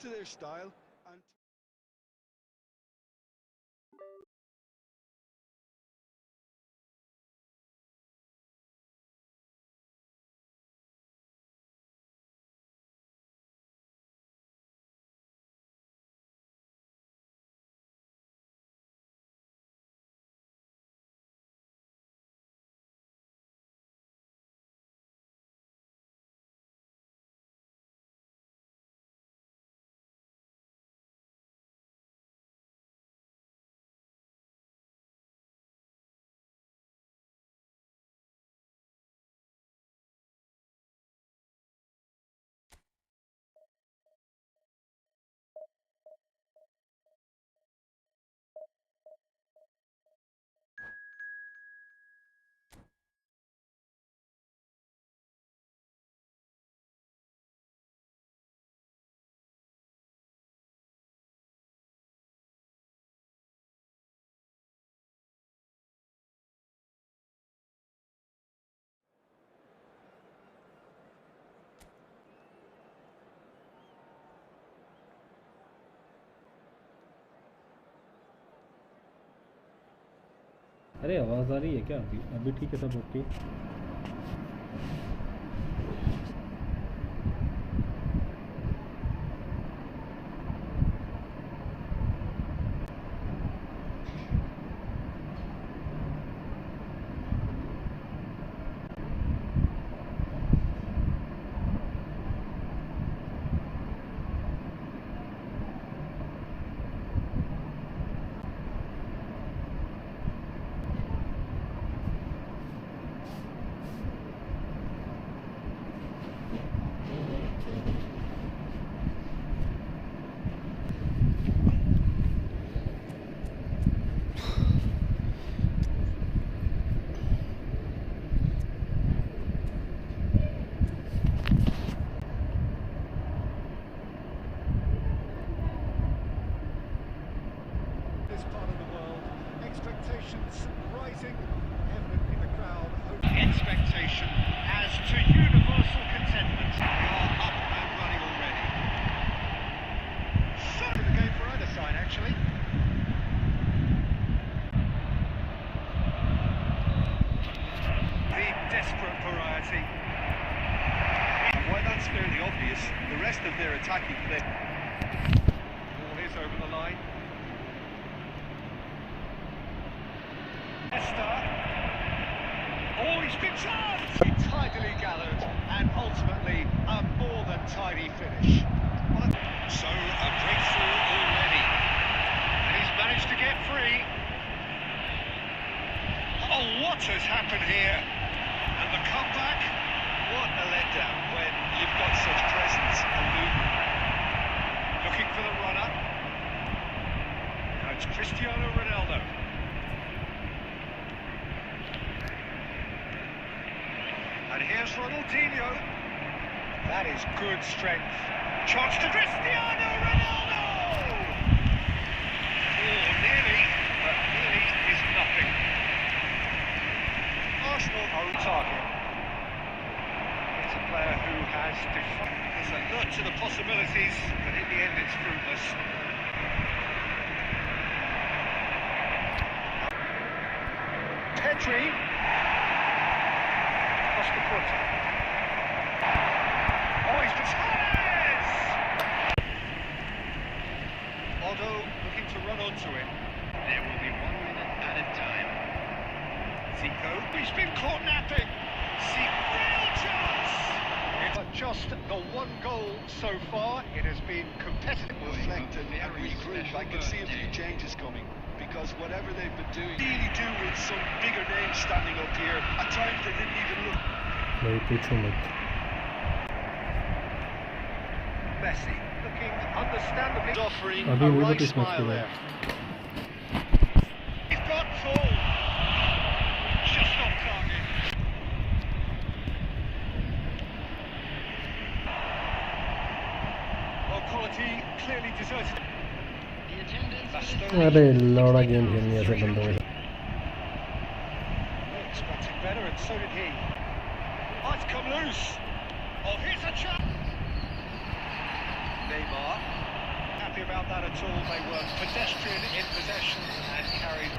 to their style and अरे आवाज़ आ रही है क्या? अभी ठीक है, सब okay. rising, evident in the crowd. Expectation as to universal contentment. They are up and running already. So the game for either side, actually. The desperate variety. And while that's fairly obvious, the rest of their attacking play. Ball is over the line. Oh, he's been charged! Tidily gathered and ultimately a more than tidy finish. So a breakthrough already. And he's managed to get free. Oh, what has happened here? And the comeback? What a letdown when you've got such presence and movement. Looking for the runner. Now it's Cristiano Ronaldo. And here's Ronaldinho. That is good strength. Chance to Cristiano Ronaldo! Oh, nearly, but nearly is nothing. Arsenal are on target. It's a player who has defied. There's a lot to the possibilities, but in the end it's fruitless. Pedri. Oh, he's Torres! Although looking to run onto it. There will be 1 minute added time. Zico, he's been caught napping. Real chance! But just the one goal so far. It has been competitive. reflect and regroup. I can see a few changes coming. Because whatever they've been doing, really do with some bigger names standing up here. At times they didn't even look. भाई पूछो मत। Messi looking understandably offering अभी a वो right तो इसमें smile खेला there. He's got full. Just off target. Well, quality clearly deserted. अरे लौड़ा game खेलनी ऐसे बंदों के साथ। Expected better, and so did he. Might come loose. Oh, here's a chance. Neymar. happy about that at all. They were pedestrian in possession and carried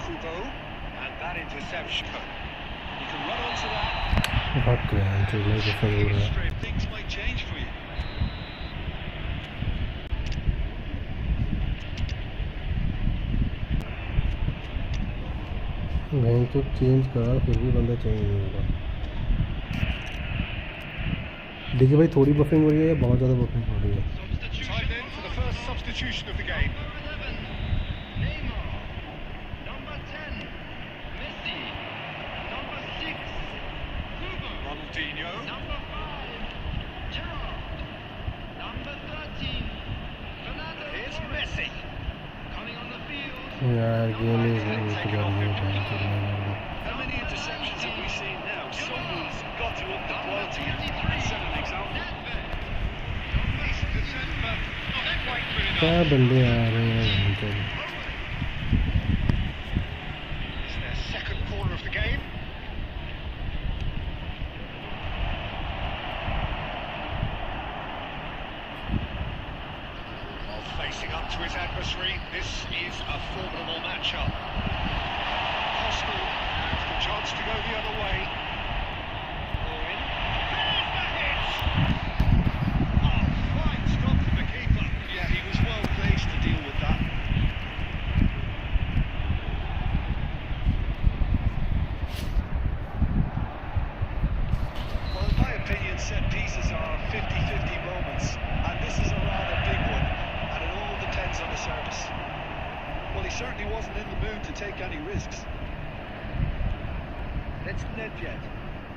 Kubo, and that interception. You can run onto that. बहुत grand to like the favor. Things might change for you. मैं तो change करा फिर भी बंदा change नहीं होगा। देखिए भाई थोड़ी बफिंग हो रही है या बहुत ज़्यादा बफिंग हो रही है। Time in for the first substitution of the game. Ronaldinho. Here's Messi. Coming on the field. यार game is How many interceptions have we seen now? Someone's got to up the quality and set an example. क्या बंदे आ रहे हैं इनके। It's their second corner of the game. While facing up to his adversary, this is a formidable matchup. Hostile has the chance to go the other way. Owen. There's the hit! Oh, fine stop from the keeper. Yeah, he was well placed to deal with that. Well, in my opinion, set pieces are 50-50 moments, and this is a rather big one, and it all depends on the service. Well, he certainly wasn't in the mood to take any risks. It's Nedved.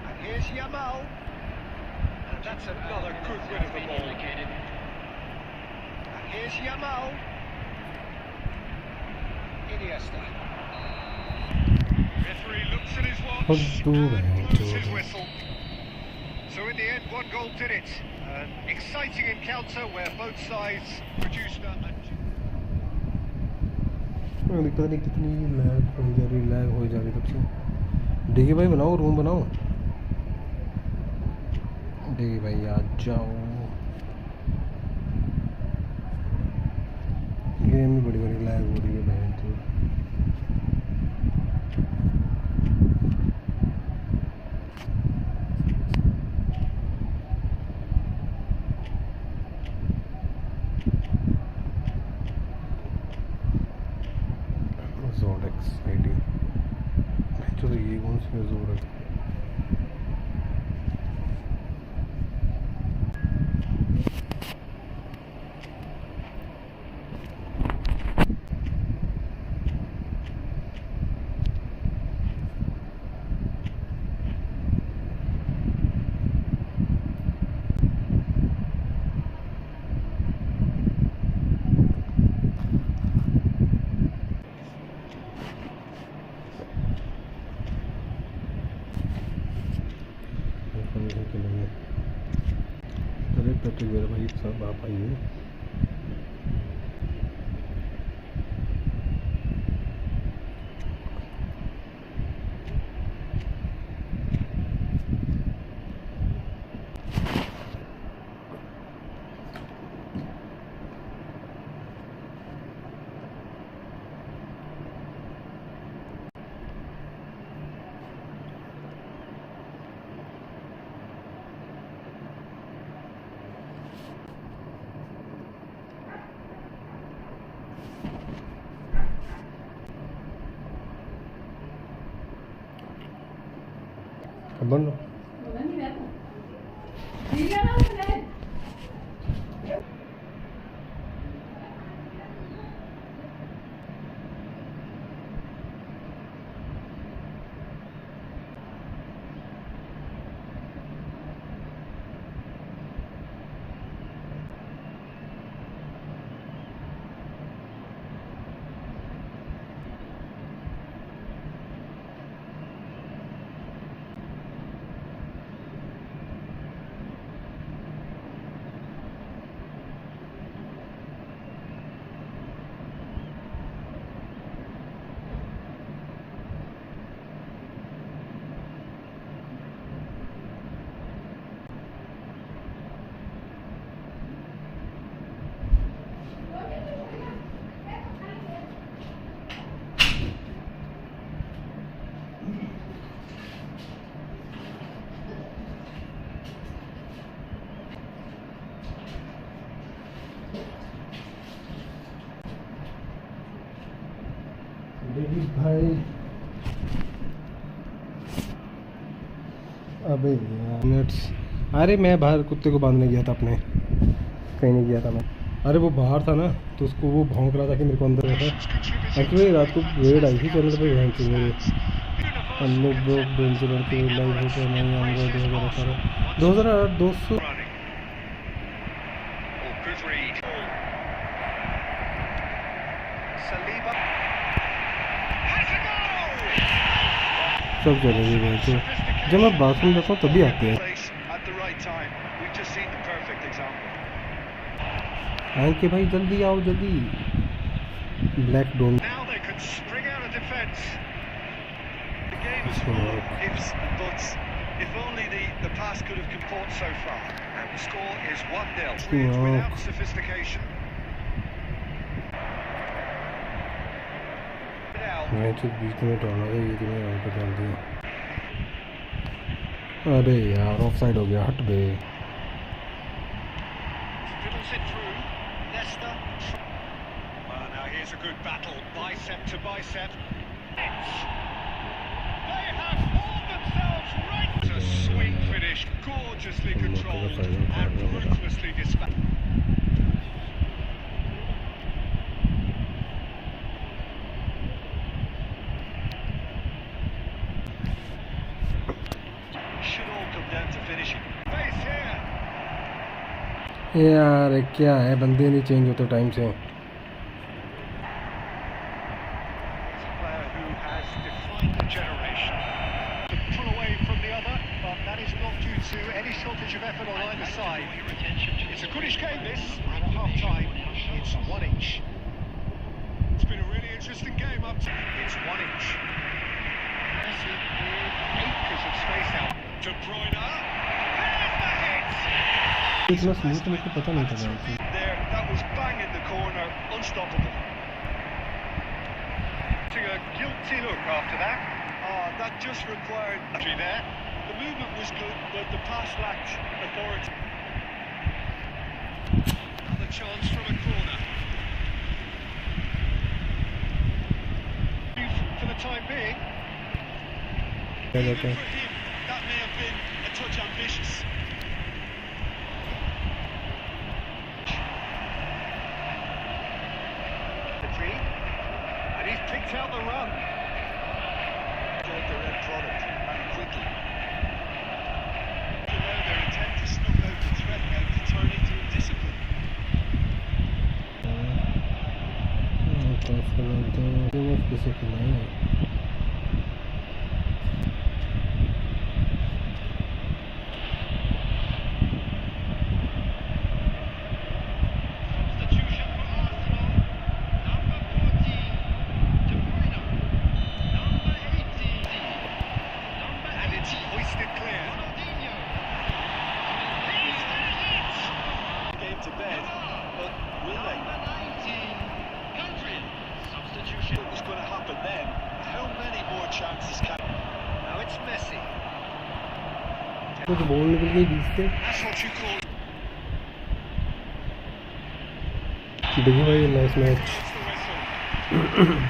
And here's Yamal. And that's another good win of the ball. And here's Yamal. Iniesta. Referee looks at his watch and blows his whistle. So in the end, one goal did it. An exciting encounter where both sides produced a... पता नहीं कितनी lag हो जा रही तब से। देखिए भाई बनाओ रूम बनाओ। देखिए भाई आ जाओ। गेम में बड़ी बड़ी लैग हो रही है बहन तो। चलो ये कौन सी जोर है। तो मेरे भाई सब आप आइए। Bueno. भाई। अबे यार मिनट्स। अरे मैं बाहर कुत्ते को बांधने गया था अपने, कहीं नहीं गया था मैं। अरे वो बाहर था ना, तो उसको वो भौंक रहा था कि मेरे को अंदर रहता। एक्चुअली रात को रेड आई थी चैनल पे, वहीं से मेरे अनलॉक ब्लॉक बेंचलर के लाइव होता नहीं आऊँगा 2018 200 सब चलेगी भाई। तो जब मैं बाथरूम जाता हूँ तभी आते हैं कि भाई जल्दी आओ जल्दी। Black don't If only the pass could have been caught so far. And the score is 1-0. Without sophistication. Match बीच में डाला था, ये तुम्हें यहाँ पे डाल दिया। अरे यार ऑफ साइड हो गया, हट बे। Now here's a good battle, bicep to bicep. They have pulled themselves right. It's a swing finish, gorgeously controlled and ruthlessly dispatched. Should all come down to finishing. Base here. यार क्या है, बंदे नहीं change होते time से। Of effort on either side. It's a goodish game this, and at half time it's 1-1. It's been a really interesting game up to it's 1-1. Acres of space out. De Bruyne. There's the hit! इतना smooth मेरे को पता नहीं था there, that was bang in the corner, unstoppable. Taking a guilty look after that. That just required There. the movement was good, but the pass lacked authority. Another chance from a corner. For the time being. Even for him, that may have been a touch ambitious. And he's picked out the run. Get their end product, and quickly. Their intent to snuff out the threat now to turn into a discipline. Substitution for Arsenal. Number 40, De Bruyne. Number 80, and it's hoisted clear. Ronaldinho. He's done it! Game to bed, but will they? Number 19, Country. Substitution. What was going to happen then? How many more chances can? Now it's Messi. कुछ ball निकल गई बीच से। That's what you call देखिए भाई nice match. the whistle.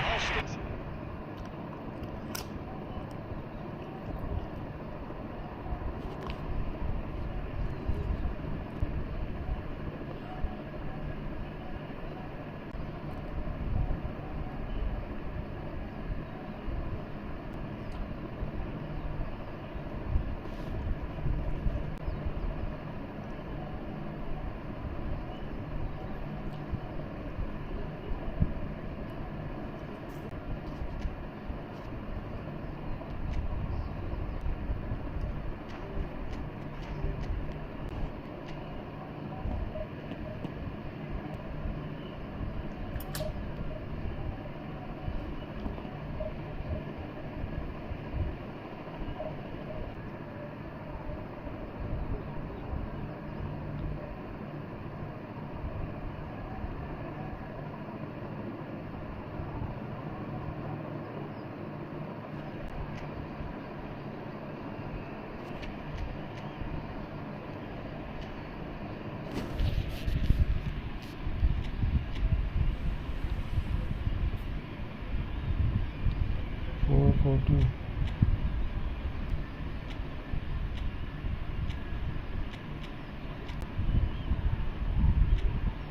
How to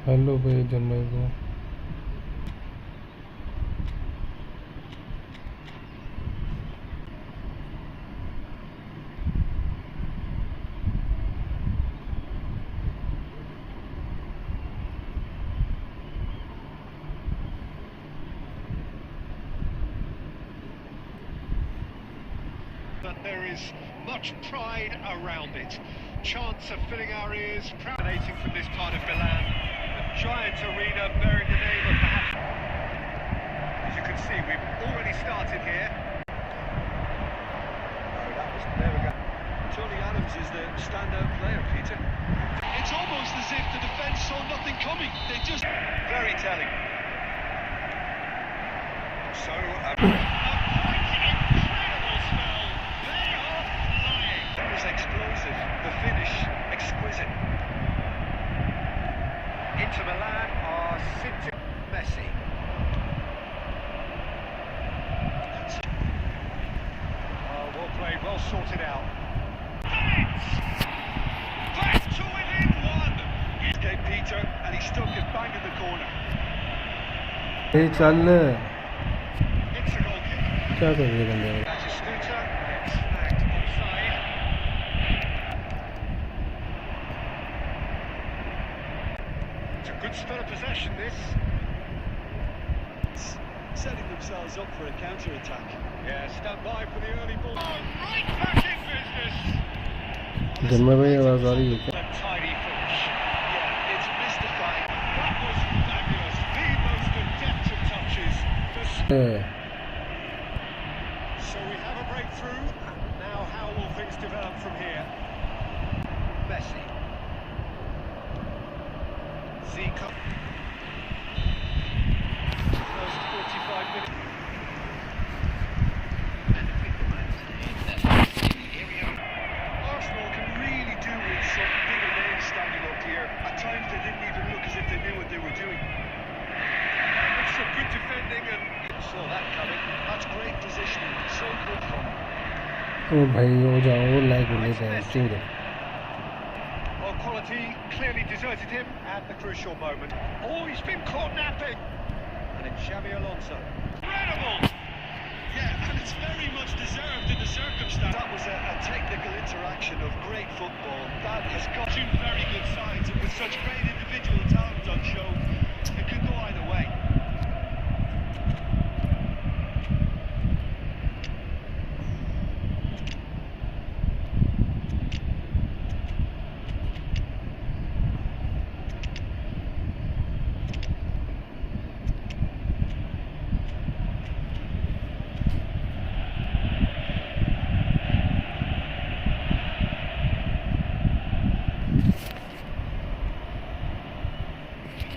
hello भाई जन्मय को But there is much pride around it. Chants are filling our ears, emanating from this part of Milan. A giant arena bearing the name of perhaps... As you can see, we've already started here. There we go. Tony Adams is the standout player, Peter. It's almost as if the defence saw nothing coming. They just... Very telling. So, explosive, the finish exquisite. Inter Milan are sitting Messi. Oh, well played, well sorted out. Back to within one. Escape Peter, and he stuck it bang in the corner. Hey, चल It's a goal kick. क्या कर रहे बंदे That's a scooter. It's flagged offside. It's a good spell of possession, this. Setting themselves up for a counter-attack. Yeah, stand by for the early ball. Oh, right back in business. Janmay भाई आवाज आ रही है क्या A tidy finish. Yeah, it's mystifying. That was fabulous. The most adept of touches. So we have a breakthrough. Now how will things develop from here? Messi. Zico. First 45 minutes. Arsenal can really do with some bigger names standing up here. At times they didn't even look as if they knew what they were doing. It's some good defending and Saw that coming. That's great positioning. So good from him. ओ भाई हो जाओ वो like हो लेते हैं चूर well, quality clearly deserted him at the crucial moment. Oh, he's been caught napping. And it's Xabi Alonso. Incredible! Yeah, and it's very much deserved in the circumstance. That was a technical interaction of great football. That has got two very good sides, and with such great individual talent on show, it could go either way.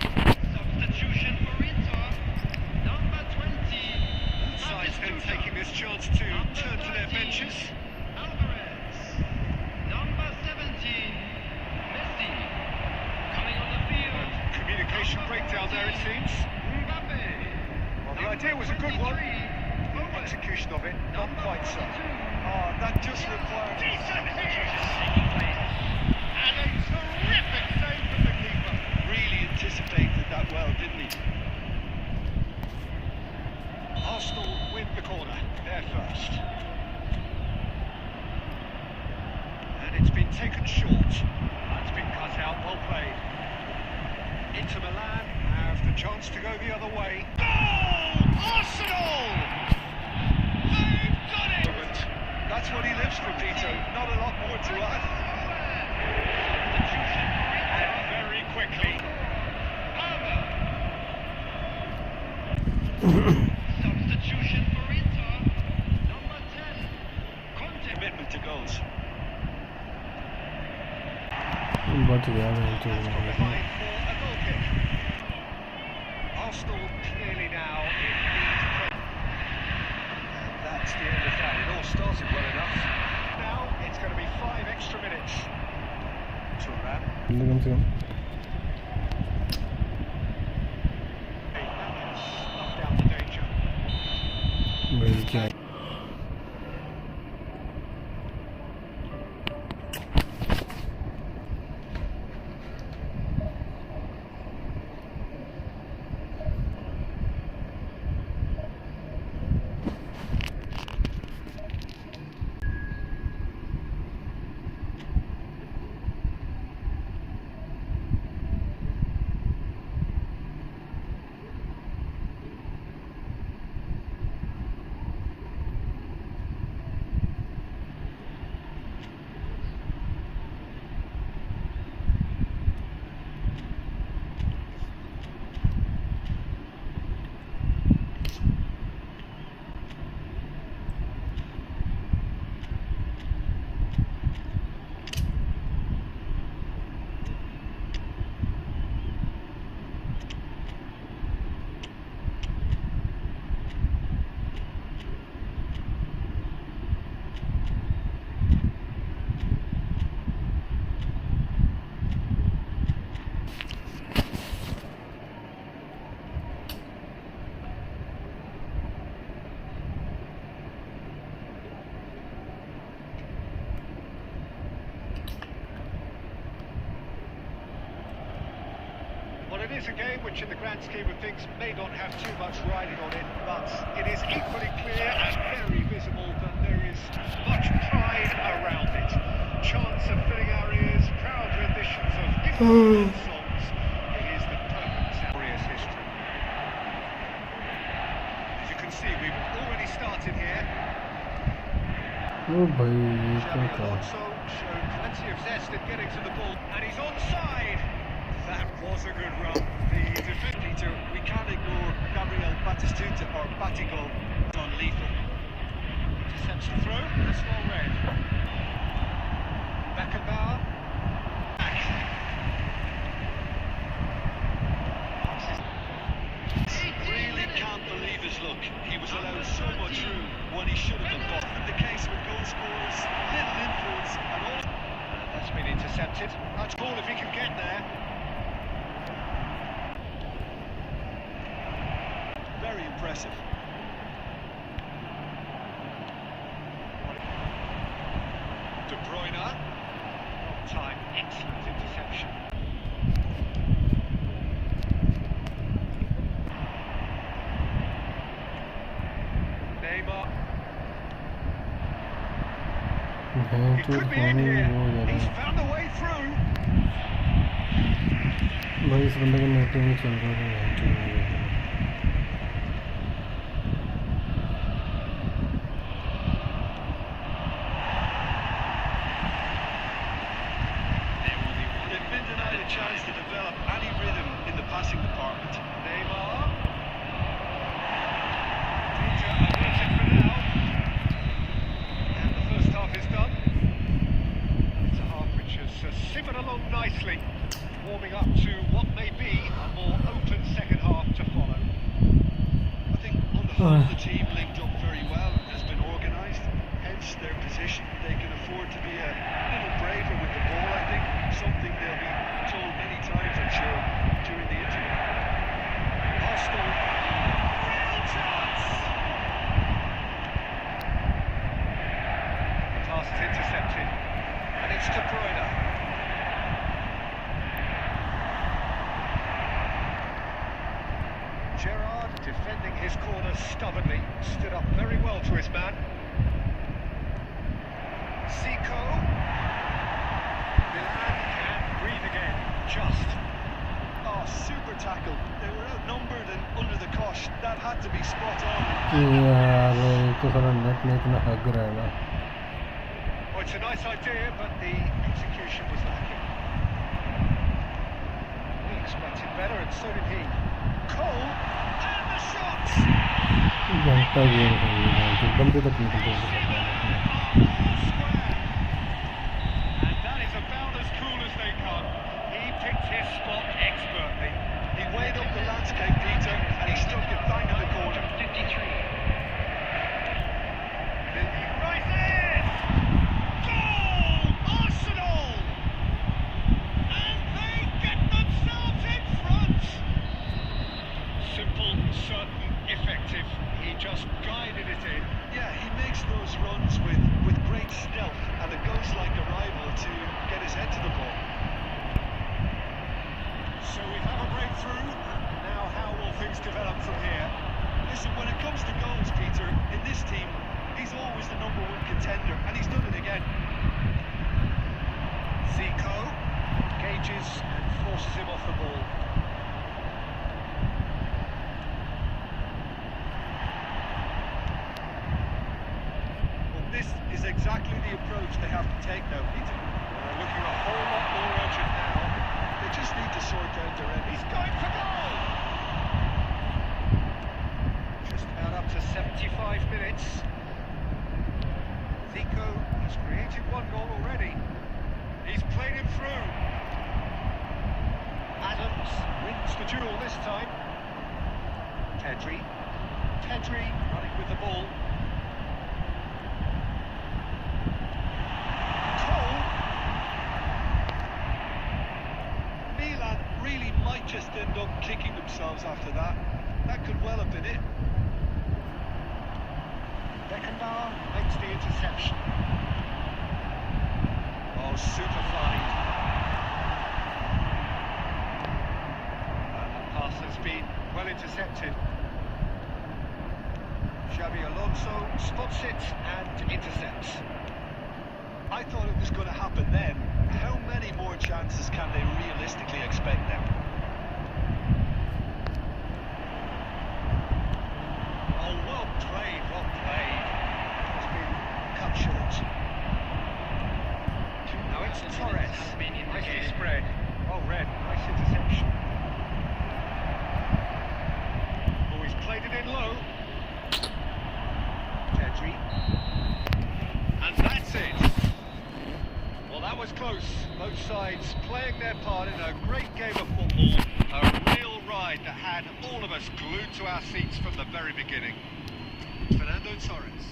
Substitution for Inter. Number 20. Sides then taking this chance to turn to their benches. Alvarez. Number 17. Messi. Coming on the field. Communication breakdown there, it seems. Mbappe. Well, the idea was a good one. The execution of it, not quite so. Oh, that just required... Decent finish. And a terrific save from the keeper. Really anticipated that well, didn't he? Arsenal win the corner. They're first. And it's been taken short. That's been cut out. Well played. Inter Milan have the chance to go the other way. Goal! Arsenal! They've done it! That's what he lives for, Peter. Not a lot more to add. And very quickly. Substitution for Inter. Number 10. Conte. Commitment to goals. बच गया मैं That's got the line for a goal kick. Arsenal clearly now in need. And that's the end of that. It all started well enough. Now it's going to be 5 extra minutes. Turnip. कम से कम That has snuffed out the danger. भाई क्या is a game which in the grand scheme of things may not have too much riding on it, but it is equally clear and very visible that there is much pride around it. Chants of filling areas, proud renditions of different songs. It is the perfect glorious history. As you can see, we've already started here. ओ भाई ये क्या Xabi था? Alonso showed plenty of zest in getting to the ball, and he's onside. That was a good run. The defender, Peter, we can't ignore Gabriel Batistuta or Batigol on lethal. intercepts the throw, that's well read. Beckenbauer. Back. Really can't believe his luck. He was allowed so much room when he should have been bought. The case with goal scorers, little influence, and all. That's been intercepted. That's ball if he can get there. Very impressive. De Bruyne. Wrong time, excellent interception. Neymar. हैं He तो could be in पानी here. वो ज़्यादा He's है। found a way through. भाई इस बंदे का नेट नहीं चल रहा है हैं तो वो ज़्यादा है। They've been denied a chance to develop any rhythm in the passing department. Neymar. Peter averts it for now. And the first half is done. It's a half which has simmered along nicely, warming up to what may be a more open second half to follow. I think on the whole the team linked up very well and has been organised, hence their position. They can afford to be a little braver with the ball, I think, something they'll be told many times, I'm sure, during the interview. Hostile. Real chance! The pass is intercepted. And it's De Bruyne. Gerrard defending his corner stubbornly, stood up very well to his man. Zico. Milan can breathe again, just. Oh, super tackle. They were outnumbered and under the cosh. That had to be spot on. यार एक तो साला net में इतना हग रहा है ना। Well, it's a nice idea, but the execution was lacking. We expected better, and so did he. Cole, and the shot! घंटा गेम है ये तो बंदे तक नहीं पहुंच सकता। And that is about as cool as they come. He picked his spot expertly. He weighed up the landscape, Peter, and he stuck it bang in the corner. 53. He rises! Goal! Arsenal! And they get themselves in front! Simple, certain, effective. He just guided it in. Yeah, he makes those runs with great stealth and a ghost-like arrival to get his head to the ball. So we have a breakthrough. Now how will things develop from here? Listen, when it comes to goals, Peter, in this team, he's always the number one contender, and he's done it again. Zico engages and forces him off the ball. Well, this is exactly the approach they have to take now, Peter. They're looking a whole lot more urgent now. They just need to sort out their end. He's going for goal! Just about up to 75 minutes. Zico has created one goal already. He's played him through. Adams wins the duel this time. Pedri running with the ball. Cole. Milan really might just end up kicking themselves after that. That could well have been it. Beckenbauer makes the interception. Oh, super fine. And spots it and intercepts. I thought it was going to happen then. How many more chances can they realistically expect now? Oh, well played, well played. Has been cut short. Now it's Torres. Nicely spread. Well read. Nice interception. Oh, he's played it in low. Pedri. And that's it. Well, that was close. Both sides playing their part in a great game of football. A real ride that had all of us glued to our seats from the very beginning. Fernando Torres.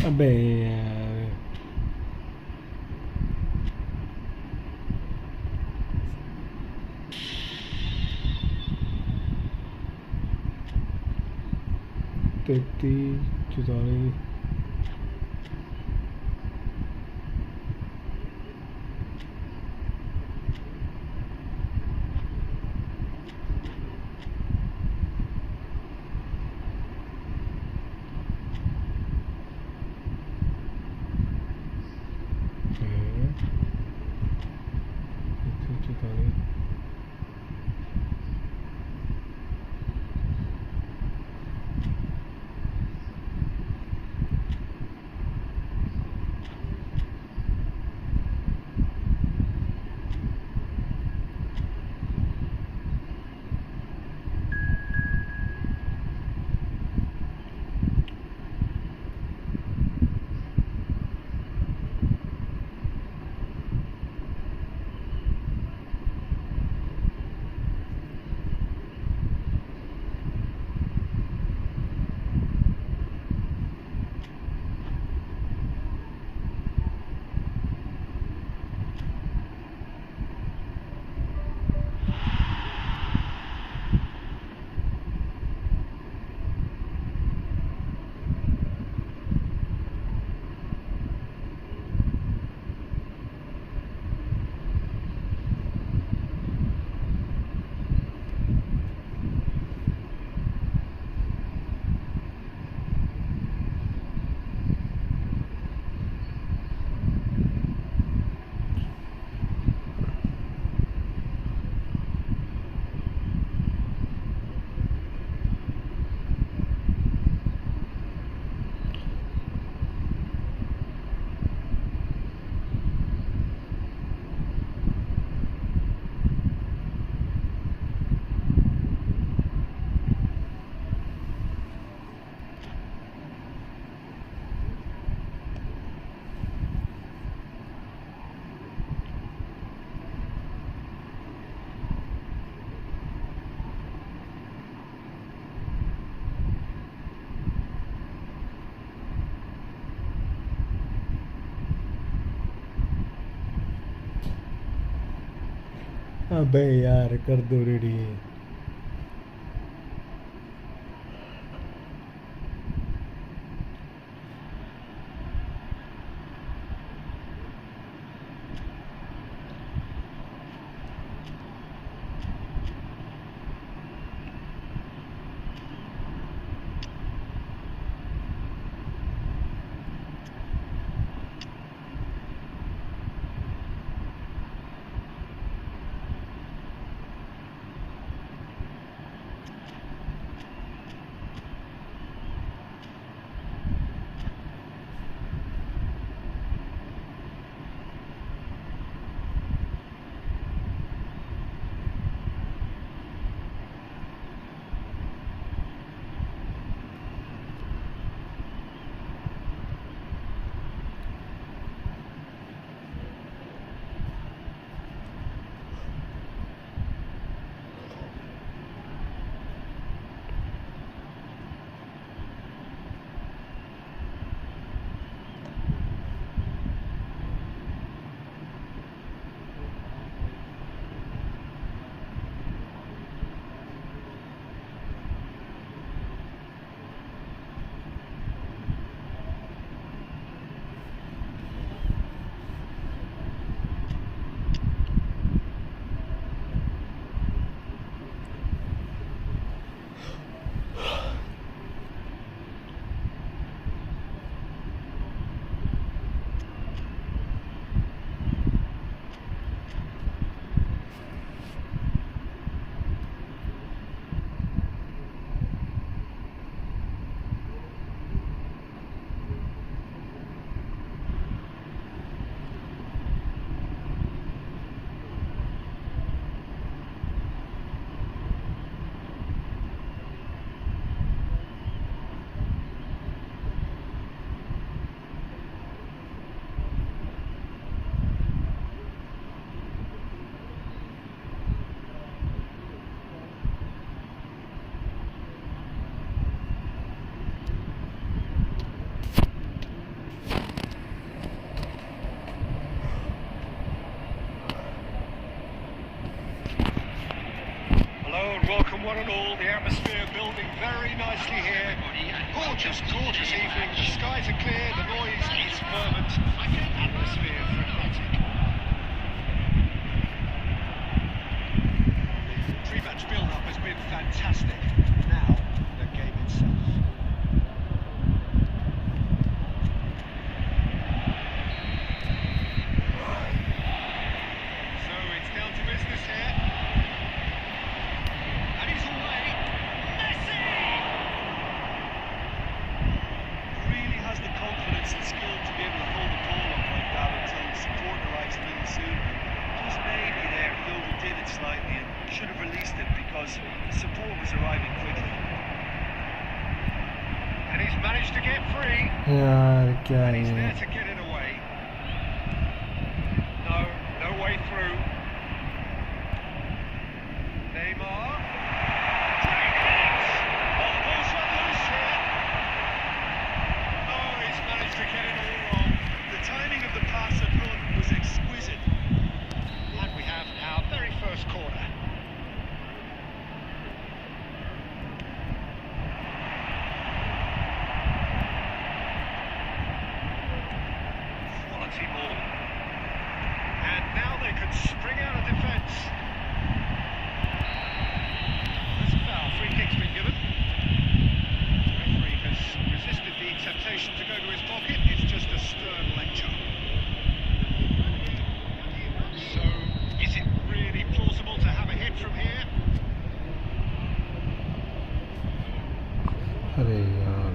अबे यार तैतीस 44 अबे यार कर दो ready all. The atmosphere building very nicely here. Gorgeous, gorgeous evening. The skies are clear, the noise is fervent, atmosphere frenetic. The pre-match build-up has been fantastic. Now, the game itself. So it's down to business here. And he's away. Messi! Really has the confidence and skill to be able to hold the ball up like that until the support arrives a little sooner. Just maybe there he overdid it slightly and should have released it because the support was arriving quickly. And he's managed to get free. यार क्या And he's है there to get it away. No, no way through. Neymar. Great hit! Oh, the ball's run loose here. Oh, he's managed to get it all wrong. The timing of the pass and run was exquisite. And we have our very first corner. Quality ball. And now they can spring out of defence. There's a foul. Free kick's been given. The referee has resisted the temptation to go to his pocket. It's just a stern lecture. So, is it really plausible to have a hit from here? अरे यार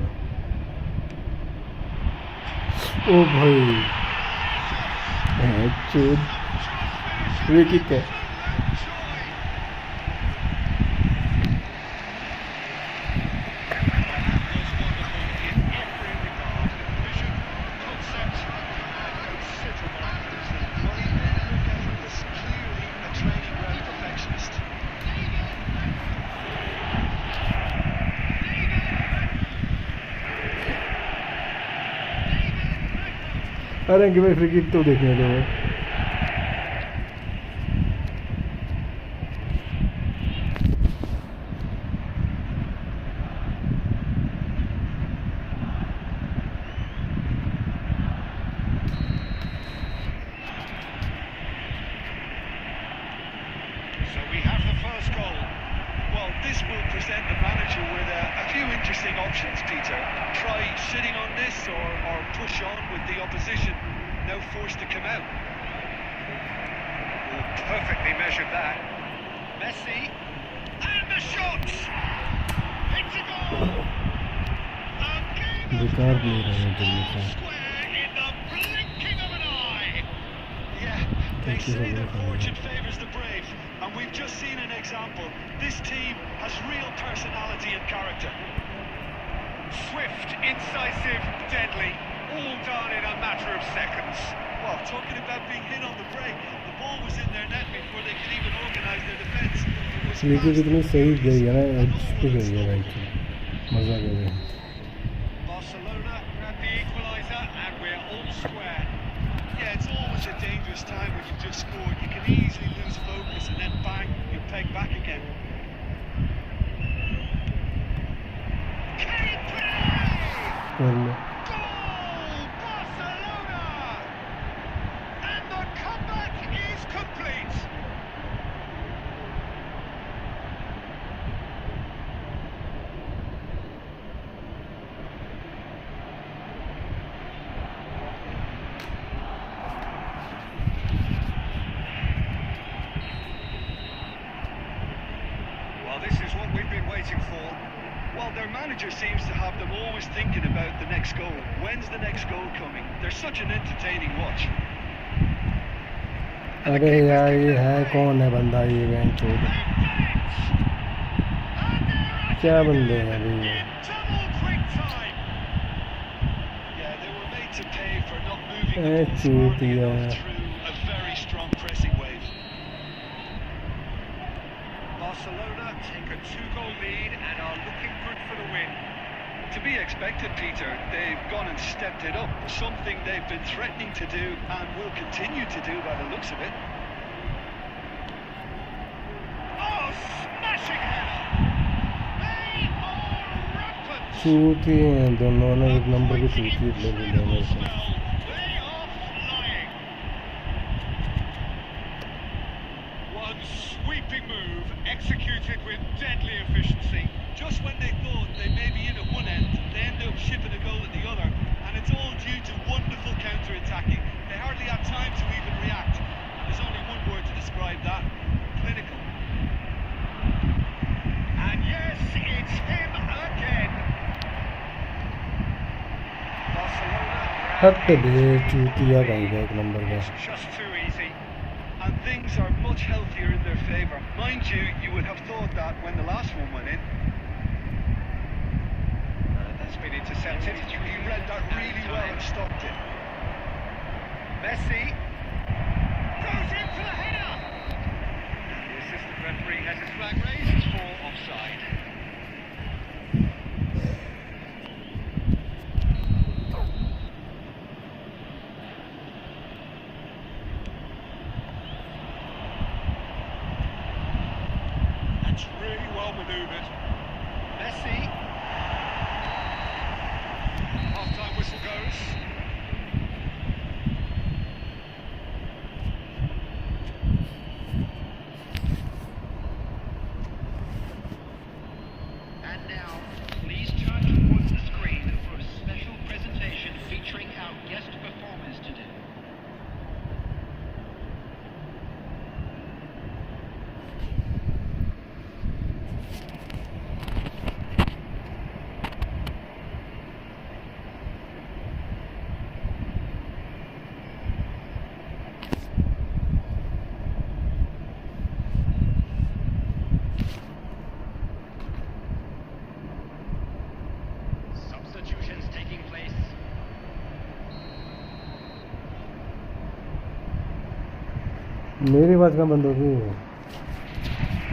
ओ भाई चूत free kick है अरे कि भाई free kick तो देखने दो So we have the first goal. Well, this will present the manager with a few interesting options, Peter. Try sitting on this or push on with the opposition now forced to come out. Oh, perfectly measured that. Messi. And the shot! It's a goal! A game of बेकार player है दिल्ली का square in the blinking of an eye. Yeah, they Thank you say very that much. fortune favours the brave, and we've just seen an example. This team has real personality and character. Swift, incisive, deadly. All done in a matter of seconds. Well, talking about being hit on the break, the ball was in their net before they could even organise their defence. It was नीचे fast, कितनी सही गई है ना and as पे all गई है was right मजा आ गया Barcelona grab the equaliser and we're all square. Yeah, it's always a dangerous time when you've just scored. You can easily lose focus and then bang, you're pegged back again. कर लो Goal! Barcelona! And the comeback is complete. Well, this is what we've been waiting for. Well, their manager seems to have them always thinking about the next goal. When's the next goal coming? They're such an entertaining watch. अरे यार ये है कौन है बंदा ये bank चोद क्या बंदे हैं अभी ये Yeah, they were made to pay for not moving Eh, the ball smartly yeah. enough through a very strong pressing wave. Barcelona take a 2-goal lead and are looking good for the win. To be expected, Peter. They've gone and stepped it up. Something they've been threatening to do and will continue to do by the looks of it. Oh, smashing header! चूती हैं दोनों ने, एक number की चूती ले लिया मेरे से। They are flying. One sweeping move executed with deadly efficiency. Just when they thought they may be in at one end, they end up shipping a goal at the other, and it's all due to wonderful counter-attacking. They hardly had time to even react, and there's only one word to describe that: clinical. And yes, it's him again. Barcelona. हट दे चूतिया कहीं का एक number का। It's just too easy. And things are much healthier in their favour. Mind you, you would have thought that when the last one went in. That's been intercepted. He read that really well and stopped it. Messi goes in for the header. The assistant referee has his flag raised for offside. That's really well manoeuvred. Messi. Half-time whistle goes. And now, please turn towards the screen for a special presentation featuring our guest performers today. Substitutions taking place. मेरी आवाज़ कहाँ बंद होगी?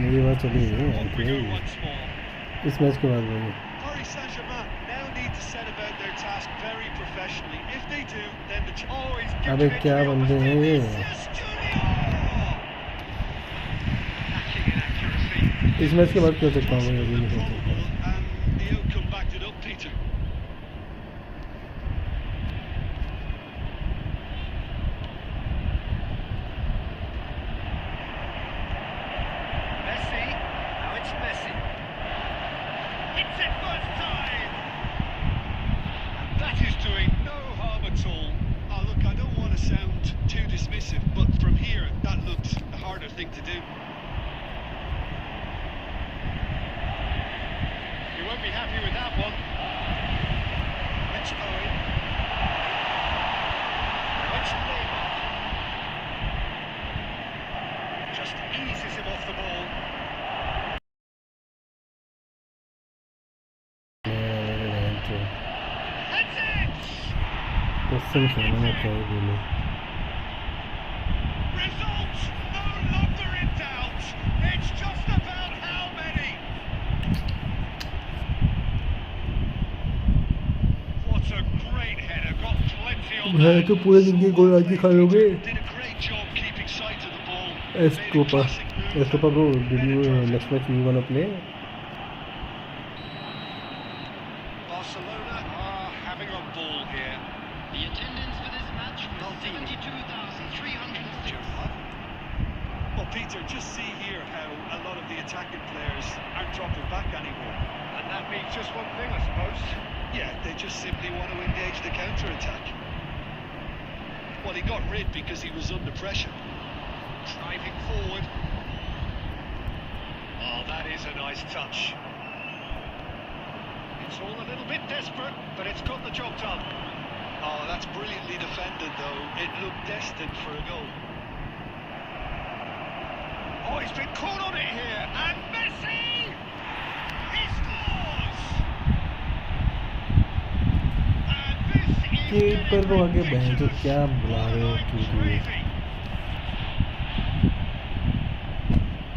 मेरी आवाज़ चली गई। On we okay, go once more. इस मैच के बाद होगी। Paris Saint-Germain now need to set about their task very professionally. If they do, then the Always अबे क्या बंदे हैं ये? catching in accuracy. इस मैच के बाद क्या सकता हूँ मैं? अभी नहीं कर सकता। and the outcome backed it up, Peter. Messi. Now it's Messi. Hits it first time. And that is doing no harm at all. Oh, look, I don't want to sound too dismissive, but from here, that looked the harder thing to do. You won't be happy with that one. It's Owen. Now it's Neymar. Just eases him off the ball. Heads it! कसम से मैंने क्या ही बोले। Result no longer in doubt. It's just about how many. What a great header. Got plenty on भाई that. तो पूरे दिन की गोल आज ही खा लोगे। Did a great job keeping sight of the ball. Estopa, Estopa bro, did you next match you wanna play? Barcelona are having a ball here. The attendance for this match was 72,300. Well, Peter, just see here how a lot of the attacking players aren't dropping back anymore. And that means just one thing, I suppose. Yeah, they just simply want to engage the counter-attack. Well, he got rid because he was under pressure. Driving forward. Oh, that is a nice touch. It's all a little bit desperate, but it's got the job done. Oh, that's brilliantly defended, though. It looked destined for a goal. Oh, he's been caught on it here, and Messi! He scores! And this is keeper को आगे बहन तो क्या बुला रहे हो क्योंकि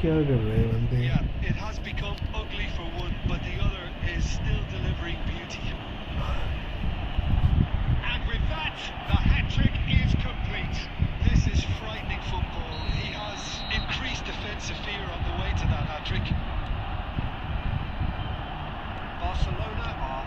क्या कर रहे हैं बंदे? Yeah, it has become ugly for one, but the other is still delivering beauty. And with that, the hat-trick is complete. This is frightening football. He has increased defensive fear on the way to that hat-trick. Barcelona are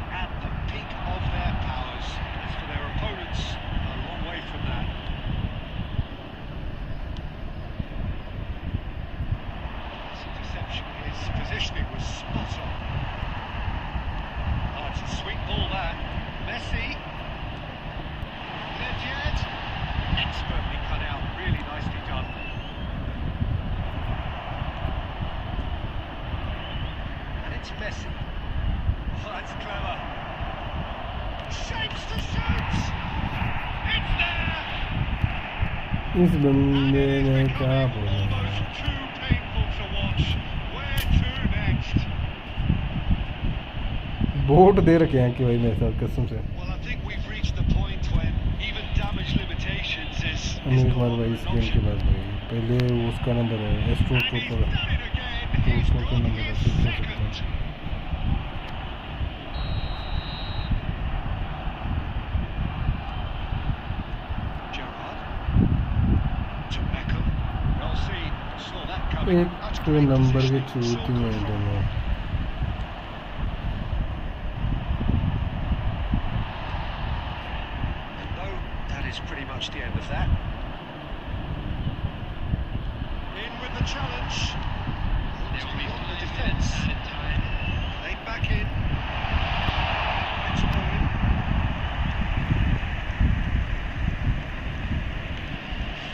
इस बंदे ने क्या बोला? Almost too painful to watch. Where to next? Boat दे रखे हैं कि भाई मेरे साथ कसम से। Well, I think we've reached the point when even damage limitations is Anil no Kumar longer भाई an इस गेम option. के बाद भाई पहले उसका नंबर है astro And he's trooper done it again. He's trooper का got नंबर है his फिर खेल सकते second. हैं। Gerrard. To Beckham. Well seen. Saw that coming. एक That's तो great नंबर के positioning. So चूती good हैं from दोनों। No, that is pretty much the end of that. In with the challenge. There will be On the 5 defence. minutes added time. Played back in. It's Owen.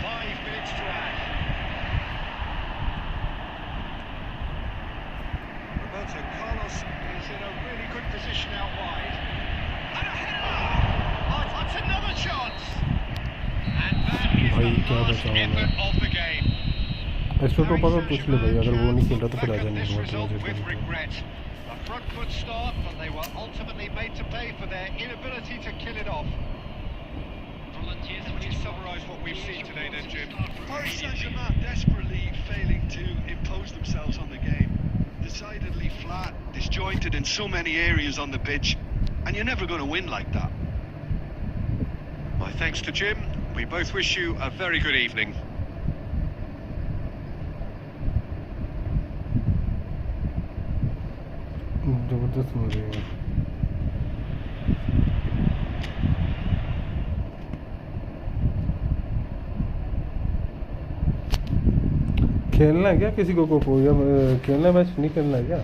5 minutes to add. Roberto Carlos is in a really good position out wide. And a header! Oh, that's another chance! And that is भाई the क्या last बताऊं मैं? effort of the game. Astro trooper का पूछ ले भाई अगर वो नहीं खेल रहा तो फिर Back आजा at नहीं this हुआ तो result मुझे with खेलना। regret. A front foot start, but they were ultimately made to pay for their inability to kill it off. Volunteers Would you for summarise what we've seen today then, Jim? Paris Saint-Germain desperately failing to impose themselves on the game. Decidedly flat, disjointed in so many areas on the pitch, and you're never going to win like that. My thanks to Jim. We both wish you a very good evening. जबरदस्त हो रही है। खेलना है क्या किसी को या खेलना मैच नहीं खेलना है क्या?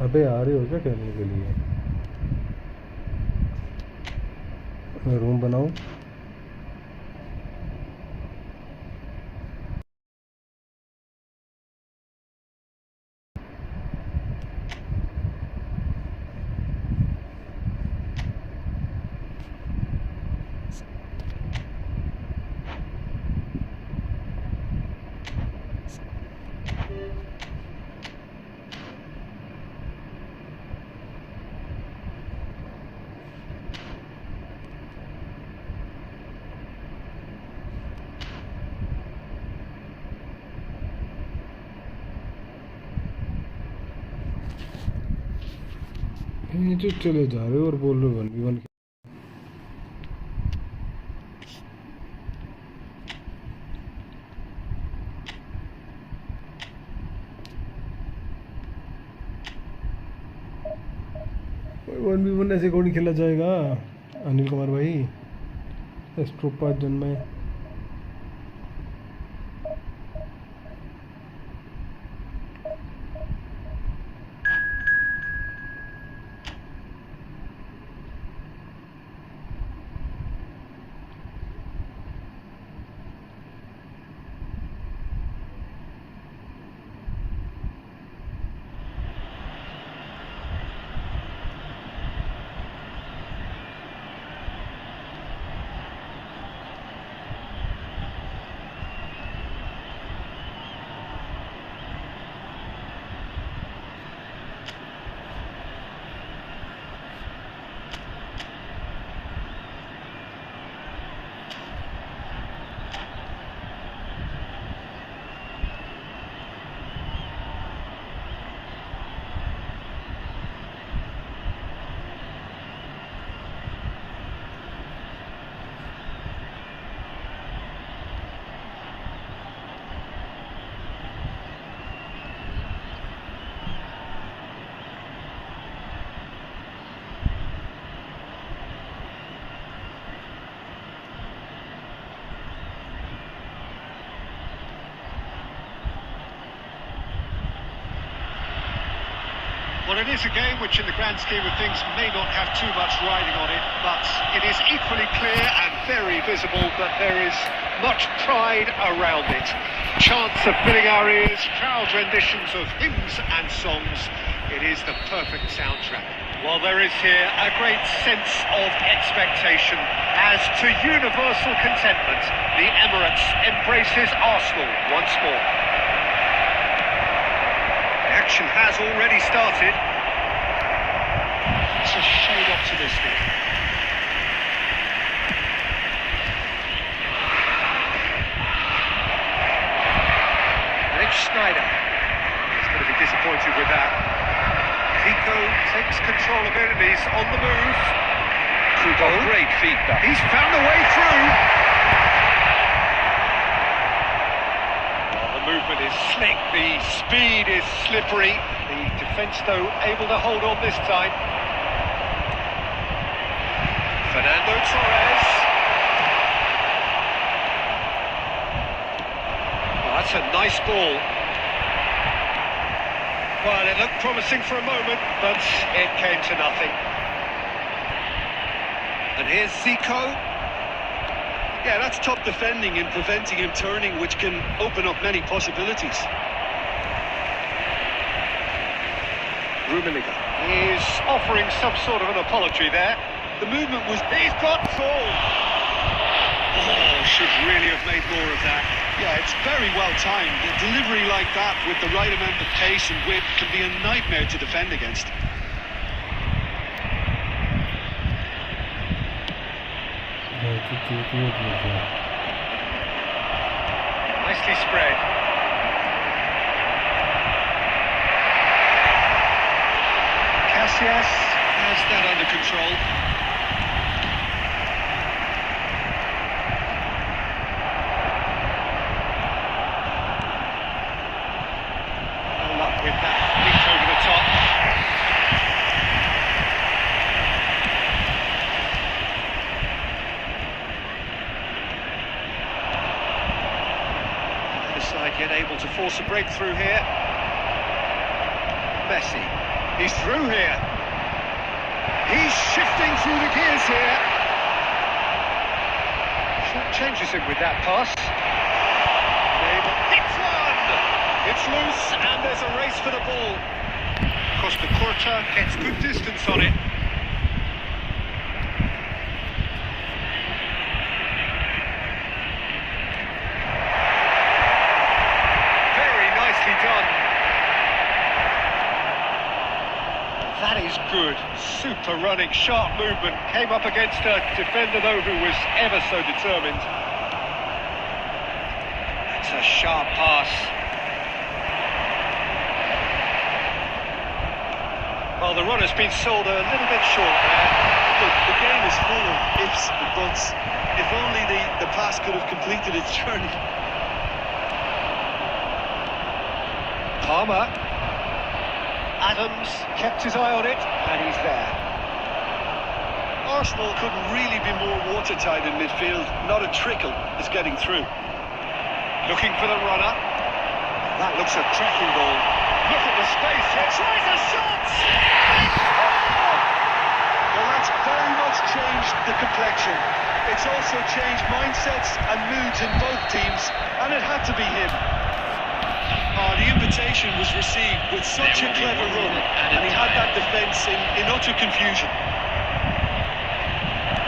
अबे आ रहे हो क्या खेलने के लिए? रूम बनाऊं? नीचे चले जा रहे हो और बोल रहे हो 1v1 1v1 ऐसे कौन खेला जाएगा? अनिल कुमार भाई एस्ट्रो 5 जन में Well, it is a game which in the grand scheme of things may not have too much riding on it, but it is equally clear and very visible that there is much pride around it. Chants are filling our ears, proud renditions of hymns and songs. It is the perfect soundtrack. Well, there is here a great sense of expectation as to universal contentment. The Emirates embraces Arsenal once more. Action has already started. It's a shade optimistic. And it's Schneider. He's going to be disappointed with that. Zico takes control of it and he's on the move. Great feedback. He's found a way through. Movement is slick, the speed is slippery. The defence, though, able to hold on this time. Fernando Torres. Oh, that's a nice ball. Well, it looked promising for a moment, but it came to nothing. And here's Zico. Yeah, that's top defending and preventing him turning, which can open up many possibilities. Rummenigge is offering some sort of an apology there. The movement was... He's got goal. Oh, should really have made more of that. Yeah, it's very well timed. A delivery like that with the right amount of pace and width can be a nightmare to defend against. Nicely spread. Casillas has that under control. No luck with that. Linked over the top. Yet able to force a breakthrough here. Messi, he's through here. He's shifting through the gears here. Short changes him with that pass. It's one! It's loose and there's a race for the ball. Costa Curta gets good distance on it. That is good. Super running, sharp movement. Came up against a defender, though, who was ever so determined. It's a sharp pass. Well, the run has been sold a little bit short there. Look, the game is full of ifs and buts. If only the pass could have completed its journey. Palmer. Adams kept his eye on it, and he's there. Arsenal couldn't really be more watertight in midfield. Not a trickle is getting through. Looking for the runner. That looks a cracking ball. Look at the space here. Tries a shot! Well, that's very much changed the complexion. It's also changed mindsets and moods in both teams, and it had to be him. Oh, the invitation was received with such a clever run, and he had that defence in utter confusion.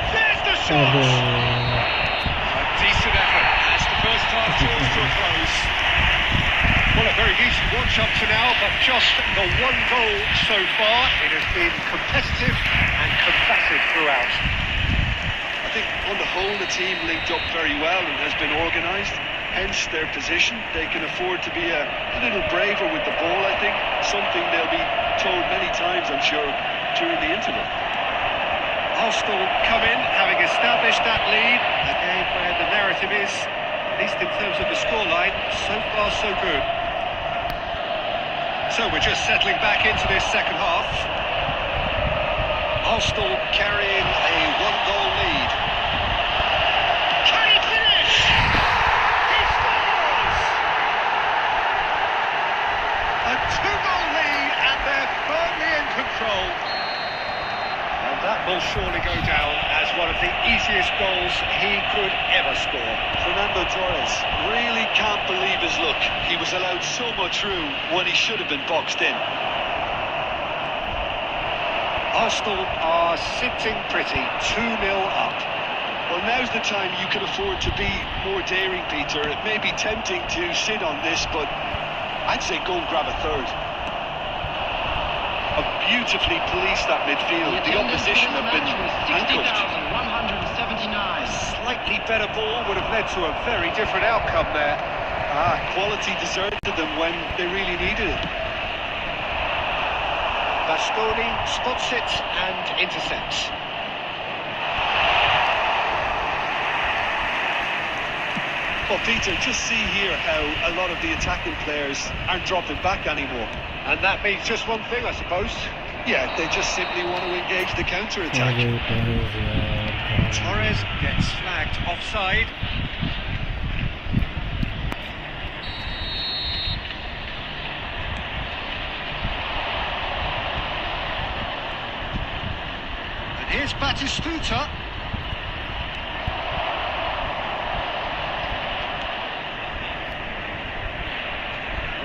There's the shot! A decent effort as the first half draws to a close. Well, a very decent watch up to now, but just the one goal so far. It has been competitive and combative throughout. I think on the whole the team linked up very well and has been organised. Hence their position. They can afford to be a little braver with the ball, I think. Something they'll be told many times, I'm sure, during the interval. Arsenal come in, having established that lead. A game where the narrative is, at least in terms of the scoreline, so far so good. So we're just settling back into this second half. Arsenal carrying a one-goal lead. Can he finish? He scores! A two-goal lead, and they're firmly easiest goals he could ever score. Fernando Torres really can't believe his luck. He was allowed so much room when he should have been boxed in. Arsenal are sitting pretty, 2-0 up. Well, now's the time you can afford to be more daring, Peter. It may be tempting to sit on this, but I'd say go and grab a third. Beautifully policed that midfield. The opposition have been handcuffed. 60,179. Slightly better ball would have led to a very different outcome there. Quality deserted them when they really needed it. Bastoni spots it and intercepts. Well, Peter, just see here how a lot of the attacking players aren't dropping back anymore. And that means just one thing, I suppose. Yeah, they just simply want to engage the counter-attack. Torres gets flagged offside. And here's Batistuta.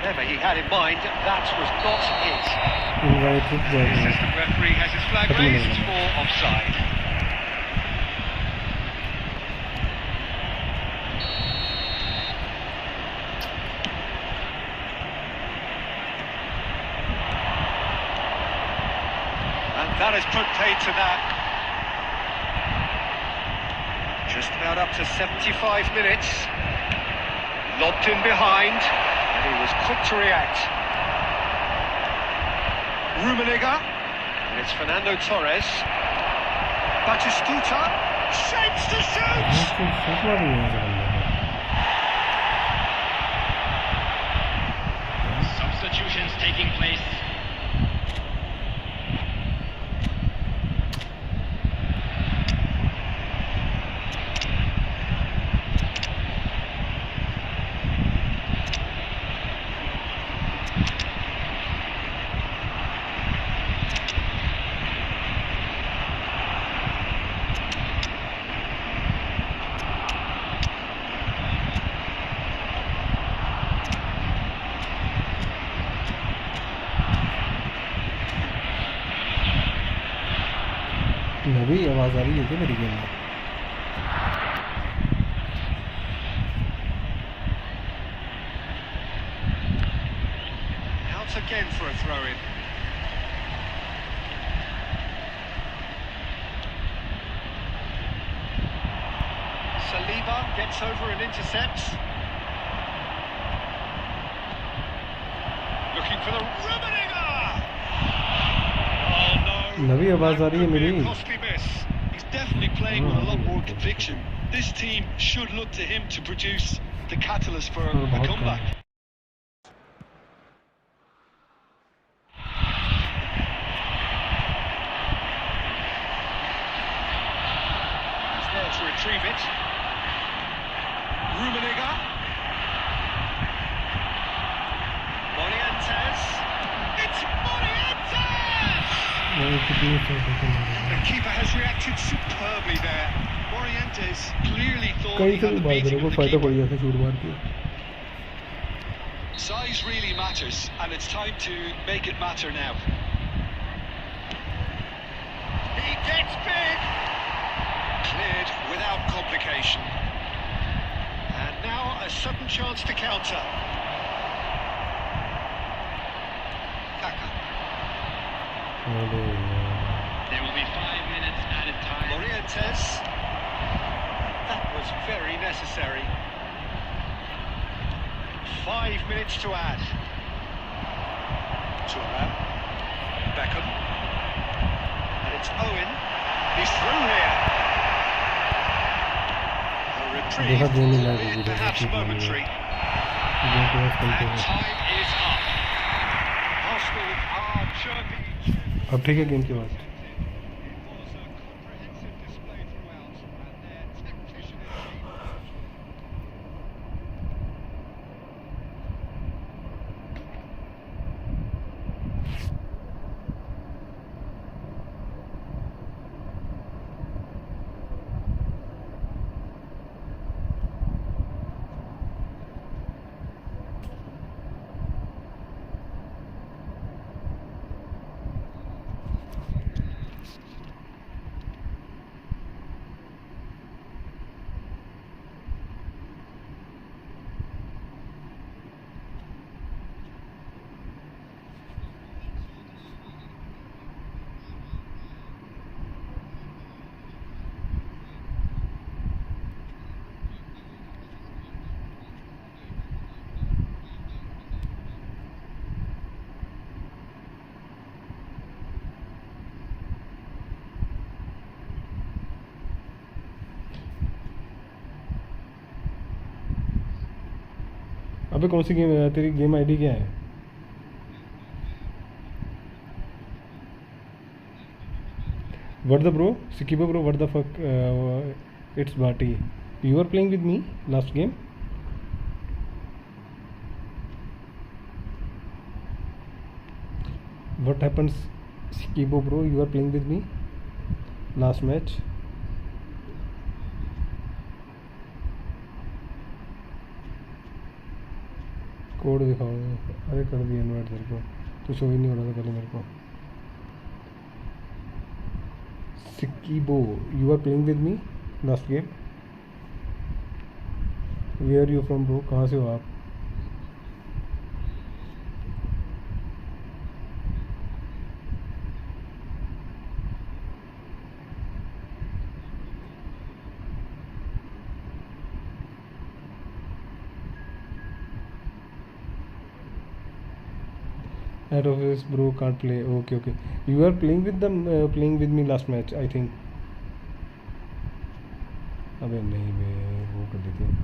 Whatever he had in mind, that was not it. The assistant referee has his flag raised for offside. And that has put paid to that. Just about up to 75 minutes. Lobbed in behind. He was quick to react. Rummenigge. And it's Fernando Torres. Batistuta. Shapes to shoot! Substitutions taking place. नवी आवाज़ आ रही है क्या मेरी game में? Out again for a throw-in. Saliba gets over and intercepts. Looking for the Rummenigge! Oh no! नवी आवाज़ आ रही है मेरी? Costly miss. He's definitely playing with a lot more conviction. This team should look to him to produce the catalyst for a comeback. He's there to retrieve it. Rummenigge. Morientes. It's Morientes! The keeper has reacted superbly there. Morientes clearly thought कहीं he से had भी the मार beating देने को of the फायदा पड़ keeper. गया था शूट मार के. Size really matters, and it's time to make it matter now. He gets big. Cleared without complication. And now a sudden chance to counter. Kaka. There will be 5 minutes added time. Morientes. That was very necessary. 5 minutes to add. Turnip. Beckham. And it's Owen. He's through here. A reprieve, बहुत गेंद लग albeit रही है perhaps momentary. And time is up. Arsenal are chirping. अब ठीक है game के बाद. It was a comprehensive display throughout, and their tactician indeed. अबे कौन सी गेम है तेरी? गेम आईडी क्या है? What the bro? Sikibo bro, what the fuck? It's Bhati. You were playing with me last game? What happens, Sikibo bro? You were playing with me last match? Code दिखाओ। अरे कर दिया invite तेरे को, तो show ही नहीं हो रहा था पहले मेरे को। Sikibo, you are playing with me last game? Where are you from bro? कहाँ से हो आप? Out of this bro, can't play. Okay, okay. You are playing with them, playing with me last match, I think. अबे नहीं, मैं वो कर देती हूँ।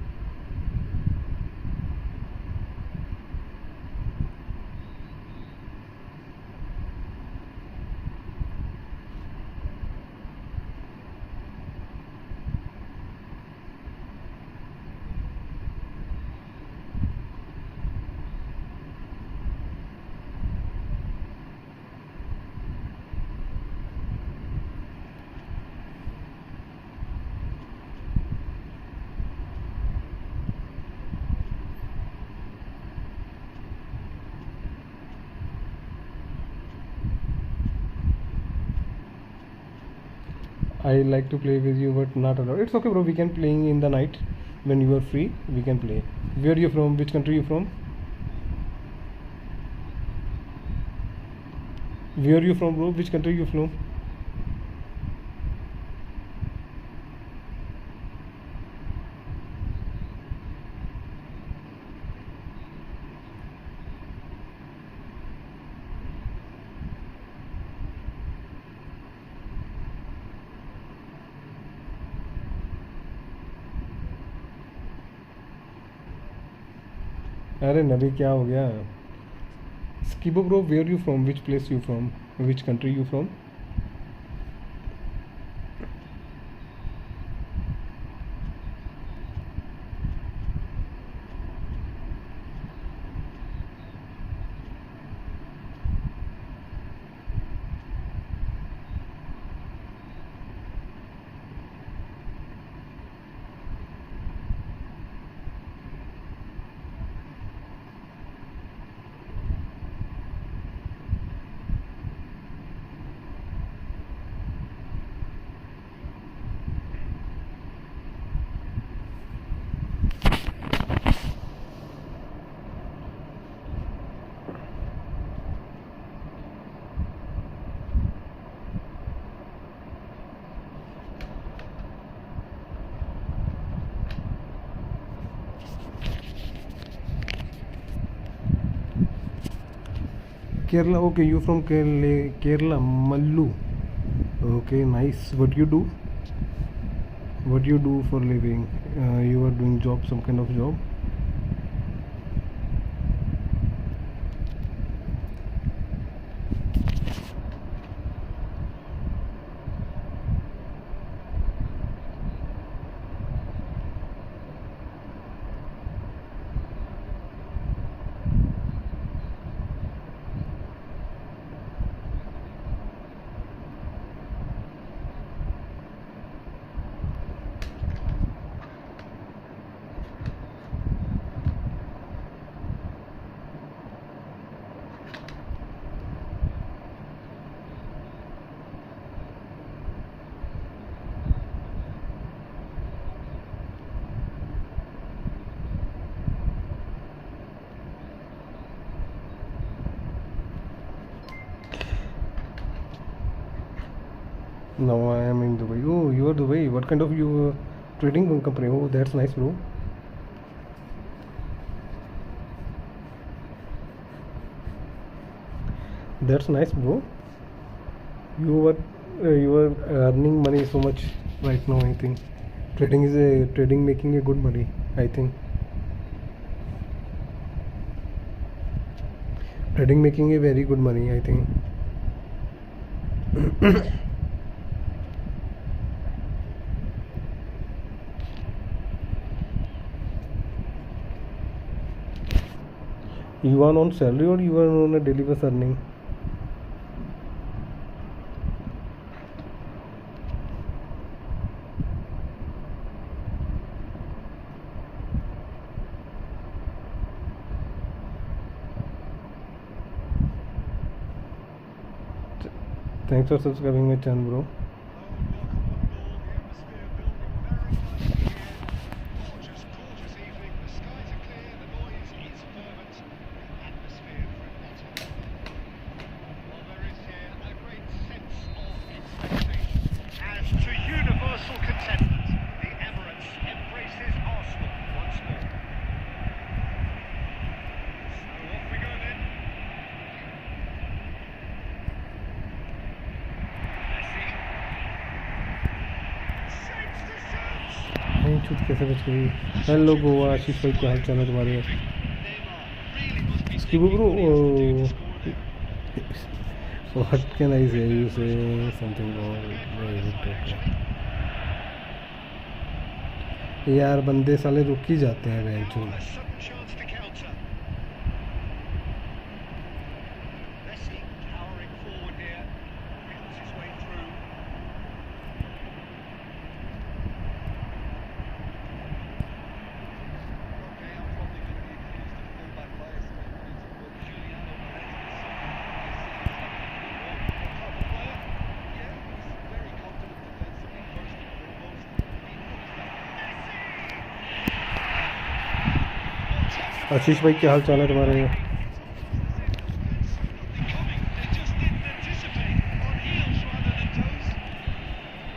I like to play with you, but not allowed. It's okay, bro. We can playing in the night when you are free. We can play. Where are you from? Which country are you from? Where are you from, bro? Which country are you from? अरे नबी क्या हो गया? स्कीबो bro, where you from? Which place you from? Which country you from? Kerala, okay, you from Kerala, Mallu. Okay, nice. What you do? What you do for living? You are doing job, some kind of job? Now I am in Dubai. Oh, you are Dubai. What kind of you trading company? Oh, that's nice, bro. That's nice, bro. You are earning money so much right now. I think trading making a good money, I think. Trading making a very good money, I think. You are on salary or you are on a daily base earning? Thanks for subscribing my channel, bro. छूट कैसे बच गई? Hello Goa, आशीष भाई क्या हाल चाल है तुम्हारे? Bro what can I से? यू से समथिंग यार, बंदे साले रुक ही जाते हैं बेंचों। आशीष भाई क्या हाल चाल है तुम्हारे?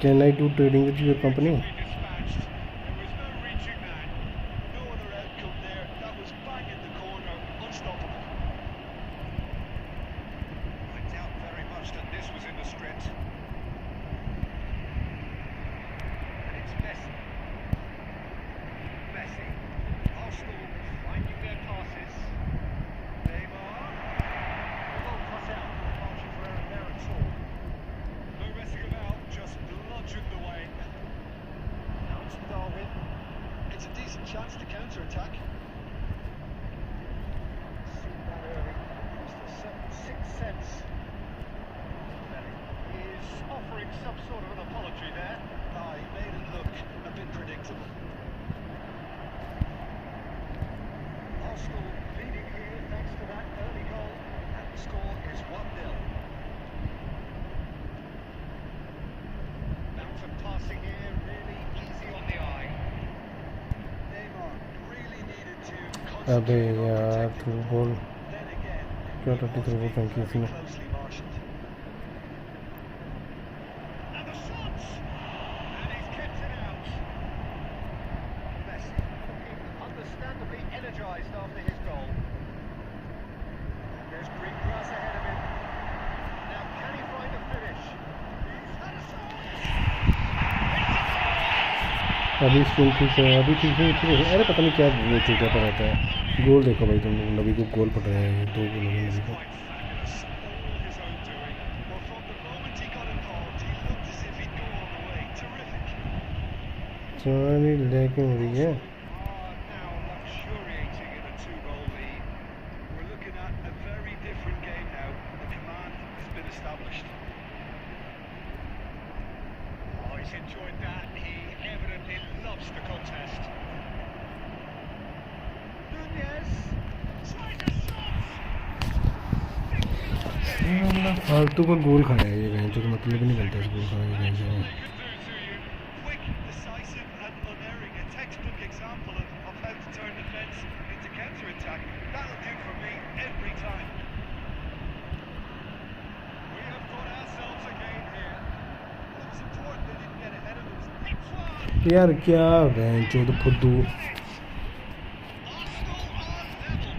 Can I do trading with your company? Chance to counter-attack. Seen that early. Used the sixth sense. He is offering some sort of an apology there. He made it look a bit predictable. Arsenal leading here thanks to that early goal, and the score is 1-0. Mountain passing here, really easy on the eye. अबे यार through ball क्या 23 through ball फेंकी इसने? अभी school ठीक है, अभी ठीक है। अरे पता नहीं क्या वो चूका रहता है। गोल देखो भाई, तुम नबी को गोल पड़ रहे हैं, 2 गोल हो गए नबी को। सारी लेकिन हो रही है। Enjoyed that. He evidently loves the contest. Nunez tries a shot. फालतू का गोल खा रहा है ये बेंच, तो मतलब ही नहीं बनता इस गोल खाने के बेंच में। Quick, decisive and unerring. A textbook example of how to turn defence into counter-attack. That'll do for me every time. We have got ourselves a game here. It was important they didn't get ahead of us. यार क्या bench तो फुद्दू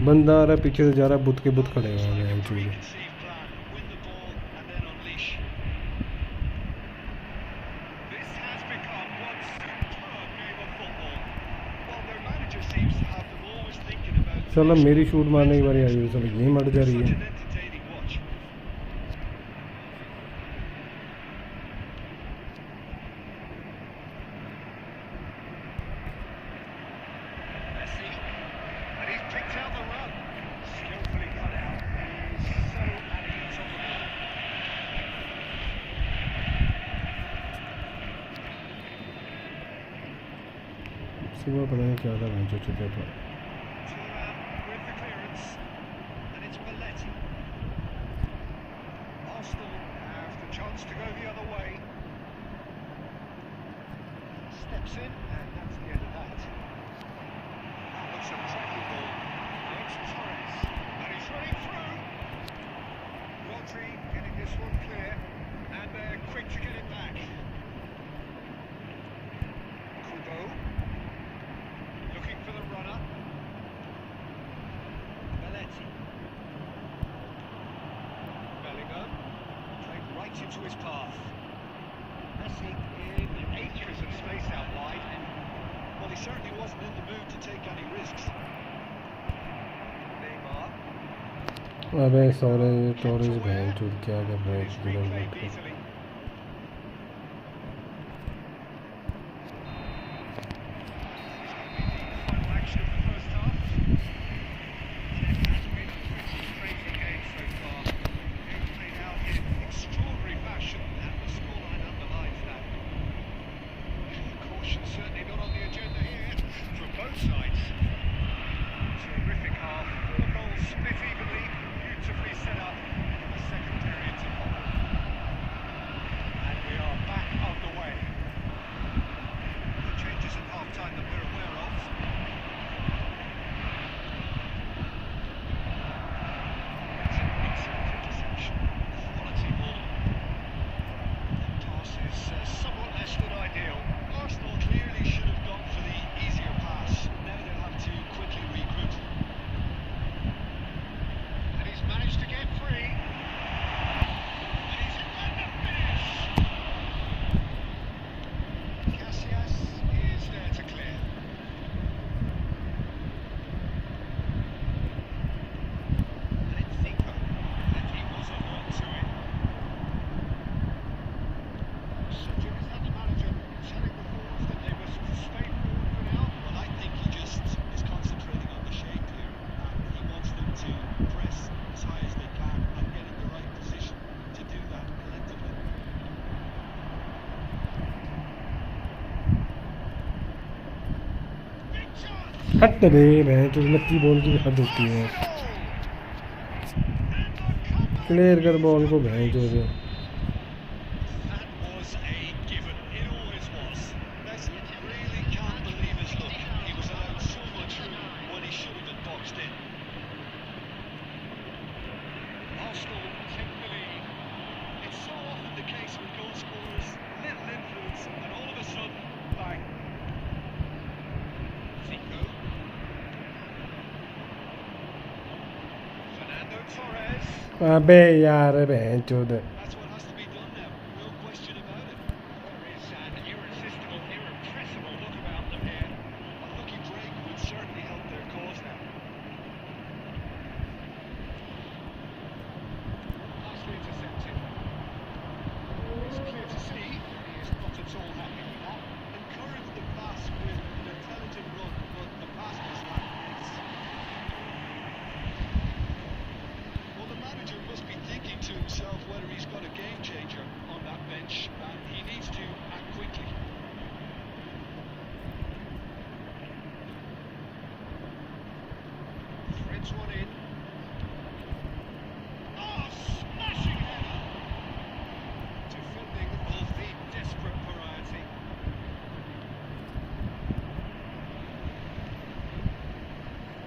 बंदा आ रहा, पीछे से जा रहा, बुत के बुत खड़े हुए हैं बेंच में। चलो मेरी शूट मारने की बारी आई है, चलो गेम अट जा रही Such है। an entertaining watch. Messi, and he's picked out the run. Skillfully cut out. He's so at ease on the ball. सुबह पता नहीं क्या था मैच चुके पर। Turnip with the clearance, and it's Belletti. Arsenal have the chance to go the other way. Steps in, and that's the end of that. That looks a tracking ball. It's Torres, and he's running through. Rodri getting this one clear, and they're quick to get it back. Kubo looking for the runner. Belletti. Bellingham played right into his path. Messi in acres of space out wide. Well, he certainly wasn't in the mood to take any risks. Neymar. अबे sorry storage बहन चूत क्या कर रहा It's है reclaimed easily. Final action of the first half. It has been a pretty crazy game so far. It's played out in extraordinary fashion, and the scoreline underlines that. Caution certainly not on the agenda here from both sides. Terrific half. 4 goals split evenly, beautifully set up for the second period to follow. And we are back underway. The changes at half-time that we're aware of. It's an excellent interception. Quality ball. The pass is somewhat less than ideal. Arsenal clearly should have gone for the easier pass. Now they'll have to quickly regroup. And he's managed to get free. And he's in the finish. Casillas is there to clear. And it's Zico. And he was alert to it. So, Jim, is that the manager telling the forwards that they must stay forward for now? Well, I think he just is concentrating on the shape here. And he wants them to press as high as they can and get in the right position to do that collectively. Big chance! हट बे बहन चूत लक्की ball की भी हद होती है। Clear कर ball को बहन चूत। That was a given. It always was. Messi really can't believe his luck. He was allowed so much room when he should have been boxed in. Arsenal take the lead. It's so often the case with goal scorers, little influence, and all of a sudden, bang. Zico. Fernando Torres. अबे यार बहन चूत। That's what has to be done now. No question about it. There is an irresistible, irrepressible look about them here. A lucky break would certainly help their cause now. Nicely intercepted. It's clear to see he is not at all happy with that. Encouraged the pass with an intelligent run, but the pass was like this. Well, the manager must be thinking to himself whether he's got a game changer on that bench, and he needs to act quickly. Threads one in. Oh, smashing header! Defending of the desperate variety.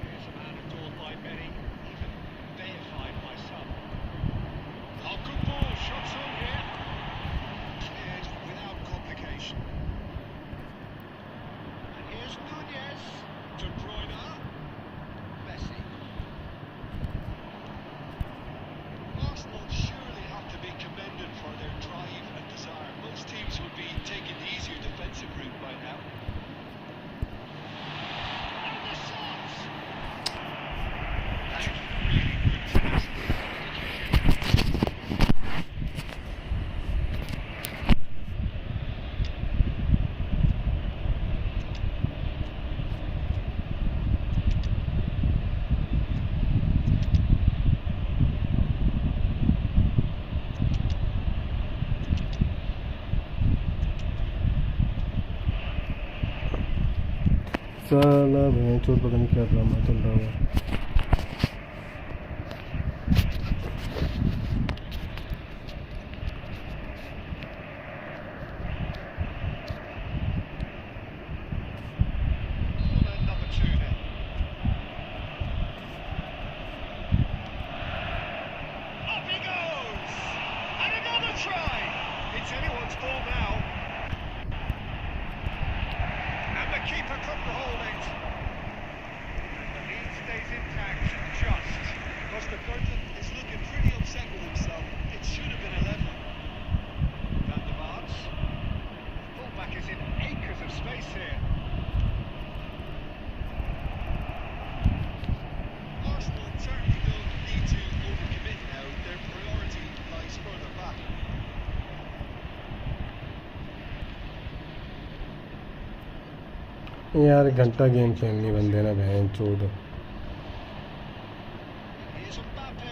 Here's a man adored by many, even deified by some. Oh, good ball, shots on here. साला भैंस चोद पता नहीं क्या drama चल रहा है। It's anyone's ball now. And the keeper couldn't hold it. The lead stays intact, just. Costa Curtin is looking pretty upset with himself. It should have been 11. Van der Vaart. Fullback is in acres of space here. Arsenal certainly don't need to overcommit now. Their priority lies further back. यार घंटा game खेलनी बंदे ना भैंस चोद। Here's Mbappe.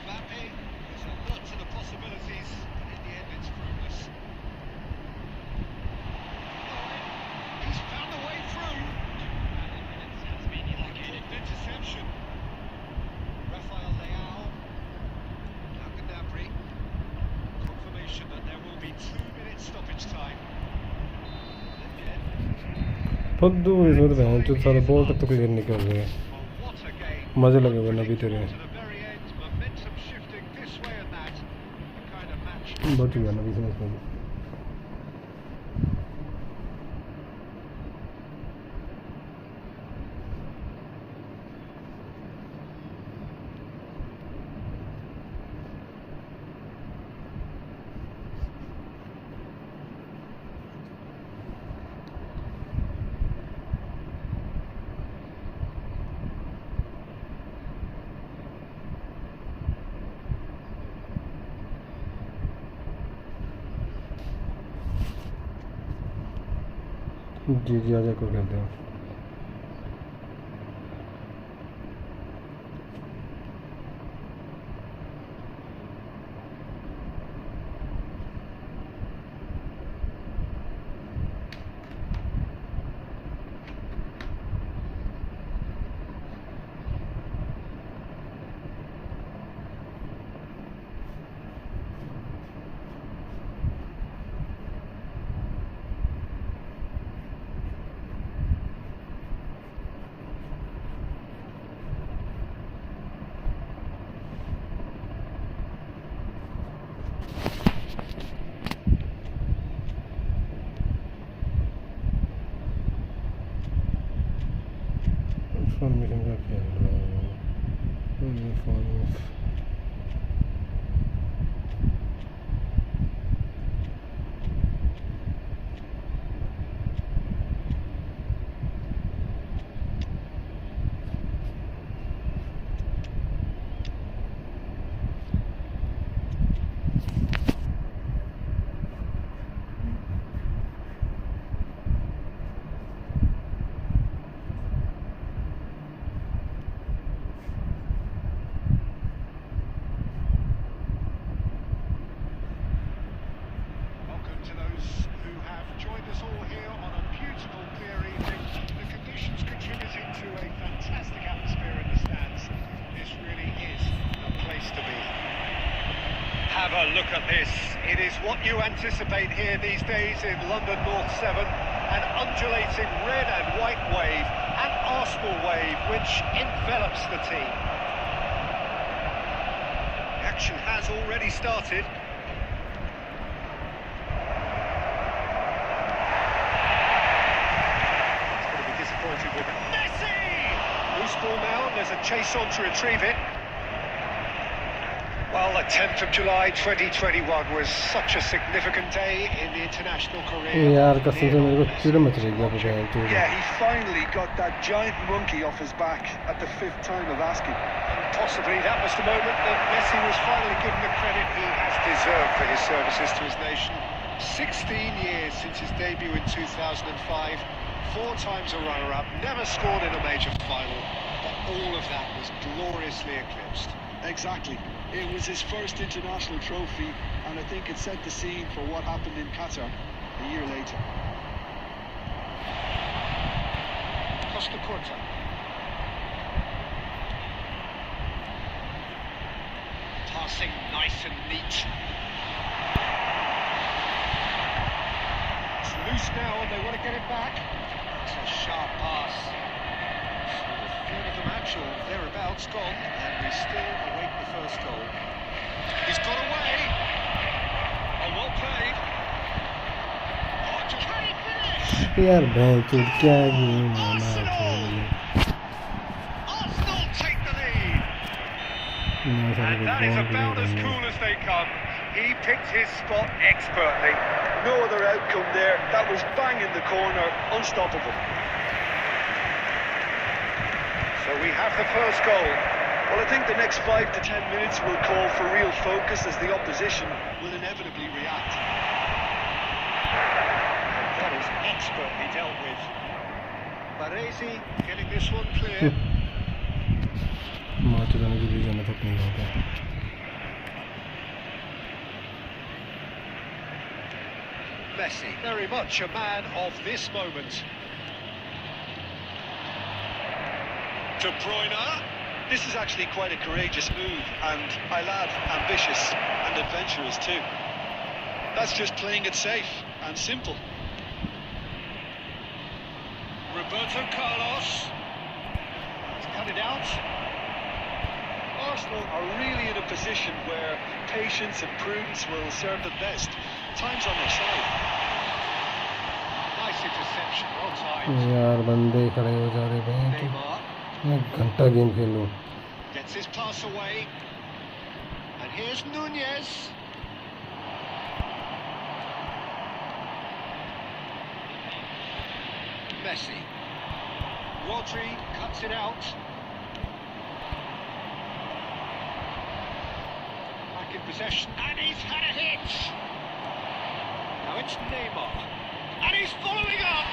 Mbappe is alert to the possibilities. In the end, it's fruitless. He's found a way through. Good interception. Rafael Leao. Now Gnabry. Confirmation that there will be 2 minutes stoppage time. फुद्दू इसमें तो भैंस चोद सारे ball तक तो clear निकल रहे हैं। What a game. मजे लगे वरना भी तेरे To the very end, momentum shifting this way and that. The kind of match. बच गया ना बीच में इसमें। जी जी आजा को कहते हैं। फॉर्मेशन का खेल रहा हूँ formation Have a look at this. It is what you anticipate here these days in London North 7. An undulating red and white wave, an Arsenal wave which envelops the team. The action has already started. It's going to be disappointed with Messi! Loose ball now, and there's a chase on to retrieve it. Well, the 10th of July 2021 was such a significant day in the international career. यार कसम से मेरे को चिढ़ much रही है भैंस चोद। Yeah, he finally got that giant monkey off his back at the 5th time of asking. Possibly that was the moment that Messi was finally given the credit he has deserved for his services to his nation. 16 years since his debut in 2005, 4 times a runner-up, never scored in a major final, but all of that was gloriously eclipsed. Exactly. It was his first international trophy, and I think it set the scene for what happened in Qatar a year later. across the quarter. Passing nice and neat. It's loose now and they want to get it back. It's a sharp pass. So the third of the match or thereabouts gone, and we still await the first goal. He's got away. Oh, well played. Oh, can he finish? यार bench क्या game है Arsenal take the lead. And that is about as cool as they come. He picked his spot expertly. No other outcome there. That was bang in the corner, unstoppable. So we have the first goal. Well, I think the next 5 to 10 minutes will call for real focus as the opposition will inevitably react. And that is expertly dealt with. Baresi getting this one clear. मार्च जाने के लिए जाना तक नहीं होगा Messi, very much a man of this moment. De Bruyne. This is actually quite a courageous move, and I lad, ambitious and adventurous too. That's just playing it safe and simple. Roberto Carlos. He's cut it out. Arsenal are really in a position where patience and prudence will serve them best. Time's on their side. Nice interception, well timed. यार बंदे खड़े हो जा रहे हैं Neymar मैं घंटा game खेल लूँ gets his pass away. And here's Nunez. Messi. Rodri cuts it out. Back in possession, and he's had a hit. Now it's Neymar, and he's following up.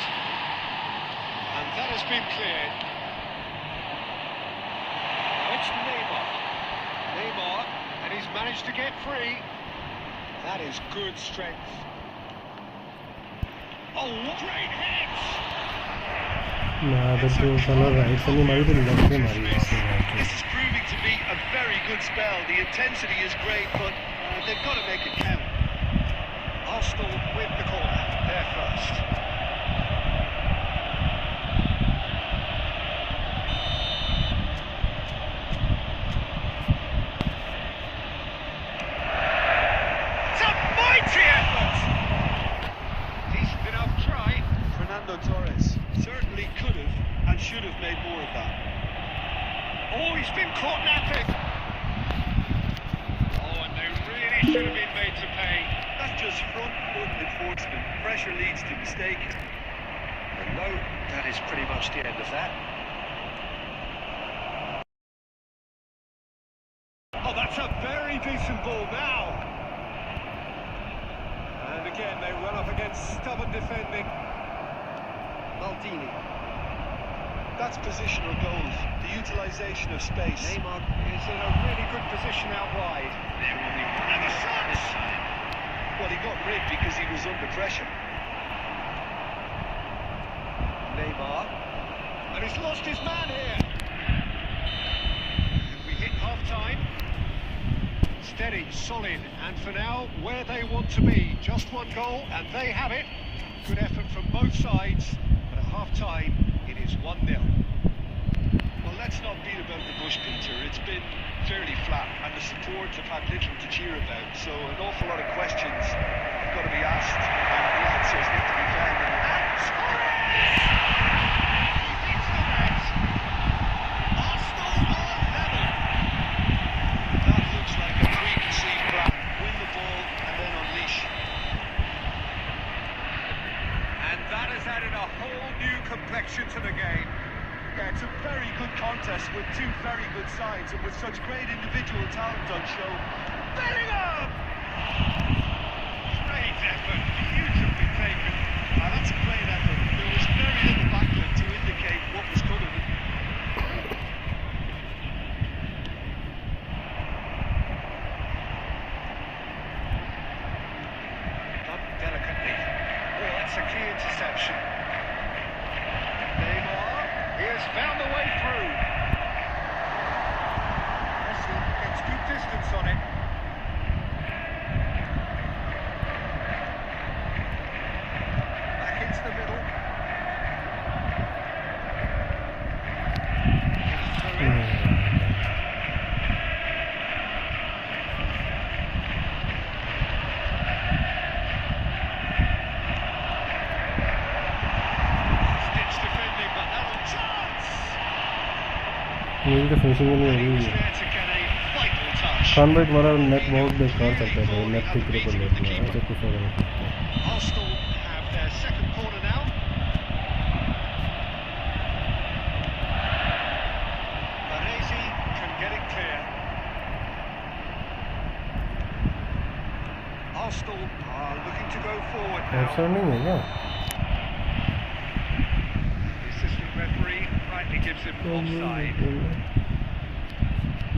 And that has been cleared. Now it's Neymar. Neymar, and he's managed to get free. That is good strength. Oh, great hit! मैं अगर जो साला right से नहीं मारी तो left से मारी वहाँ पे This is proving to be a very good spell. The intensity is great, but they've got to make it count. Arsenal with the corner. They're first. It's a mighty effort! Decent enough try. Fernando Torres certainly could have and should have made more of that. Oh, he's been caught napping. Oh, and they really should have been made to pay. That's just front-foot enforcement. Pressure leads to mistake. And no, that is pretty much the end of that. Oh, that's a very decent ball now. And again, they run up against stubborn defending. Maldini. That's positional goals, the utilisation of space. Neymar is in a really good position out wide. There will be one And the this shots! time. Well, he got rid because he was under pressure. Neymar. And he's lost his man here. And we hit half-time. Steady, solid, and for now, where they want to be. Just one goal, and they have it. Good effort from both sides, but at half-time, it is 1-0. Well, let's not beat about the bush, Peter. It's been fairly flat, and the support have had little to cheer about. So an awful lot of questions have got to be asked, and the answers need to be found in the net. Arsenal are level. That looks like a preconceived plan. Win the ball and then unleash. And that has added a whole new complexion to the game. Yeah, it's a very good contest with two very good sides and with such great individual talent on show. Bellingham! Great effort, beautifully taken. That's a great effort. There was very little backlit to indicate what was coming. Done delicately. Oh, that's a key interception. Neymar, he के finishing में नहीं He was होगी। there to get a vital touch. Khan भाई तुम्हारा net बहुत बेकार चलता है भाई, नेट ठीक कर लेते हैं, ऐसे कुछ होगा नहीं। Arsenal have their second corner now. Baresi can get it clear. Arsenal are looking to go forward now. Offside नहीं है क्या? The assistant referee rightly gives him offside.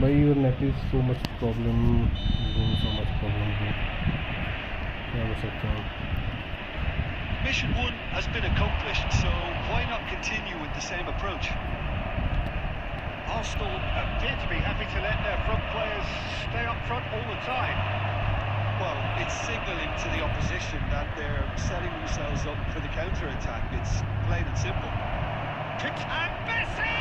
भाई your net is so much problem, so much problem. क्या हो सकता है? Mission 1 has been accomplished, so why not continue with the same approach? Arsenal appear to be happy to let their front players stay up front all the time. Well, it's signalling to the opposition that they're setting themselves up for the counter-attack. It's plain and simple. And Messi!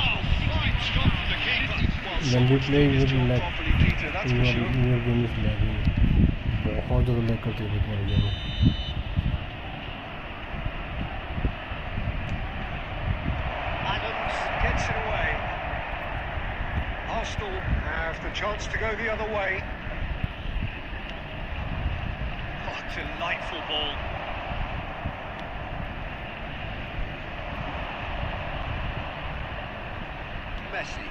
Oh, fine stop from the keeper. Well, When we someone's play doing his with job lag, properly, Peter, that's for sure. your game is lagging. बहुत ज़्यादा lag करती है तुम्हारी game. Adams gets it away. Arsenal have the chance to go the other way. Oh, delightful ball. Messi.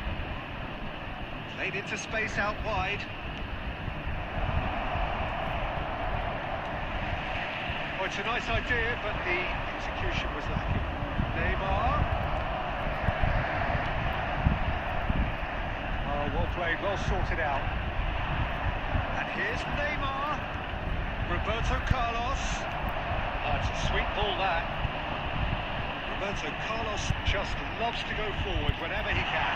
Played into space out wide. Oh, it's a nice idea, but the execution was lacking. Neymar. Oh, well played, well sorted out. And here's Neymar. Roberto Carlos. Oh, it's a sweet ball that. Roberto Carlos just loves to go forward whenever he can.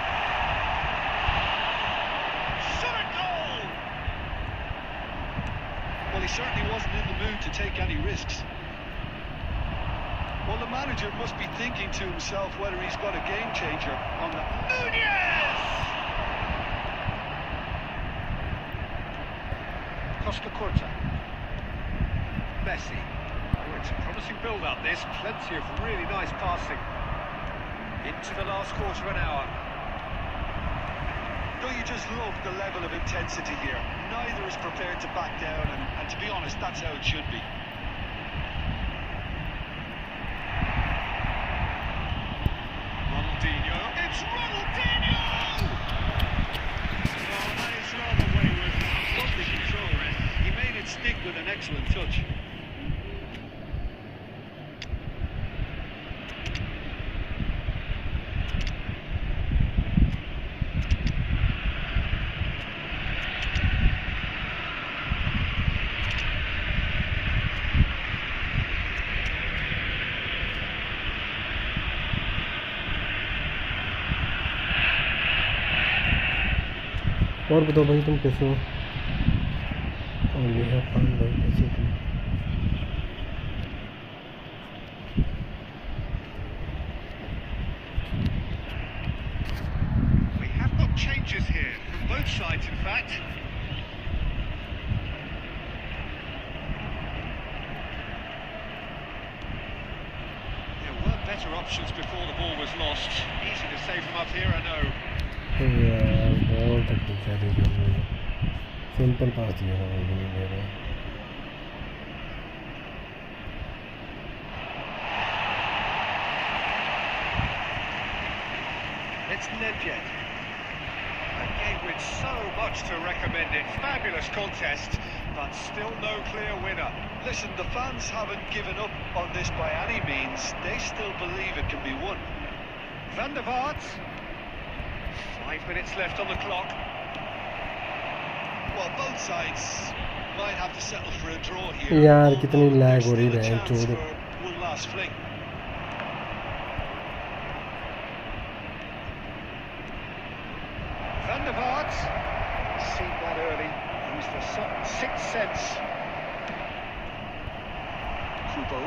Shot a goal! Well, he certainly wasn't in the mood to take any risks. Well, the manager must be thinking to himself whether he's got a game changer on the... Nunez! Costa Curta. Messi. Oh, it's a promising build-up this. Plenty of really nice passing. Into the last quarter of an hour. Don't you just love the level of intensity here? Neither is prepared to back down, and to be honest, that's how it should be. Ronaldinho. It's Ronaldinho! Oh, that is rather wayward. Lovely control. He made it stick with an excellent touch. और बताओ भाई तुम कैसे हो? और ये है खान भाई, कैसे हो तुम? We have got changes here, from both sides in fact. There were better options before the ball was lost. Easy to say from up here, I know. यार बहुत तकलीफ है देखो, सिंपल पास दिया था वो भी नहीं दे रहा। It's Nedved. A game with so much to recommend it. Fabulous contest, but still no clear winner. Listen, the fans haven't given up on this by any means. They still believe it can be won. Van der Vaart. 5 minutes left on the clock. Well, both sides might have to settle for a draw here. यार कितनी although lag there's हो रही still a है chance छोड़। for one last fling. Van der Vaart. Seen that early. Used the sixth sense. Kubo.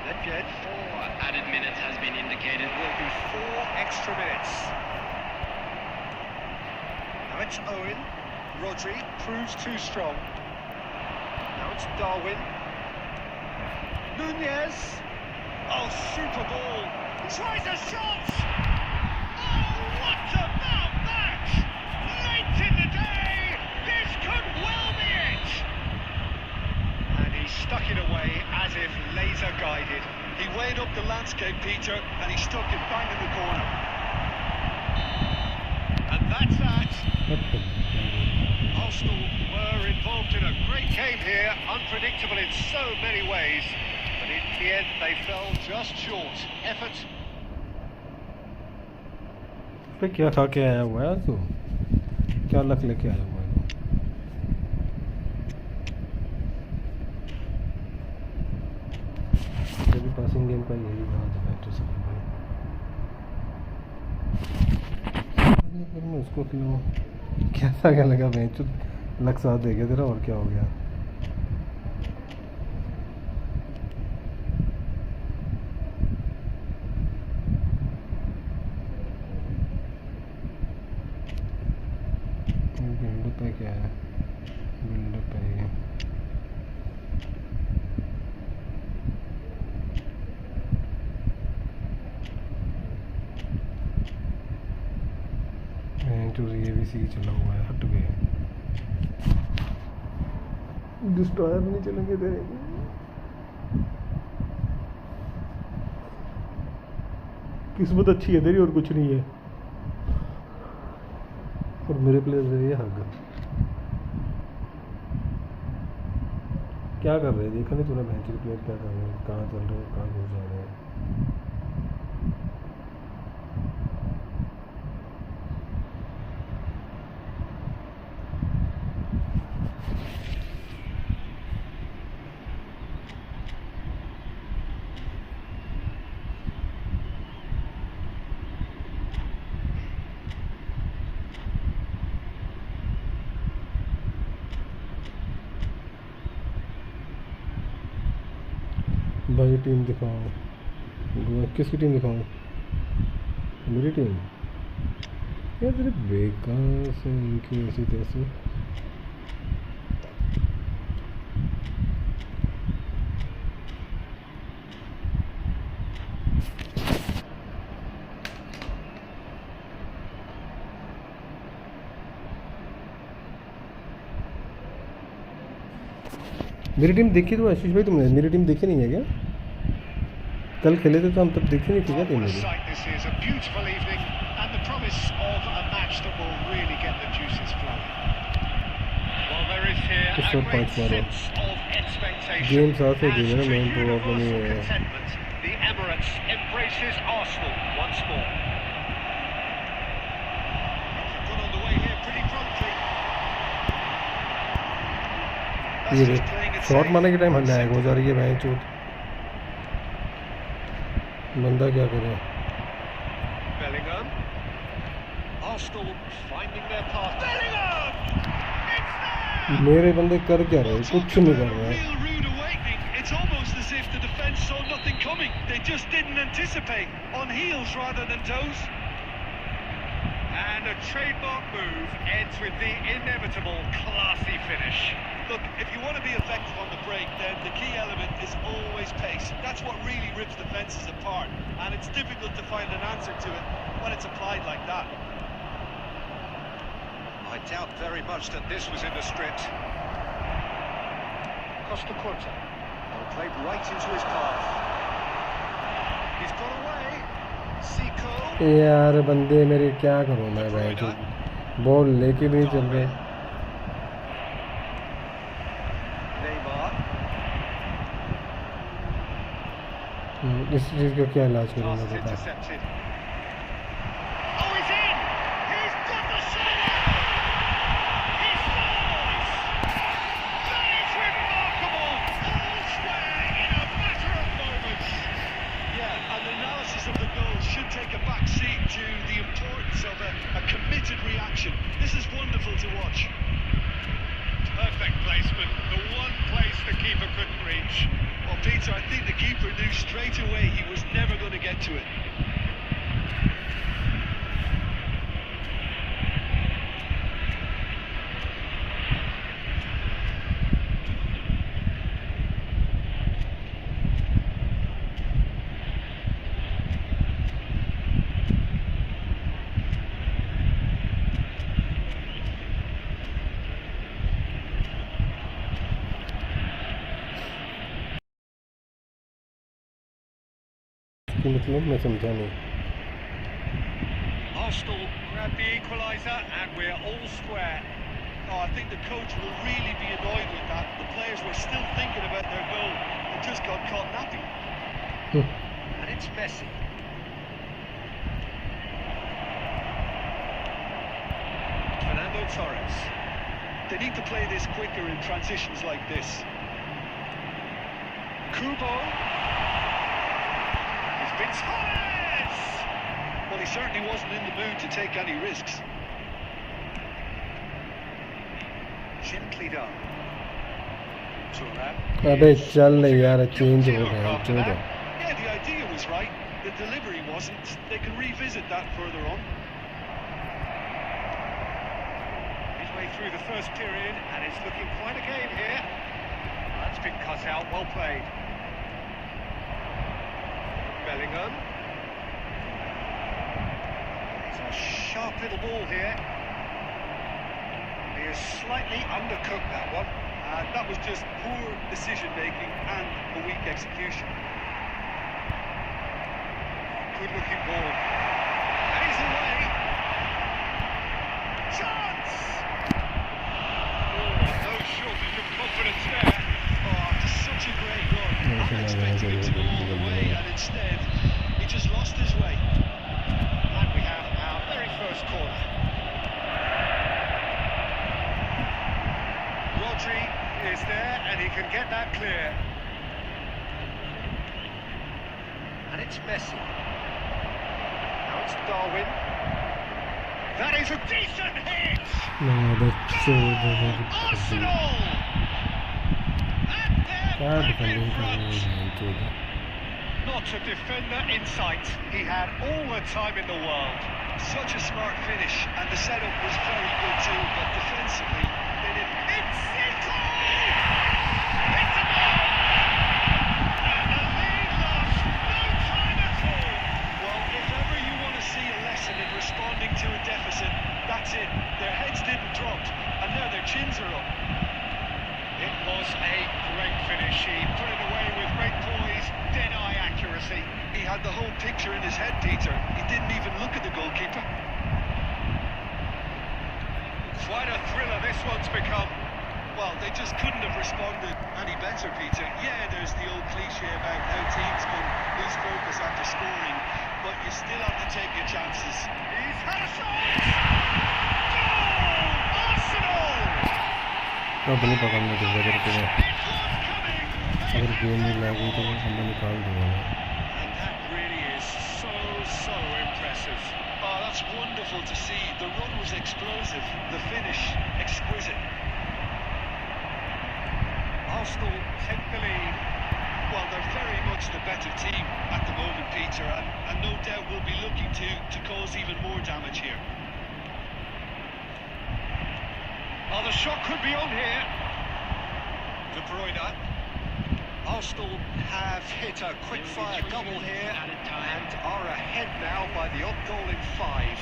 Nedved. 4 added minutes has been indicated. Will be 4 extra minutes. Now it's Owen. Rodri proves too strong. Now it's Darwin. Nunez. Oh, super ball. Tries a shot. That's that. Arsenal were involved in a great game here, unpredictable in so many ways, but in the end they fell just short. Effort. पे क्या खा के आया हुआ है तू? क्या luck लेके आया हुआ है? जब पासिंग गेम का यही बात है तो सब भाई मैं उसको खिलाऊं कैसा क्या लगा मैं तो लक साथ दे गया तेरा और क्या हो गया बिल्डअप पे क्या है बिल्डअप पे है ये भी सी चला हुआ है हट गए डिस्ट्रॉयर नहीं चलेंगे तेरे किस्मत अच्छी है तेरी और कुछ नहीं है और मेरे प्लेयर से ये हग क्या कर रहे हैं देखा नहीं तूने बेंच के प्लेयर क्या कर रहे हैं कहाँ चल रहे हैं कहाँ घुस जा रहे हैं भाई टीम दिखाओ किसकी टीम दिखाऊँ मेरी टीम यार तेरे बेकार से इनकी ऐसी तैसी मेरी टीम देखी तो आशीष भाई तुमने मेरी टीम देखी नहीं है क्या कल खेले थे तो हम तब देखे नहीं थे क्या टीम मेरी इस पर 5 मारो गेम साथ ही दे ना मेन प्रॉब्लम नहीं है ये शॉट मारने के टाइम लैग हो जा रही है भैंस चोट बंदा क्या करे मेरे बंदे कर क्या रहे कुछ नहीं कर रहे It's almost as if the defence saw nothing coming. They just didn't anticipate. On heels rather than toes. And a trademark move ends with the inevitable classy finish. Look, if you want to be effective on the break, then the key element is always pace. That's what really rips defences apart. And it's difficult to find an answer to it when it's applied like that. I doubt very much that this was in the script. Costa Curta. Played right into his path. He's got away. Zico. यार बंदे मेरे क्या करूँ मैं भाई ball लेके भी नहीं चल रहे इस चीज़ का क्या इलाज करूँगा बता Take a back seat to the importance of a committed reaction. This is wonderful to watch. Perfect placement, the one place the keeper couldn't reach. Well, Peter, I think the keeper knew straight away he was never going to get to it. मतलब मैं समझा नहीं Arsenal grab the equaliser and we're all square. Oh, I think the coach will really be annoyed with that. The players were still thinking about their goal and just got caught napping. And it's Messi. Fernando Torres. They need to play this quicker in transitions like this. Kubo. It's been Torres! Well, he certainly wasn't in the mood to take any risks. Gently done. Turnip. अबे चल यार change हो गया चलो Yeah, the idea was right. The delivery wasn't. They can revisit that further on. Midway through the first period, and it's looking quite a game here. That's been cut out, well played. Bellingham. It's a sharp little ball here. He has slightly undercooked that one. That was just poor decision-making and a weak execution. Good looking ball. And he's away. Chance! Oh, no shortage of confidence there. Oh, such a great run. I'm expecting him to go all the way, and instead, he just lost his way. And we have our very first corner. Rodri is there, and he can get that clear. And it's Messi. Now it's Darwin. That is a decent hit! Arsenal! And they're back in front. Not a defender in sight. He had all the time in the world. Such a smart finish, and the setup was very good too, but defensively, they didn't. It's Zico! It's a goal! And the lead lost no time at all. Well, if ever you want to see a lesson in responding to a deficit, that's it. Their heads didn't drop, and now their chins are up. It was a great finish. He put it away with great poise, dead-eye accuracy. He had the whole picture in his head, Peter. He didn't even look at the goalkeeper. Quite a thriller this one's become. Well, they just couldn't have responded any better, Peter. Yeah, there's the old cliche about how teams can lose focus after scoring, but you still have to take your chances. He's had a shot! Goal! Arsenal! अपनी पकड़ने की जरूरत है It was coming! अगर game में लग गई तो हम निकाल देंगे And that really is so impressive. Oh, that's wonderful to see. The run was explosive, the finish exquisite. Arsenal take the lead. Well, they're very much the better team at the moment, Peter, and no doubt will be looking to cause even more damage here. Oh, the shot could be on here. De Bruyne. Arsenal have hit a quick-fire double here and are ahead now by the odd goal in 5.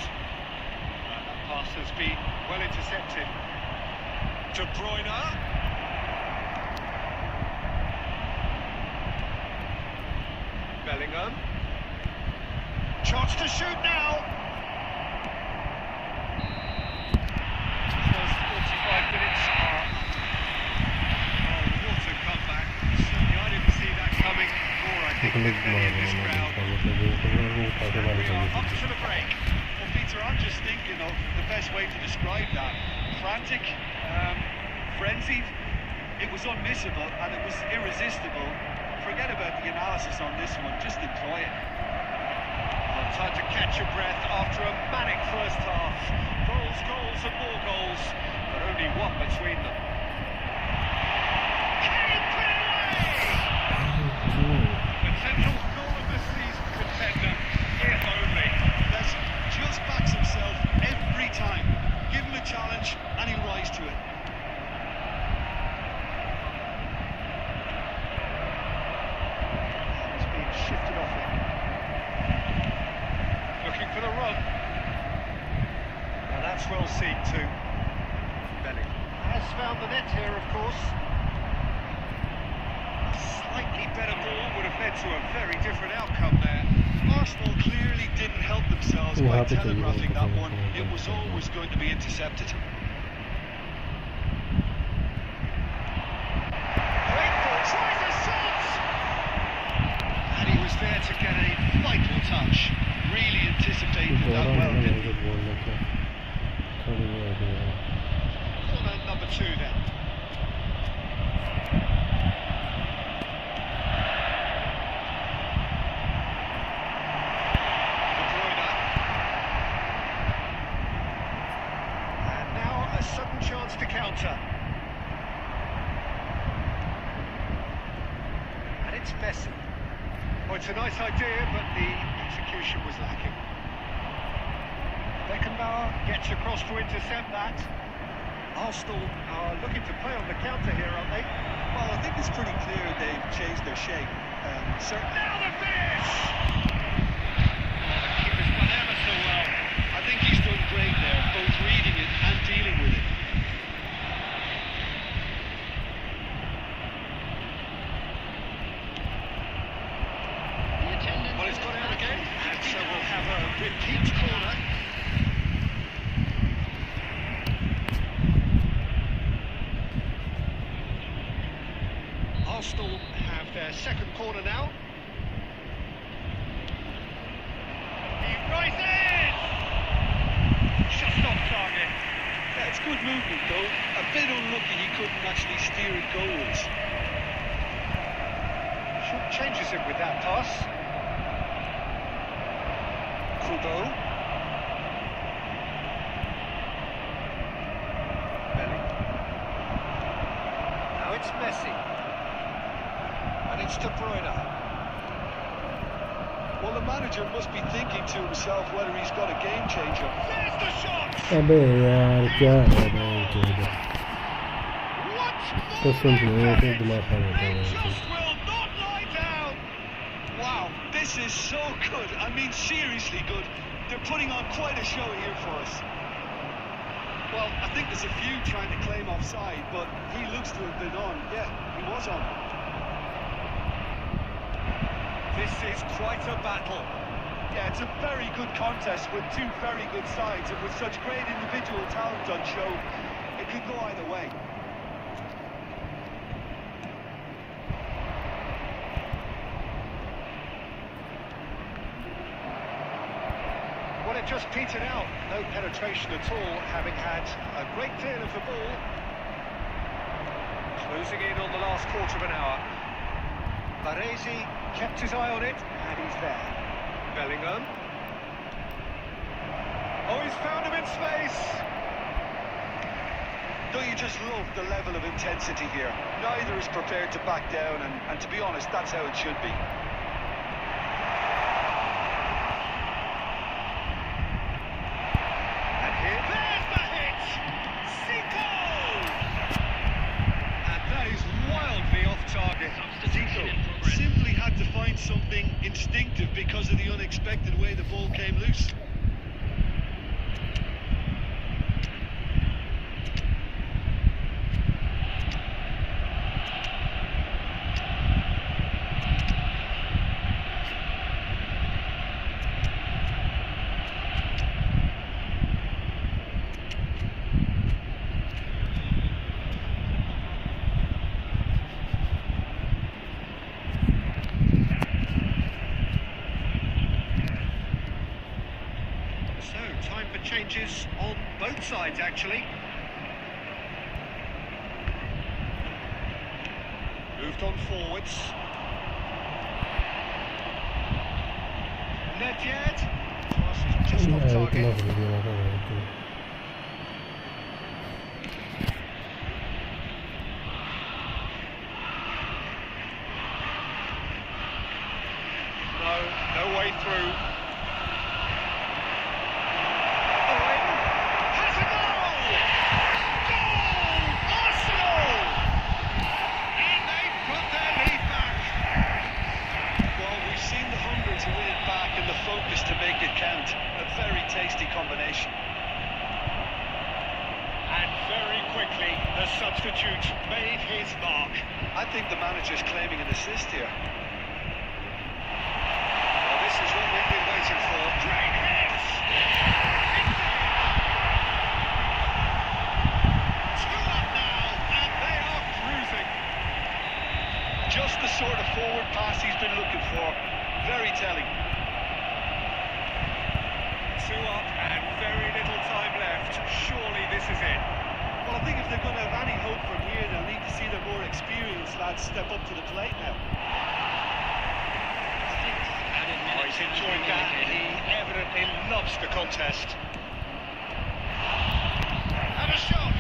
That pass has been well intercepted. De Bruyne. Bellingham. Chance to shoot now. First 45 minutes are... Oh, what a comeback. Certainly I didn't see that coming, or I think many in this crowd. We are up to the break. Well, Peter, I'm just thinking of the best way to describe that. Frantic, frenzied. It was unmissable and it was irresistible. Forget about the analysis on this one, just enjoy it. Well, time to catch your breath after a manic first half. Goals and more goals, but only one between them. Can he put it away? Potential goal of the season contender, if only. That's just backs himself every time. Give him a challenge and he'll rise to it. He's being shifted off it. Looking for the run. And that's well seen too. Bellingham has found the net here, of course. A slightly better ball would have led to a very different outcome there. Arsenal clearly didn't help themselves Yeah, by happy to telegraphing hear that that. one. It was always going to be intercepted. Great ball, tries a shot! And he was there to get a vital touch. Really anticipated that बड़ा well, नहीं didn't है he? बोलने का खड़ी हुई है Corner number 2 then. And now a sudden chance to counter. And it's Messi. Well, it's a nice idea, but the execution was lacking. Beckenbauer gets across to intercept that. Arsenal are looking to play on the counter here, aren't they? Well, I think it's pretty clear they've changed their shape. Certainly. Now the finish! Oh, the keeper's done ever so well. I think he's done great there, both reading it and dealing with it. Well, it's gone out again, and so we'll have a repeat corner. Arsenal have their second corner now. He rises! Just off target. Yeah, it's good movement though. A bit unlucky he couldn't actually steer it goalwards. Changes it with that pass. Kubo. Belly. Now it's Messi. And it's De Bruyne. Well, the manager must be thinking to himself whether he's got a game changer. There's the shot! अबे यार क्या है भाई What कसम से more मेरे effort! दिमाग खराब होता They है just will not lie down! Wow, this is so good. I mean, seriously good. They're putting on quite a show here for us. Well, I think there's a few trying to claim offside, but he looks to have been on. Yeah, he was on. This is quite a battle. Yeah, it's a very good contest with two very good sides, and with such great individual talent on show, it could go either way. Well, it just petered out. No penetration at all, having had a great deal of the ball. Closing in on the last quarter of an hour. Baresi kept his eye on it, and he's there. Bellingham. Oh, he's found him in space. Don't you just love the level of intensity here? Neither is prepared to back down, and to be honest, that's how it should be. And here, there's the hit! Zico! And that is wildly off target. Substitution in progress. Simply had to find something instinctive because of the unexpected way the ball came loose. So, time for changes on both sides, actually. Moved on forwards. Nedved. Pass is just off इतना target. हो गया था No way through. Owen has a goal! Goal! Arsenal! And they put their lead back. Well, we've seen the hunger to win it back and the focus to make it count. A very tasty combination. And very quickly. The substitute made his mark. I think the manager's claiming an assist here. Well, this is what we've been waiting for. Great hit! Two up now, and they are cruising. Just the sort of forward pass he's been looking for. Very telling. 2 up and very little time left. Surely this is it. Well, I think if they're going to have any hope from here, they'll need to see their more experienced lads step up to the plate now. Added Oh, minutes he's has enjoyed been that. indicated. He evidently loves the contest. And a shot!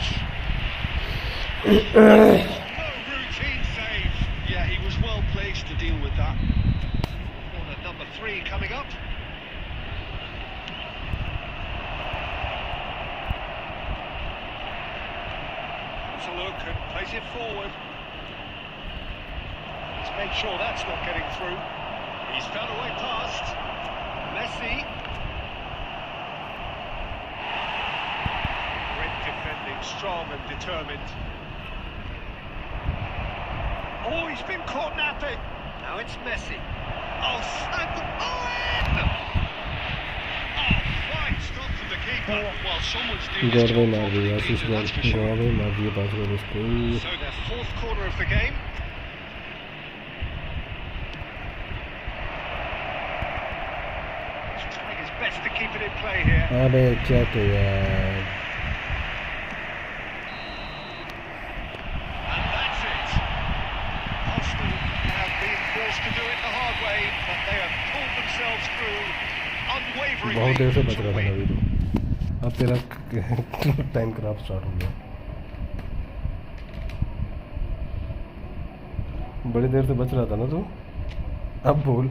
No routine save. Yeah, he was well placed to deal with that. Corner number 3 coming up. A look and plays it forward. He's made sure that's not getting through. He's found a way past. Messi. Great defending, strong and determined. Oh, he's been caught napping. Now it's Messi. Oh, and Owen! Oh, fine stop from the keeper. While someone's doing his Gaur job में मार दिया properly, Ashish ball that's for sure. गौर में मार दिया 5 गोल उसको So their 4th corner of the game. He's trying his best to keep it in play here. अबे check यार And that's it. Arsenal have been forced to do it the hard way, but they have pulled themselves through unwaveringly बहुत देर से बच to रहा था win. नवी तो अब तेरा टाइम खराब स्टार्ट हो गया बड़ी देर से बच रहा था ना तू अब बोल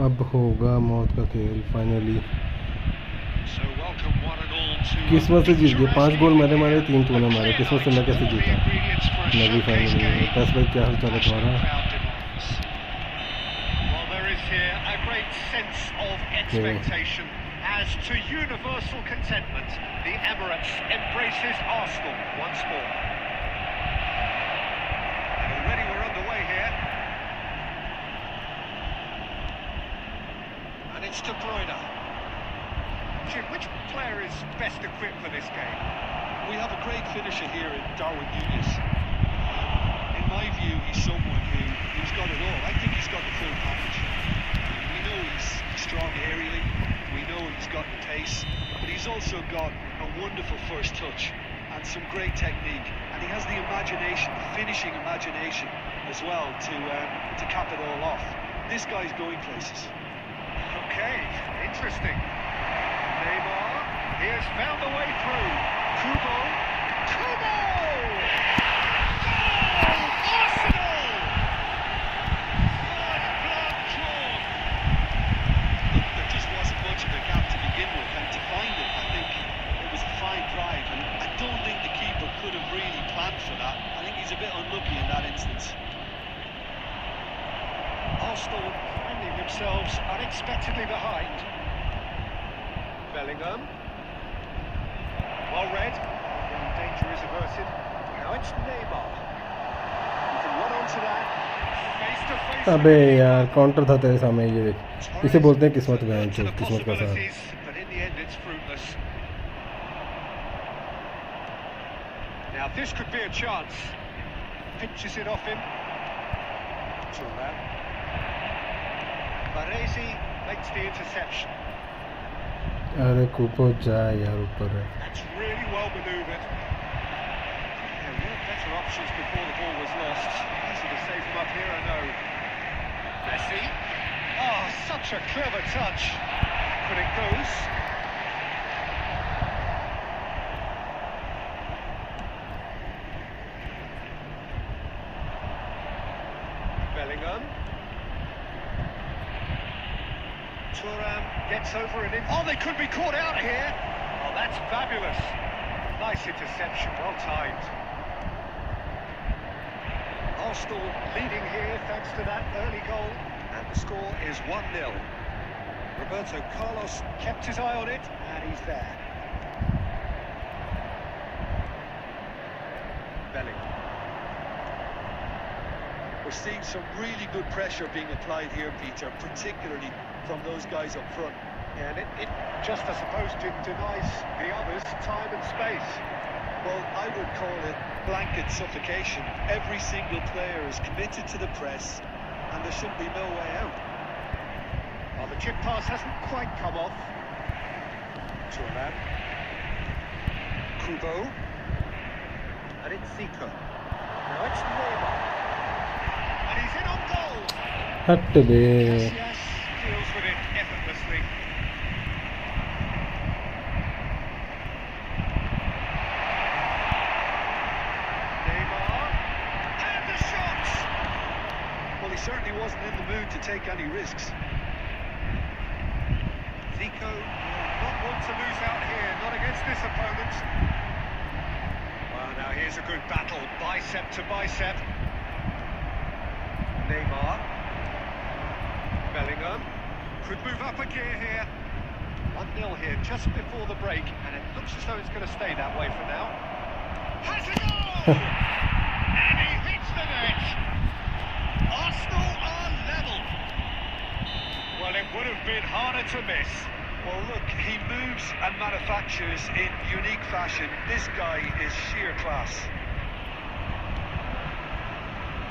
अब होगा मौत का खेल finally So welcome one and all to किस्मत से जीत गए 5 गोल मैंने मारे 3 तूने मारे किस्मत से मैं कैसे जीता ingredients for a मैं भी showcase फाइनली game. बस भाई क्या हाल चाल है तुम्हारा Crowd demands. Well, there is here a great sense of expectation. As to universal contentment, the Emirates embraces Arsenal once more. And already we're underway here. And it's De Bruyne. Jim, which player is best equipped for this game? We have a great finisher here in Darwin Núñez. In my view, he's someone who's got it all. I think he's got the full package. We know he's strong aerially, we know he's got the pace, but he's also got a wonderful first touch and some great technique, and he has the imagination, the finishing imagination as well to cap it all off. This guy's going places. Okay, interesting. Neymar, he has found the way through. Kubo! Kubo! Goal! Arsenal! Blood drawn. Look, there just wasn't much of a gap to begin with, and to find it, I think it was a fine drive, and I don't think the keeper could have really planned for that. I think he's a bit unlucky in that instance. Arsenal finding themselves unexpectedly behind. Bellingham. Well read. Danger is averted. Now it's Neymar. You can run onto that. Face to face. अबे यार counter था तेरे सामने, ये देख, इसे बोलते हैं किस्मत बयान, To the किस्मत का साथ. possibilities, but in the end it's fruitless. Now this could be a chance. Pinches it off him. Turnip. Baresi makes the interception. अरे कुपो जा यार ऊपर है. That's really well manoeuvred. There were better options before the ball was lost. Easy to save him up here, I know. Messi. Oh, such a clever touch. But it goes. Bellingham. Turnip gets over and in. Oh, they could be caught out here. Oh, that's fabulous. Nice interception, well timed. Arsenal leading here thanks to that early goal. And the score is 1-0. Roberto Carlos kept his eye on it, and he's there. Bellingham. We're seeing some really good pressure being applied here, Peter, particularly from those guys up front. And it just, I suppose, denies the others time and space. Well, I would call it blanket suffocation. Every single player is committed to the press, and there should be no way out. Well, the chip pass hasn't quite come off. Turnip. Kubo. And it's Zico. Now it's Neymar. And he's in on goal. हट बे. Yes, deals with it effortlessly. Neymar. And the shot! Well, he certainly wasn't in the mood to take any risks. Zico will not want to lose out here, not against this opponent. Well, now here's a good battle, bicep to bicep. Neymar. Bellingham. Could move up a gear here. 1-0 here, just before the break, and it looks as though it's going to stay that way for now. Has a goal! And he hits the net! Arsenal are level. Well, it would have been harder to miss. Well, look, he moves and manufactures in unique fashion. This guy is sheer class.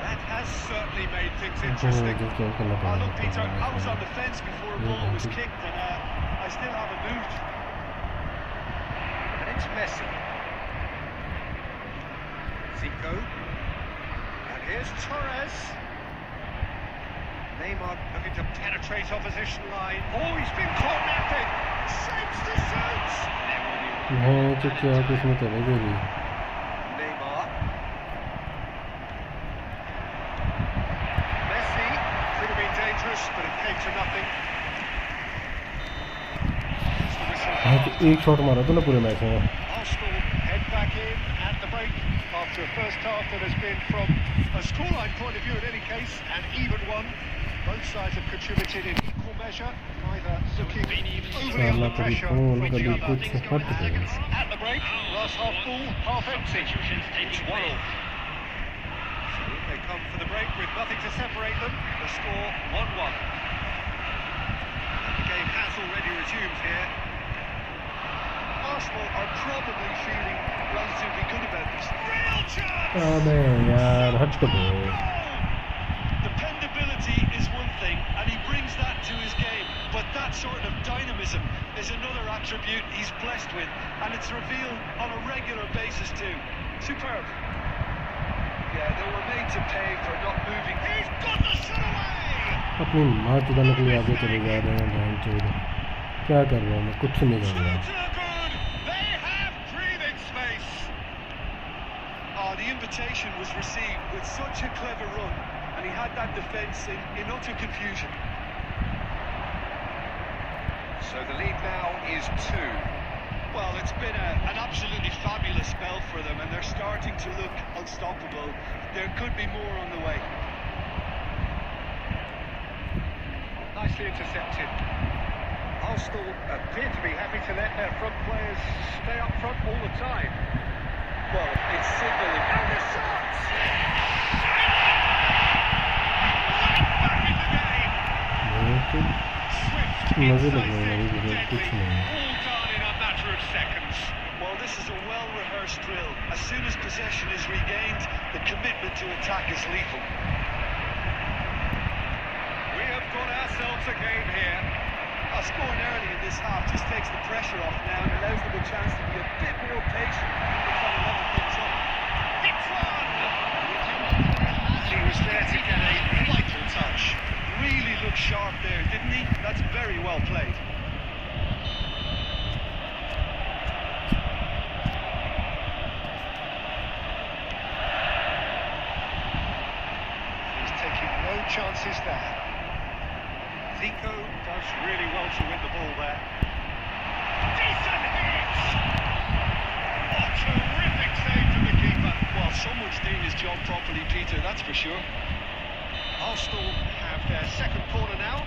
That has certainly made things interesting. Oh, look, Peter, I was on the fence before a ball was kicked, and I still haven't moved. And it's Messi. Zico. And here's Torres. Neymar looking to penetrate opposition line. Oh, he's been caught napping. Shapes the shoots. हाँ तो क्या किस्मत है भाई मेरी. Neymar. Messi could have been dangerous, but it came to nothing. It's the whistle. हाँ तो एक शॉट मारा था ना पूरे मैच में. Arsenal head back in at the break after a first half that has been, from a scoreline point of view in any case, an even one. Both sides have contributed in equal measure, neither looking overly under pressure from each other. At the break, glass half full, half empty. It's 1-1. So they come for the break with nothing to separate them. The score 1-1. And the game has already resumed here. Arsenal are probably feeling relatively good about this. Real chance! अबे यार हट तो गए। Dependability is one thing, and he brings that to his game. But that sort of dynamism is another attribute he's blessed with, and it's revealed on a regular basis too. Superb. Yeah, they were made to pay for not moving. He's got the shot away! अपनी माँ चुदाने के लिए आगे चले जा रहे हैं बहन चोद। क्या कर रहा हूँ मैं, कुछ नहीं कर रहा। They have breathing space. Oh, the invitation was received with such a clever run, and he had that defence in utter confusion. So the lead now is 2. Well, it's been an absolutely fabulous spell for them, and they're starting to look unstoppable. There could be more on the way. Nicely intercepted. Arsenal appear to be happy to let their front players stay up front all the time. Well, it's signalling. And the shots! Back in the game. Swift, मजे लग रहे incisive, हैं मुझे, कुछ deadly, नहीं। all done in a matter of seconds. Well, this is a well-rehearsed drill. As soon as possession is regained, the commitment to attack is lethal. We have got ourselves a game here. Scoring early in this half just takes the pressure off now and allows them a chance to be a bit more patient and try to level things up. It's one! He was there to get a vital touch. Really looked sharp there, didn't he? That's very well played. He's taking no chances there. Zico does really well to win the ball there. Decent hit! What terrific save from the keeper. Well, someone's doing his job properly, Peter, that's for sure. Arsenal have their second corner now.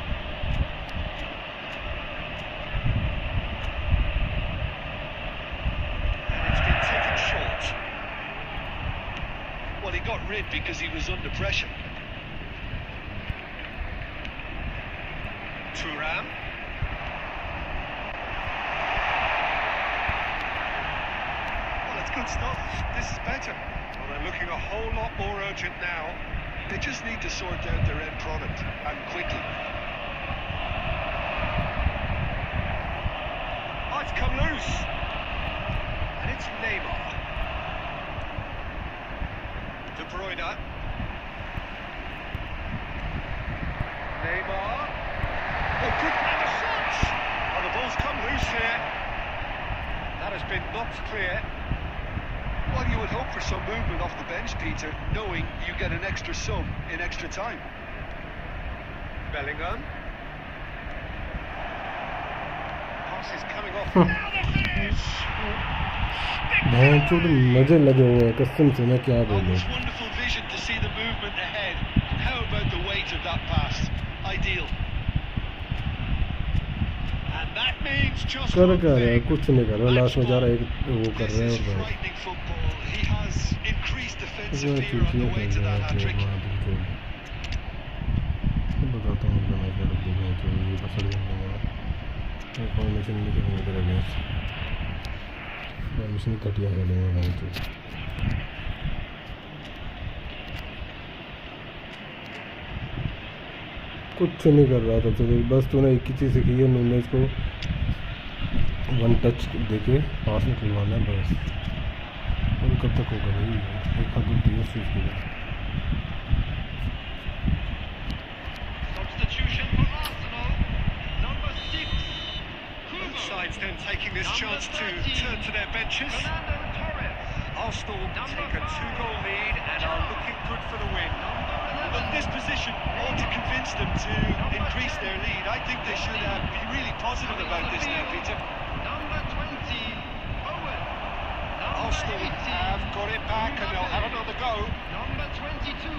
And it's been taken short. Well, he got rid because he was under pressure. Thuram. Well, it's good stuff. This is better. Well, they're looking a whole lot more urgent now. They just need to sort out their end product, and quickly. Oh, it's come loose. And it's Neymar. De Bruyne. Neymar. Oh, good man of shots. Oh, the ball's come loose here. That has been knocked clear. Well, you would hope for some movement off the bench, Peter, knowing you get an extra sub in extra time. Bellingham. Pass is coming off. Now the finish. बहन चोद मजे लगे हुए हैं कसम से, मैं क्या बोलूँ। Almost wonderful vision to see the movement ahead. And how about the weight of that pass? Ideal. And that means just कर one क्या रहा है, thing. कुछ नहीं कर रहा, लास्ट में जा रहा है एक वो कर This रहे is हैं और बस। frightening football. He has increased defensive इतना fear on the चूतिया way कर to रहा that है hat-trick. बिल्कुल। बताता हूँ अपना मैच लड़ दूँगा तो ये पसड़ जाऊँगा। फॉर्मेशन नहीं करेंगे तेरे अगेंस्ट, फॉर्मेशन घटिया खेलेंगे भाई तो। कुछ नहीं कर रहा था तो बस तूने एक ही चीज़ सीखी है, नूनेज को वन टच देके पास में खुलवाना है बस। और कब तक होगा भाई, एक हाथ में टीम चीज़ की। Substitution for Arsenal. Number 6. Both sides then taking this chance to turn to their benches. Fernando Torres. Arsenal take a 2-goal lead and are looking good for the win. But this position ought to convince them to increase their lead. I think they should be really positive about this now, Peter. Number 20. Owen. Arsenal have got it back and they'll have another go. Number 22.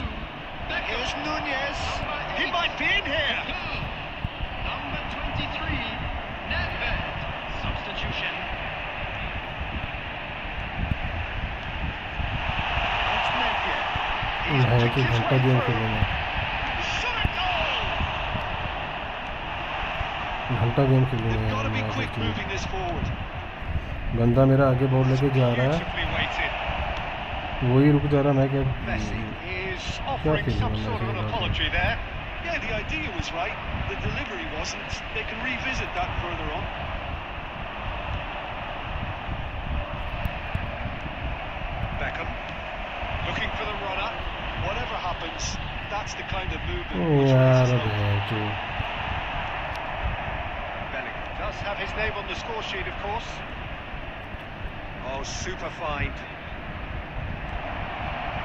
Here's Nunez. Number He 8. might be in here. Number 23. Nedved. Substitution. That's Nedved. है कि घंटा game खेलेंगे, Shot at goal. घंटा game They've खेलेंगे got यार to be मैं quick moving this forward. बंदा मेरा आगे बॉल लेके जा रहा है, Beautifully weighted. वही रुक जा रहा, मैं क्या Messi is क्या offering फीलिंग some है sort of an match apology there. Yeah, the idea was right. The delivery wasn't. They can revisit that further on. Beckham looking for the runner. Whatever happens, that's the kind of movement which यार raises hope. जो Bellingham does have his name on the score sheet, of course. Oh, super find.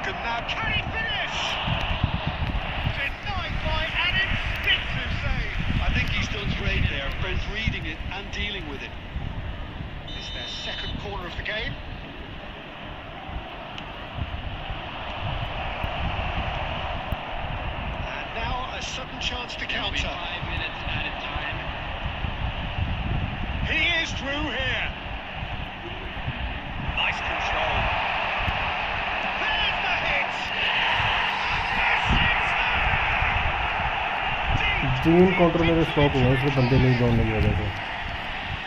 Can now can he finish? Denied by an instinctive save. I think he's done great there, both reading it and dealing with it. It's their second corner of the game. And now a sudden chance to counter. 5 minutes added time. He is through here. Nice control. There's the hit. तीन counter मेरे stop हुए, इसलिए बंदे नहीं दौड़ने की वजह से।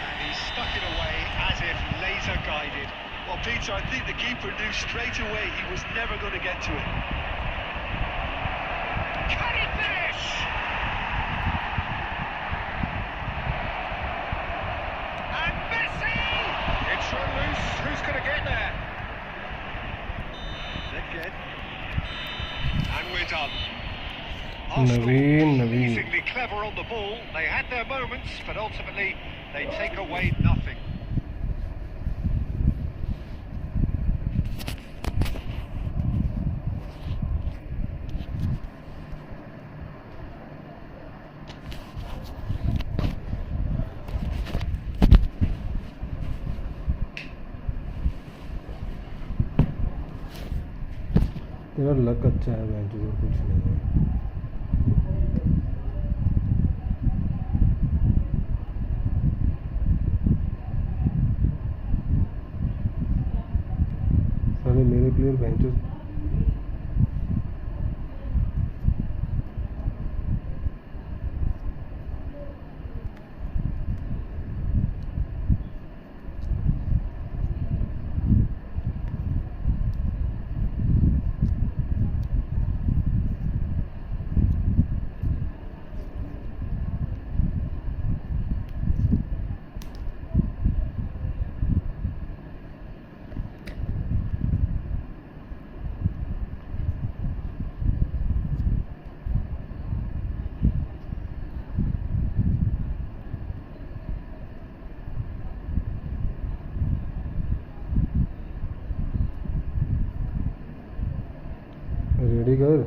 And he stuck it away as if laser guided. Well, Peter, I think the keeper knew straight away he was never going to get to it. Can he finish? And Messi! It's run loose. Who's going to get there? Again. And we're done. Arsenal Naveen. amazingly clever on the ball. They had their moments, but ultimately they take away nothing. तेरा luck अच्छा है match, जो कुछ नहीं है। सारे मेरे player बेंचो ready कर।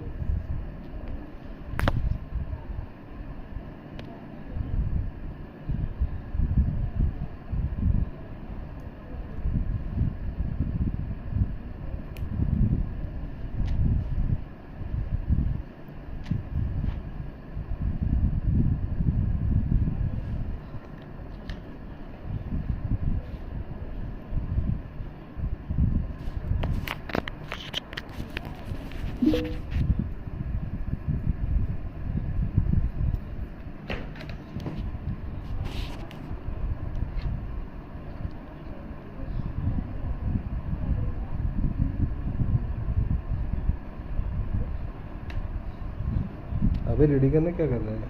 अबे रेडी करना क्या कर रहा है?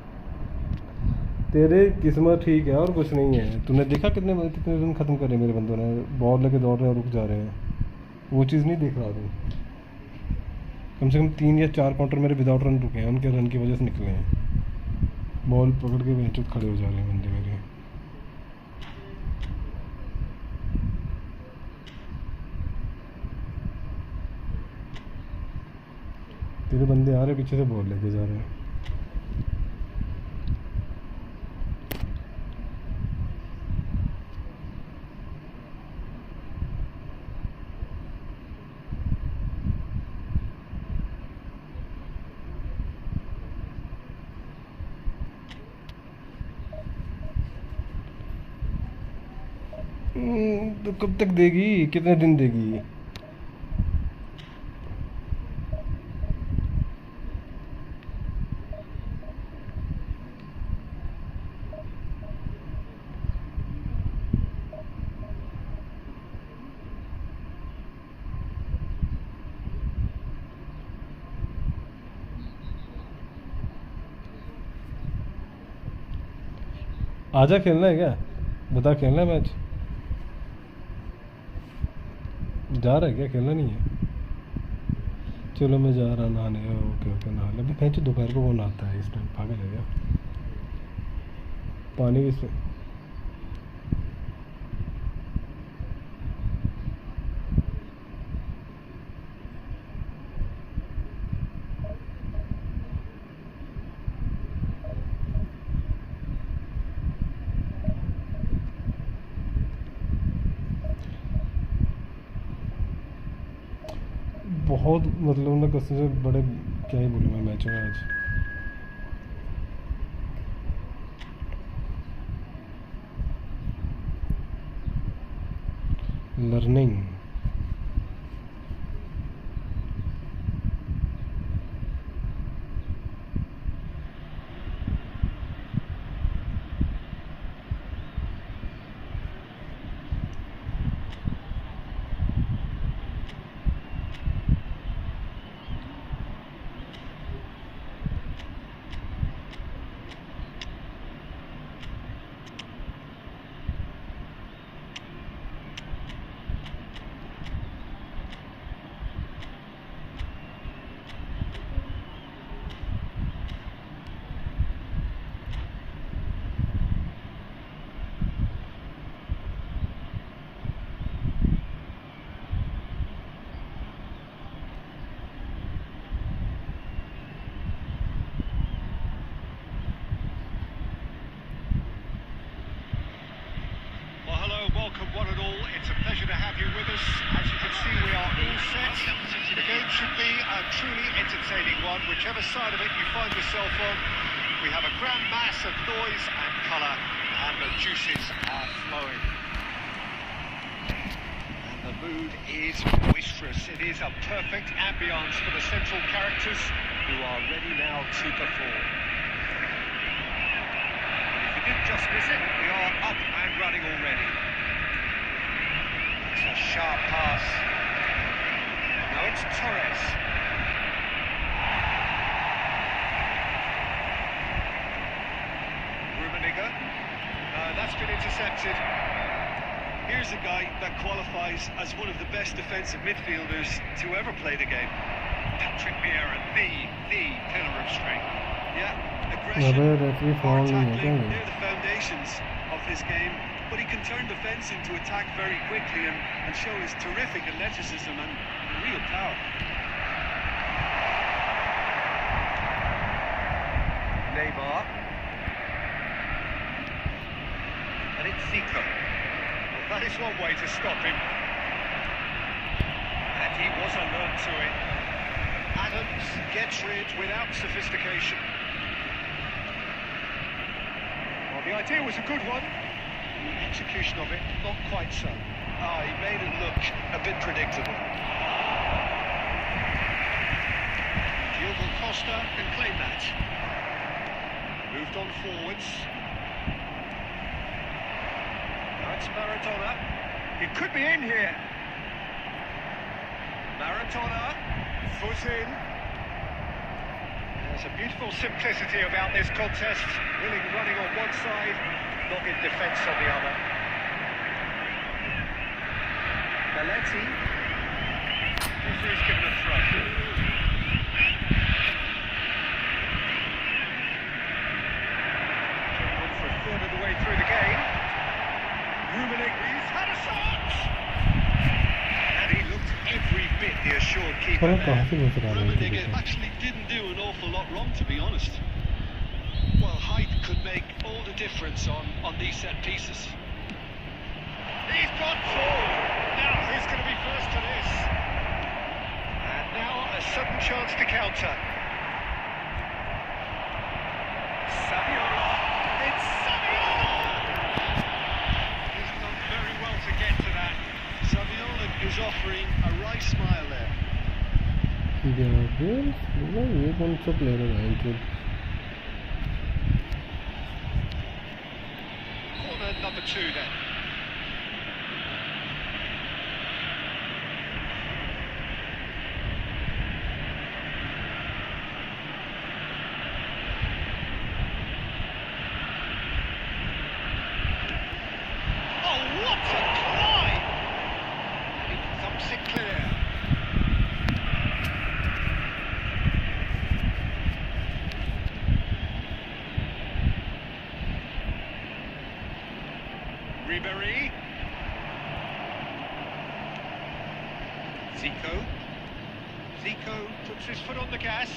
तेरे किस्मत ठीक है और कुछ नहीं है। तूने देखा कितने कितने रन खत्म करे मेरे बंदों ने, बॉल लेके दौड़ रहे हैं, रुक जा रहे हैं, वो चीज़ नहीं देख रहा तू। कम से कम 3 या 4 काउंटर मेरे विदाउट रन रुके हैं, उनके रन की वजह से निकले हैं। बॉल पकड़ के बेंच खड़े हो जा रहे हैं बंदे मेरे। तेरे बंदे आ रहे पीछे से बॉल लेके जा रहे हैं। तो कब तक देगी, कितने दिन देगी? आजा, खेलना है क्या? बता, खेलना है मैच? जा रहा है क्या? खेलना नहीं है? चलो मैं जा रहा नहाने। ओके ओके, नहा ले। अभी दोपहर को वो नहाता है इस टाइम? पागल है क्या? पानी किस बहुत मतलब ना कसम से बड़े, क्या ही बोलूँ मैं मैचों में आज। Learning Welcome one and all. It's a pleasure to have you with us. As you can see, we are all set. The game should be a truly entertaining one, whichever side of it you find yourself on. We have a grand mass of noise and colour, and the juices are flowing. And the mood is boisterous. It is a perfect ambience for the central characters, who are ready now to perform. And if you didn't just miss it, we are up and running already. It's a sharp pass. Now it's Torres. Rummenigge. That's been intercepted. Here's a guy that qualifies as one of the best defensive midfielders to ever play the game. Patrick Vieira, the pillar of strength. Yeah, अबे aggression, referee hard foul नहीं है क्या tackling, ये? they're the foundations of this game. But he can turn defence into attack very quickly and show his terrific athleticism and real power. Neymar. And it's Zico. Well, that is one way to stop him. And he was alert to it. Adams gets rid without sophistication. Well, the idea was a good one. The execution of it, not quite so. He made it look a bit predictable. Diogo Costa can claim that. Moved on forwards. Now it's Maradona. It could be in here. Maradona, foot in. There's a beautiful simplicity about this contest. Willing running on one side, not in defence on the other. Belletti. Referee's given a throw. For a third of the way through the game. Rummenigge, he's had a shot! And he looked every bit the assured keeper पर there. कहाँ से घुस रहा है Rummenigge actually didn't do an awful lot wrong, to be honest. Well, height could make all the difference on these set pieces. He's got two! Now, who's going to be first to this? And now a sudden chance to counter. Saviola! It's Saviola! He's done very well to get to that. Saviola is offering a right smile there. ये कौन सा player है इनके? Corner number 2 then. What a climb! And he thumps it clear. Ribery. Zico puts his foot on the gas.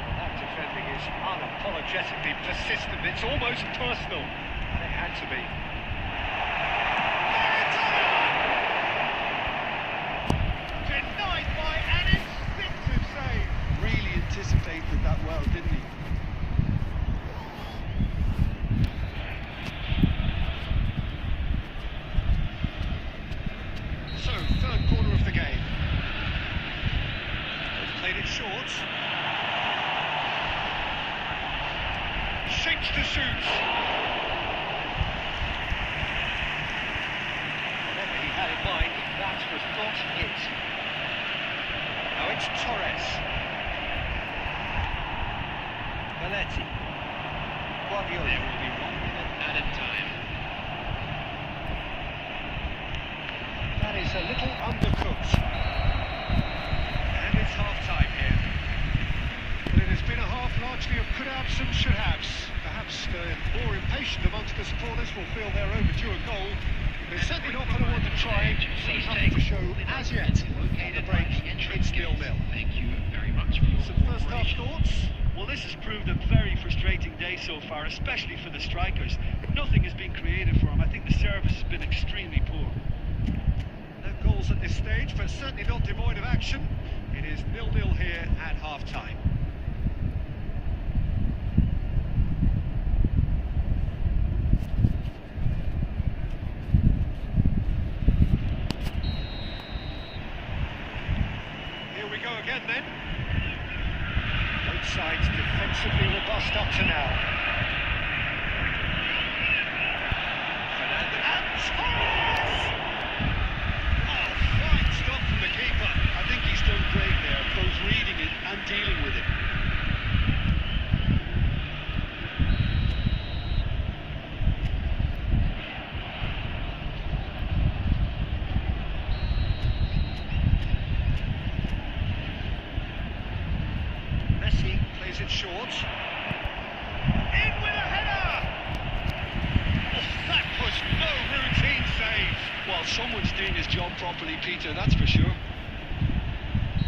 Well, that defending is unapologetically persistent. It's almost personal. And it had to be. Denied by an instinctive save. Really anticipated that well, didn't he? So, third corner of the game. They've played it short. Shapes to shoot. Whatever he had in mind, that was not it. Now it's Torres. Belletti. Guardiola. There will be 1 minute added time. That is a little undercooked. And it's half-time here. But it has been a half largely of could-haves and should-haves. Perhaps the more impatient amongst the supporters will feel they're overdue a goal. They're certainly not going to want to try, so nothing to show as yet. At the break, it's 0-0. Thank you very much for your Some first-half thoughts? Well, this has proved a very frustrating day so far, especially for the strikers. Nothing has been created for them. I think the service has been extremely poor. No goals at this stage, but certainly not devoid of action. It is 0-0 here at half-time. Here we go again then. Both sides defensively robust up to now. Fernandez and Torres! Oh, fine stop from the keeper. I think he's done great there, both reading it and dealing with it. Messi plays it short. In with a header! Oh, that was no routine save. Well, someone's doing his job properly, Peter, that's for sure.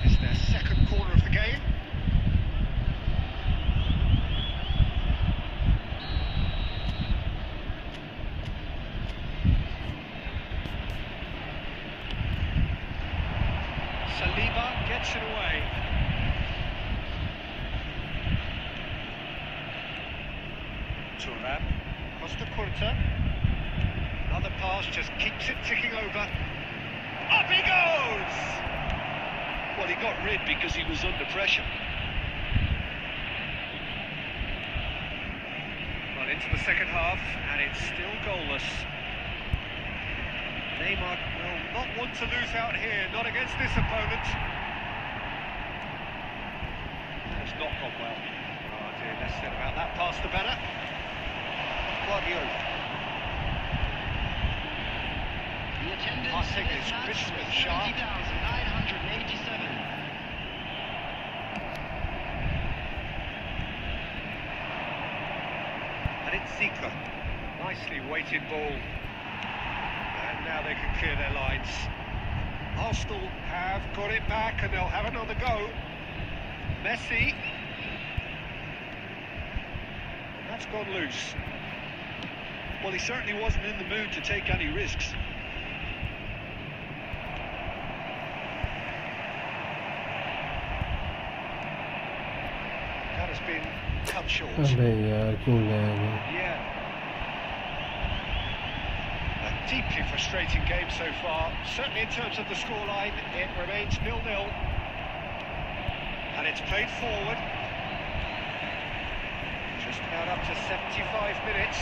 It's their second corner of the game. Saliba gets it away. Turan, Costa Curta. Another pass just keeps it ticking over. Up he goes! Well, he got rid because he was under pressure. Well, into the second half, and it's still goalless. Neymar will not want to lose out here, not against this opponent. That's not gone well. Oh dear, less said about that pass the better. Guardiola. The attendance Passing for this is match crisp was and sharp. 30,987. And it's Zico. Nicely weighted ball. And now they can clear their lines. Arsenal have got it back and they'll have another go. Messi. And that's gone loose. Well, he certainly wasn't in the mood to take any risks. That has been cut short. अबे यार क्यों गया ये? Yeah. A deeply frustrating game so far. Certainly in terms of the scoreline, it remains 0-0. And it's played forward. Just about up to 75 minutes.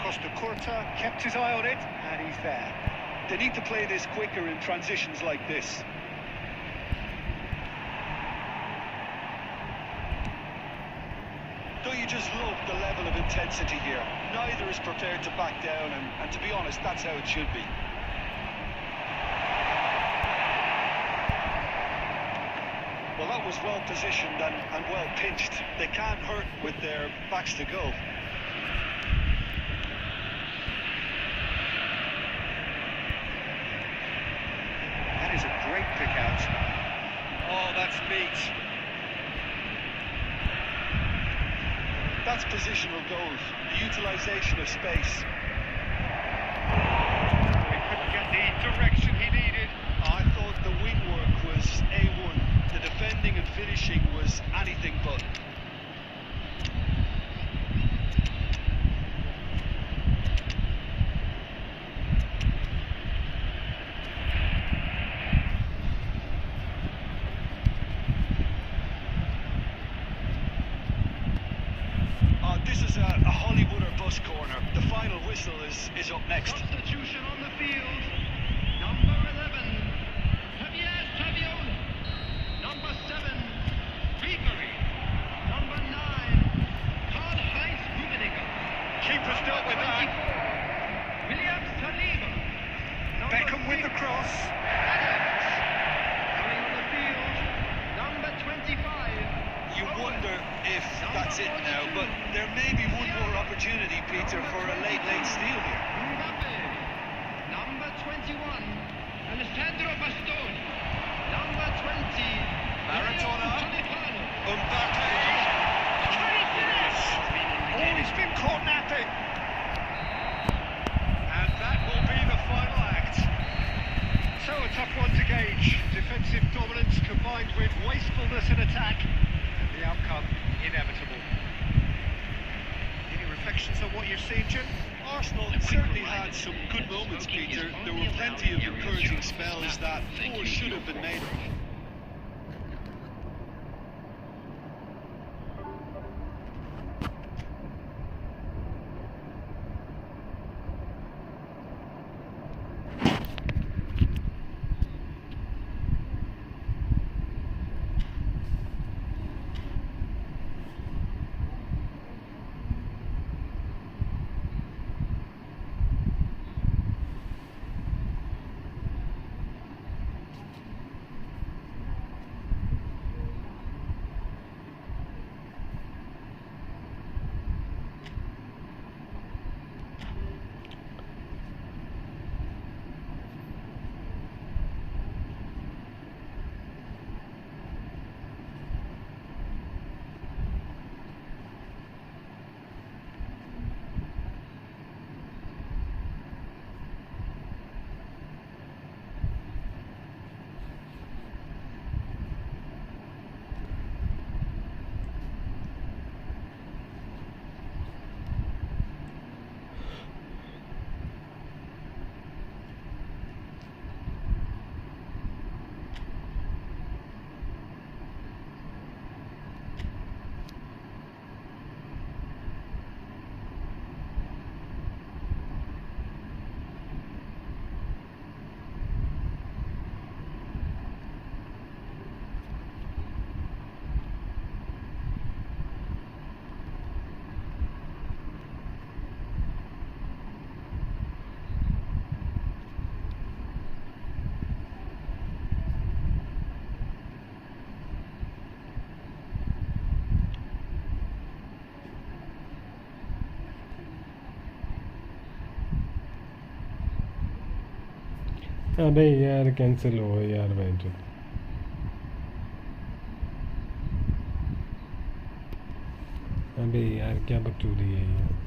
Costa Curta kept his eye on it, and he's there. They need to play this quicker in transitions like this. Don't you just love the level of intensity here. Neither is prepared to back down, and to be honest, that's how it should be. Well, that was well positioned and well pinched. They can't hurt with their backs to go. That is a great pick out. Oh, that's neat. That's positional goals, the utilisation of space. He couldn't get the direction he needed. I thought the wing work was A1. The defending and finishing was anything but. This is a Hollywood or bus corner. The final whistle is up next. Substitution on the field. Number 11, Javier Tavion. Number 7, Ribery. Number 9, Karl-Heinz Rummenigge. Keeper's dealt with that. William Saliba. Number Beckham with 6, the cross. Adams. Coming on the field, number 25. You wonder if that's it now, but there may be one more opportunity, Peter, for a late steal here. Mbappe. Number 21, Alessandro Bastoni. Number 20, Maradona. Politano. Mbappe. Can he finish? Oh, he's been caught napping. And that will be the final act. So a tough one to gauge. Defensive dominance combined with wastefulness in attack. And the outcome inevitable. Any reflections on what you've seen, Jim? Arsenal certainly had some good moments, Peter. There were plenty of encouraging spells that more should have been made. अबे यार cancel हो यार भाई जो अबे यार क्या बकचोदी है यार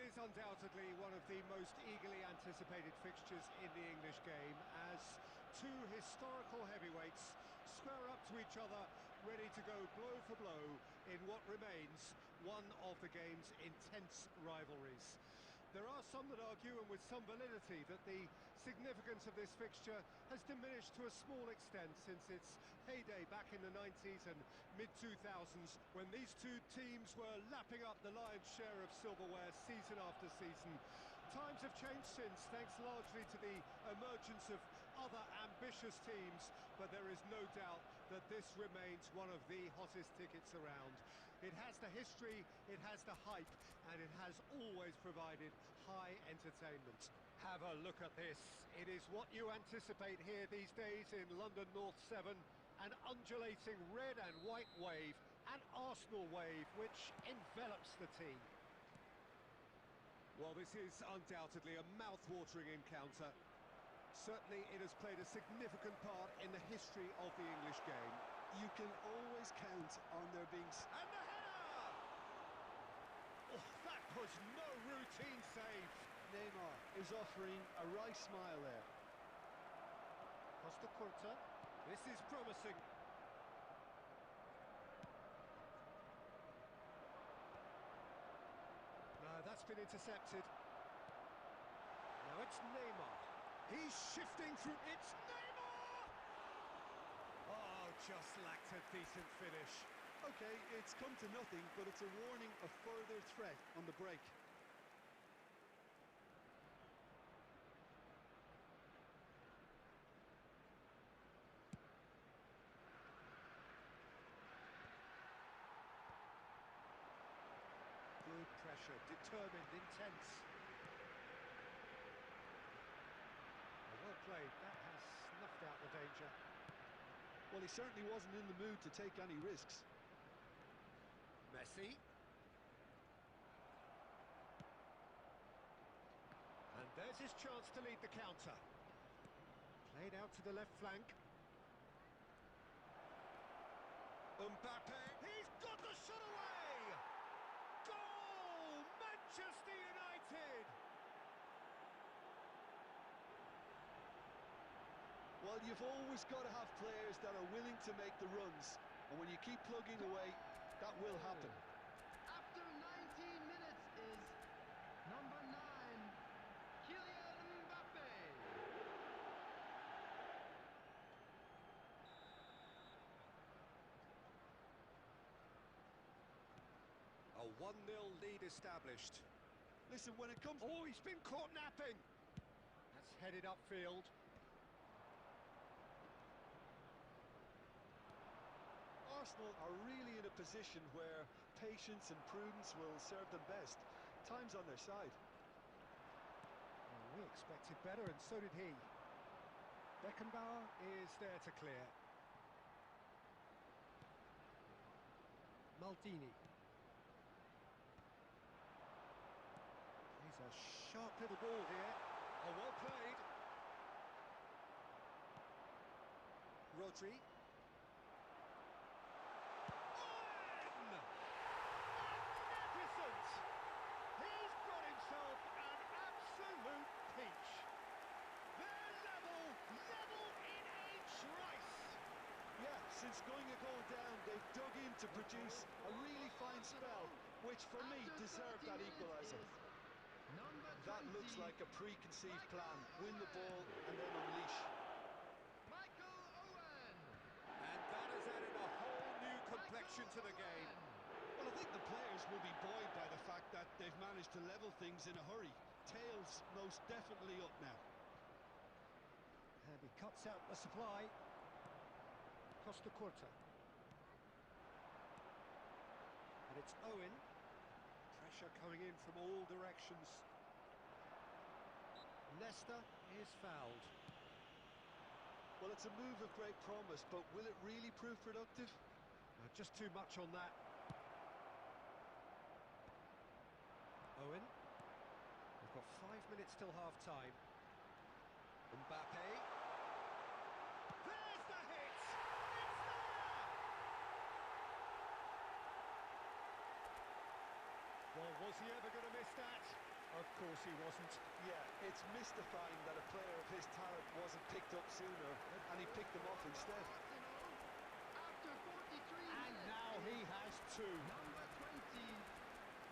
is undoubtedly one of the most eagerly anticipated fixtures in the English game, as two historical heavyweights square up to each other, ready to go blow for blow in what remains one of the game's intense rivalries. There are some that argue, and with some validity, that the significance of this fixture has diminished to a small extent since its heyday back in the 90s and mid-2000s, when these two teams were lapping up the lion's share of silverware season after season. Times have changed since, thanks largely to the emergence of other ambitious teams, but there is no doubt that this remains one of the hottest tickets around. It has the history, it has the hype, and it has always provided high entertainment. Have a look at this. It is what you anticipate here these days in London North 7, an undulating red and white wave, an Arsenal wave which envelops the team. Well, this is undoubtedly a mouth-watering encounter. Certainly it has played a significant part in the history of the English game. You can always count on there being... And the header! Oh, that was no routine save. Neymar is offering a right smile there. Costa Curta. This is promising. No, that's been intercepted. Now it's Neymar. He's shifting through. It's Neymar! Oh, just lacked a decent finish. Okay, it's come to nothing, but it's a warning of further threat on the break. Good pressure, determined, intense. Well played, that has snuffed out the danger. Well, he certainly wasn't in the mood to take any risks. Messi. And there's his chance to lead the counter. Played out to the left flank. Mbappe, he's got the shot away! Goal! Manchester United! Well, you've always got to have players that are willing to make the runs, and when you keep plugging away, that will happen. After 19 minutes is number 9, Kylian Mbappe. A 1-0 lead established. Listen, when it comes... Oh, he's been caught napping! That's headed upfield. Arsenal are really in a position where patience and prudence will serve them best. Time's on their side. Well, we expected better, and so did he. Beckenbauer is there to clear. Maldini. He's a sharp little ball here. Oh, well played. Rodri. Magnificent! He's got himself an absolute peach. They're level in a trice. Yeah, since going a goal down, they've dug in to produce a really fine spell, which for me deserved that equaliser. That looks like a preconceived plan. Win the ball and then unleash. Michael Owen. And that has added a whole new complexion to the game. Well, I think the players will be buoyed by the fact that they've managed to level things in a hurry. Tails most definitely up now. And he cuts out the supply. Costa Curta. And it's Owen. Pressure coming in from all directions. Leicester is fouled. Well, it's a move of great promise, but will it really prove productive? Just too much on that. Owen. We've got 5 minutes till half-time. Mbappe. There's the hit! It's there! Well, was he ever going to miss that? Of course he wasn't. Yeah, it's mystifying that a player of his talent wasn't picked up sooner, and he picked them off instead. After 43 And minutes now he is has two. number 20,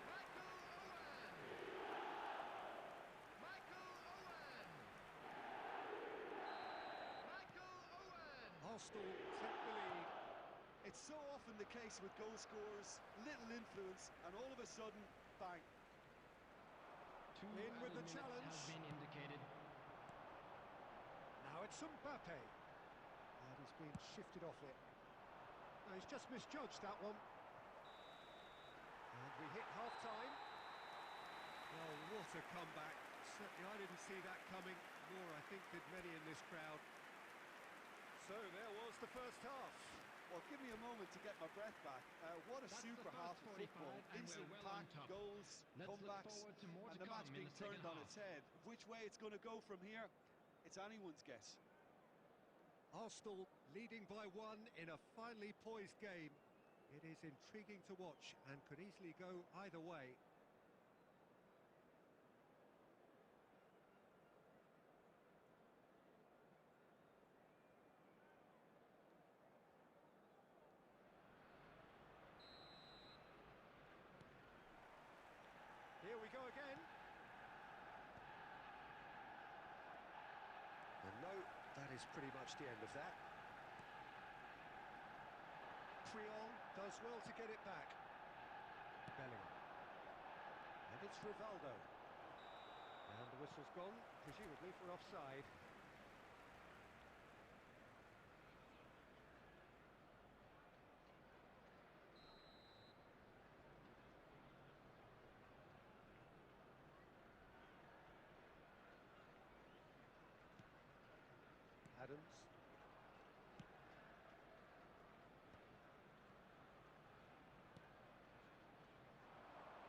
Michael Owen. Michael Owen. Michael Owen. Arsenal take the lead. It's so often the case with goal scorers, little influence, and all of a sudden, bang. In with the challenge. Has been indicated. Now it's Mbappe. And he's been shifted off it. No, he's just misjudged that one. And we hit half-time. Oh, what a comeback. Certainly I didn't see that coming, nor I think did many in this crowd. So there was the first half. Well, give me a moment to get my breath back. What a That's super the first half of 45, football. and Instant we're well on pack, top. goals, Let's look comebacks, forward to more and to the match come in being the second turned on half. its head. Which way it's going to go from here, it's anyone's guess. Arsenal leading by 1 in a finely poised game. It is intriguing to watch and could easily go either way. Here we go again. And no, that is pretty much the end of that. Priol does well to get it back. Bellingham. And it's Rivaldo. And the whistle's gone, presumably for offside. Adams.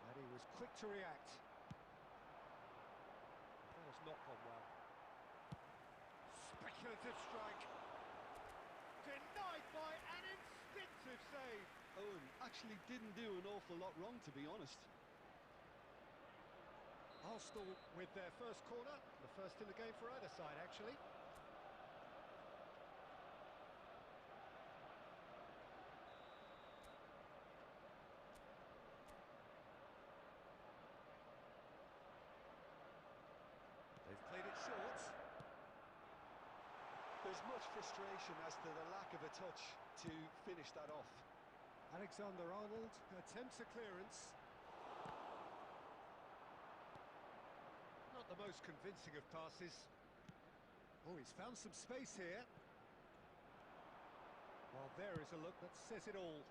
And he was quick to react. That has not gone well. Speculative strike. Denied by an instinctive save. Owen actually didn't do an awful lot wrong, to be honest. Arsenal with their first corner, the first in the game for either side, actually. They've played it short. There's much frustration as to the lack of a touch to finish that off. Alexander-Arnold attempts a clearance. Not the most convincing of passes. Oh, he's found some space here. Well, there is a look that says it all.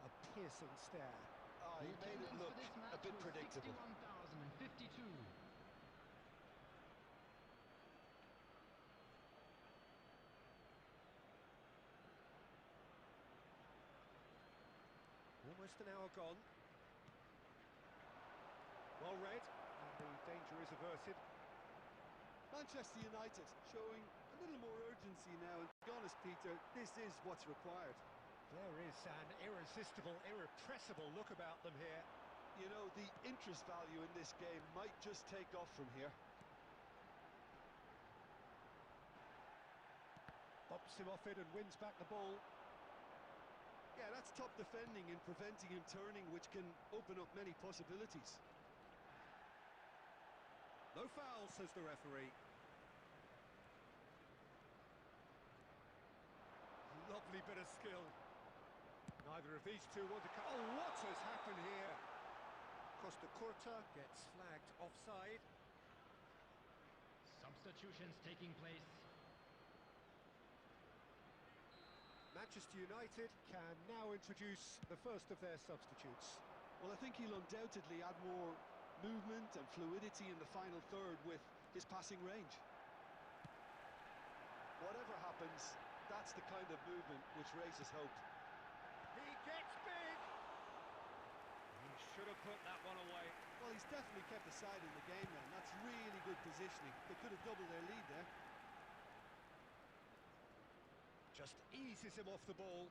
A piercing stare. Ah, he The made it attendance look for this a match bit was predictable. 61,052. Almost an hour gone. Well read, and the danger is averted. Manchester United showing a little more urgency now, and to be honest, Peter, this is what's required. There is an irresistible, irrepressible look about them here. You know, the interest value in this game might just take off from here. Bumps him off it and wins back the ball. Yeah, that's top defending and preventing him turning, which can open up many possibilities. No foul, says the referee. Lovely bit of skill. Neither of these two want to come. Oh, what has happened here? Costa Curta gets flagged offside. Substitutions taking place. Manchester United can now introduce the first of their substitutes. Well, I think he'll undoubtedly add more movement and fluidity in the final third with his passing range. Whatever happens, that's the kind of movement which raises hope. He gets big! He should have put that one away. Well, he's definitely kept the side in the game then. That's really good positioning. They could have doubled their lead there. Just eases him off the ball.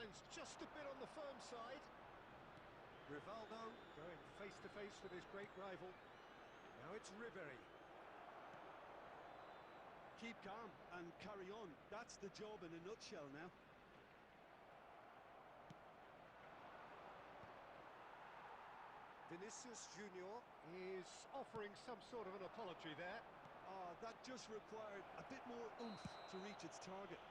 times just a bit on the firm side. Rivaldo going face to face with his great rival. Now it's Ribery. Keep calm and carry on. That's the job in a nutshell now. Vinicius Junior is offering some sort of an apology there. That just required a bit more oomph to reach its target.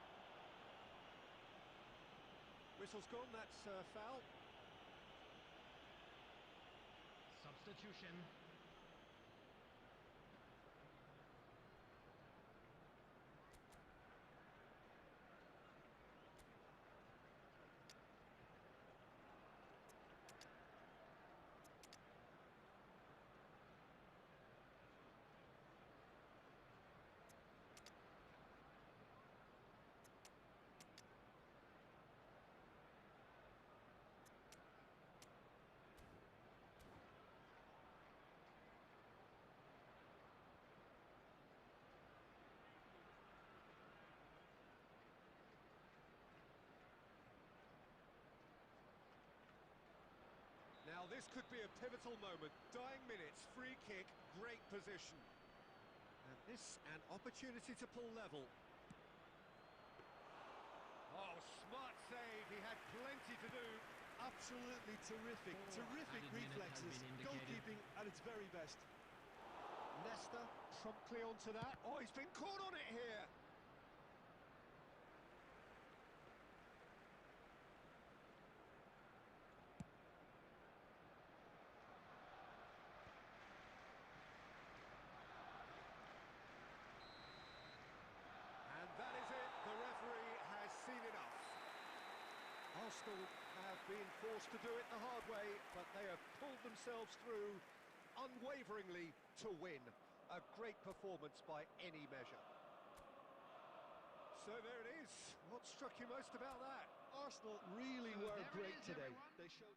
Whistle's gone, that's foul. Substitution. Now this could be a pivotal moment. Dying minutes, free kick, great position. And this an opportunity to pull level. Oh, smart save, he had plenty to do. Absolutely terrific, terrific added minute has reflexes. been indicated. Goalkeeping at its very best. Leicester promptly onto that. Oh, he's been caught on it here. And that is it, the referee has seen enough. Arsenal have been forced to do it the hard way, but they have pulled themselves through unwaveringly to win. A great performance by any measure. So there it is. What struck you most about that? Arsenal really So were there it great is, today. everyone. They showed...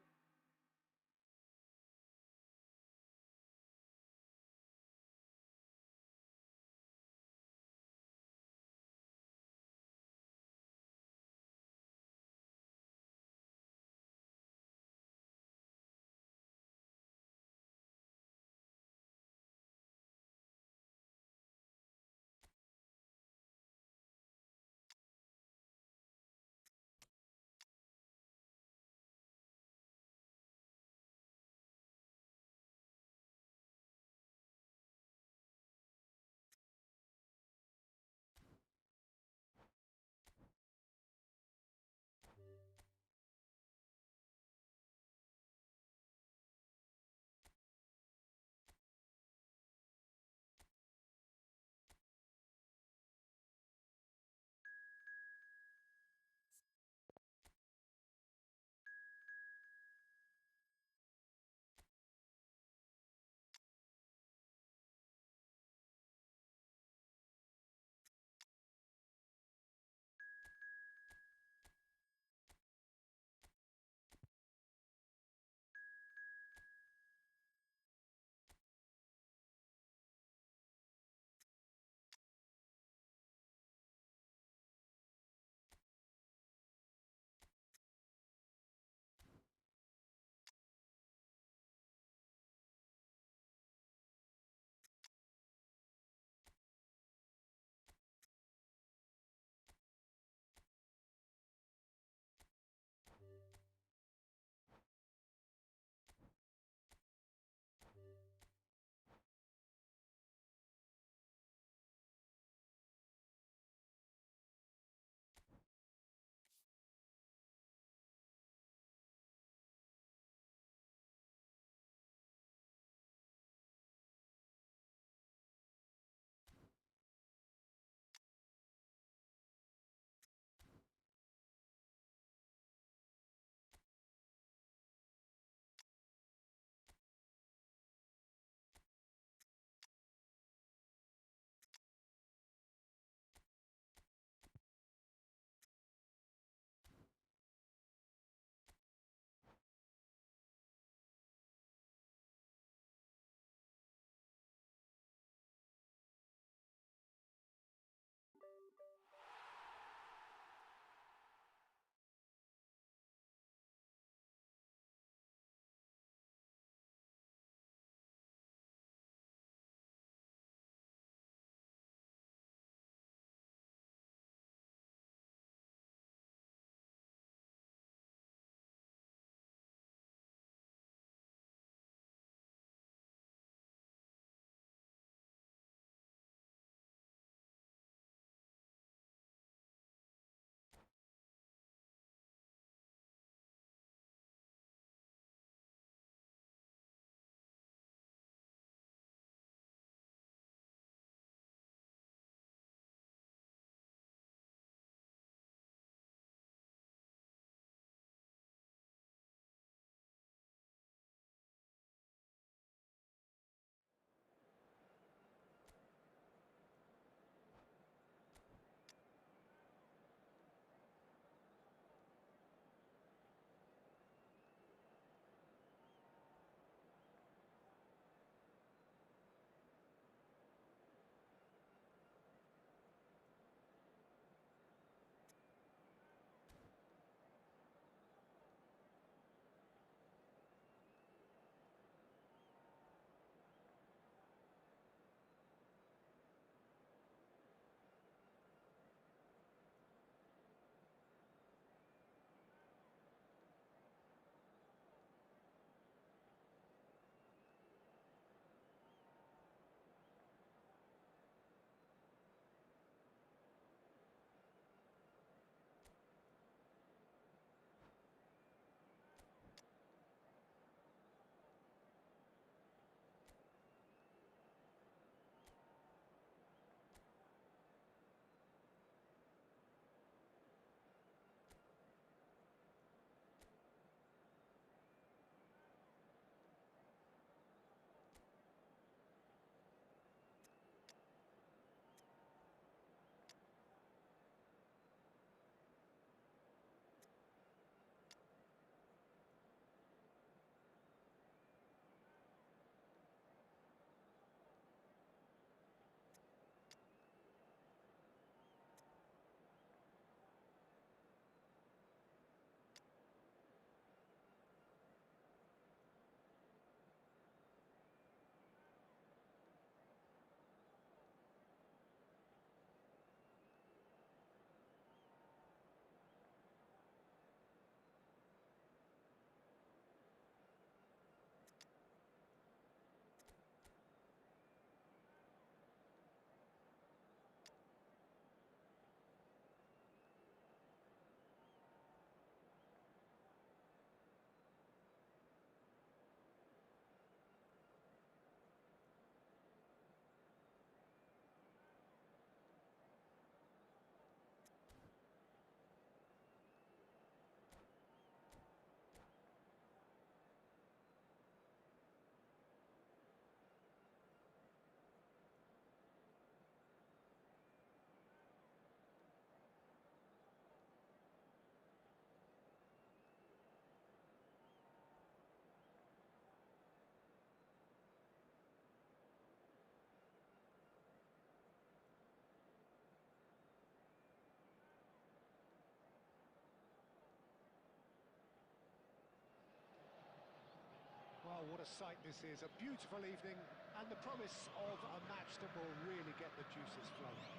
what a sight this is. A beautiful evening and the promise of a match that will really get the juices flowing.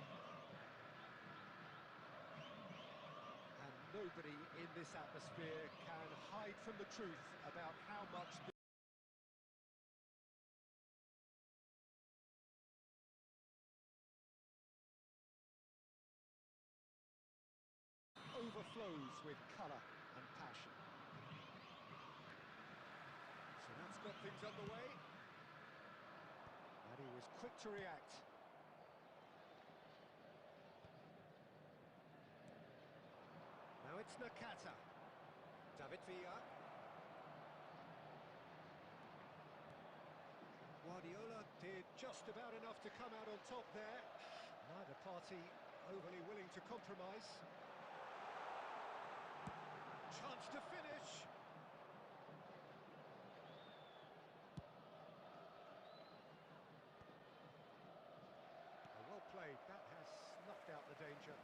And nobody in this atmosphere can hide from the truth about how much overflows with colour and passion. So that's got things underway. And he was quick to react. Now it's Nakata. David Villa. Guardiola did just about enough to come out on top there. Neither party overly willing to compromise. Chance to finish. Well played, that has snuffed out the danger.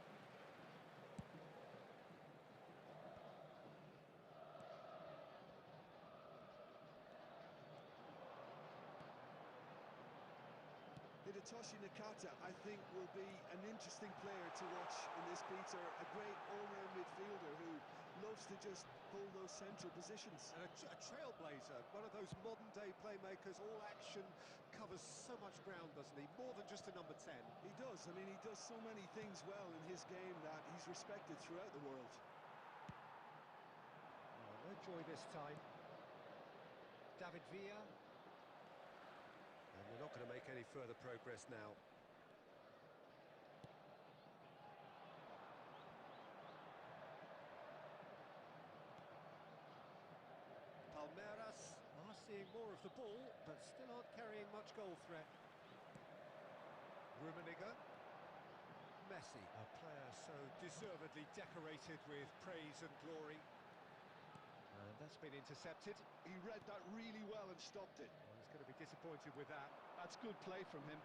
Hidetoshi Nakata, I think, will be an interesting player to watch in this, Peter. A great all-round midfielder who loves to just hold those central positions. And a trailblazer, one of those modern-day playmakers. All action, covers so much ground, doesn't he? More than just a number 10. He does. I mean, he does so many things well in his game that he's respected throughout the world. Oh, no joy this time. David Villa. And they're not going to make any further progress now. Palmeiras are seeing more of the ball, but still aren't carrying much goal threat. Rummenigge. Messi, a player so deservedly decorated with praise and glory. And that's been intercepted. He read that really well and stopped it. Well, he's going to be disappointed with that. That's good play from him.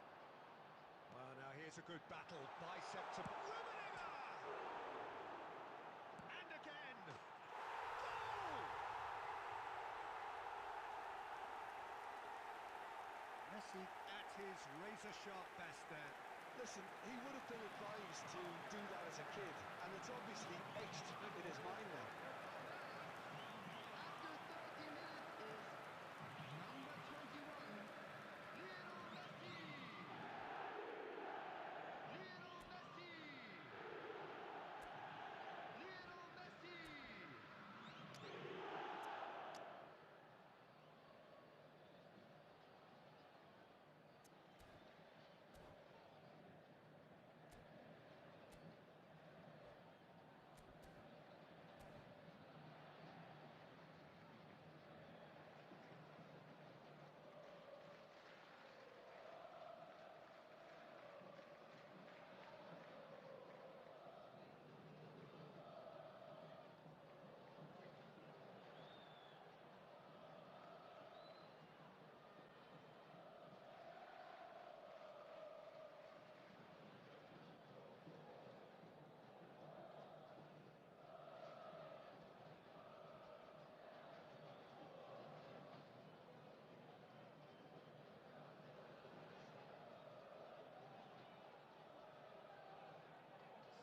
Well, now here's a good battle. Bicep to Rummenigge! And again! Goal! Messi at his razor-sharp best there. Listen, he would have been advised to do that as a kid, and it's obviously etched in his mind now. After 30 minutes is number 21, Lionel Messi. Lionel Messi. Lionel Messi.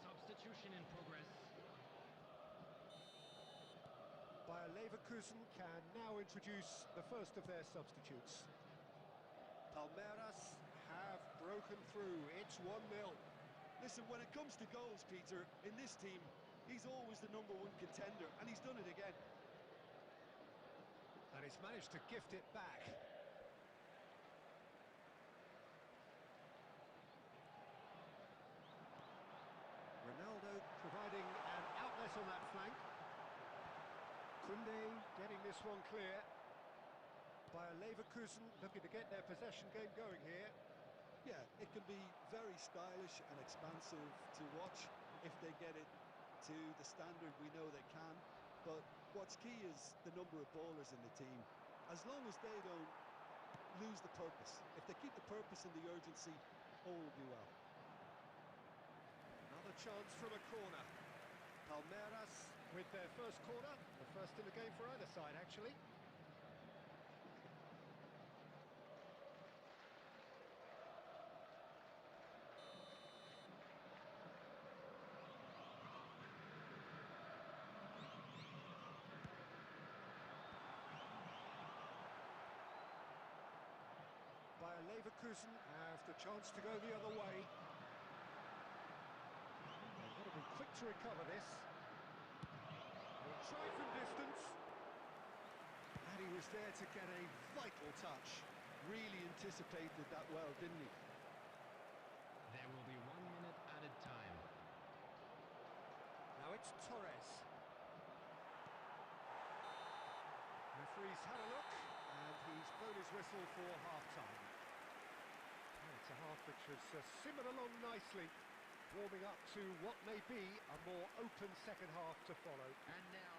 Substitution in progress. Bayer Leverkusen can now introduce the first of their substitutes. Palmeiras have broken through. It's 1-0. Listen, when it comes to goals, Peter, in this team, he's always the #1 contender, and he's done it again. And he's managed to gift it back. Ronaldo providing an outlet on that flank. Kunde getting this one clear. Bayer Leverkusen looking to get their possession game going here. Yeah, it can be very stylish and expansive to watch if they get it to the standard we know they can. But what's key is the number of ballers in the team. As long as they don't lose the purpose, if they keep the purpose and the urgency, all will be well. Another chance from a corner. Palmeiras with their first corner, the first in the game for either side, actually. Leverkusen have the chance to go the other way. They've got to be quick to recover this. He'll try from distance. And he was there to get a vital touch. Really anticipated that well, didn't he? There will be 1 minute added time. Now it's Torres. Referee's had a look, and he's blown his whistle for half-time. Well, it's a half which has simmered along nicely, warming up to what may be a more open second half to follow. And now,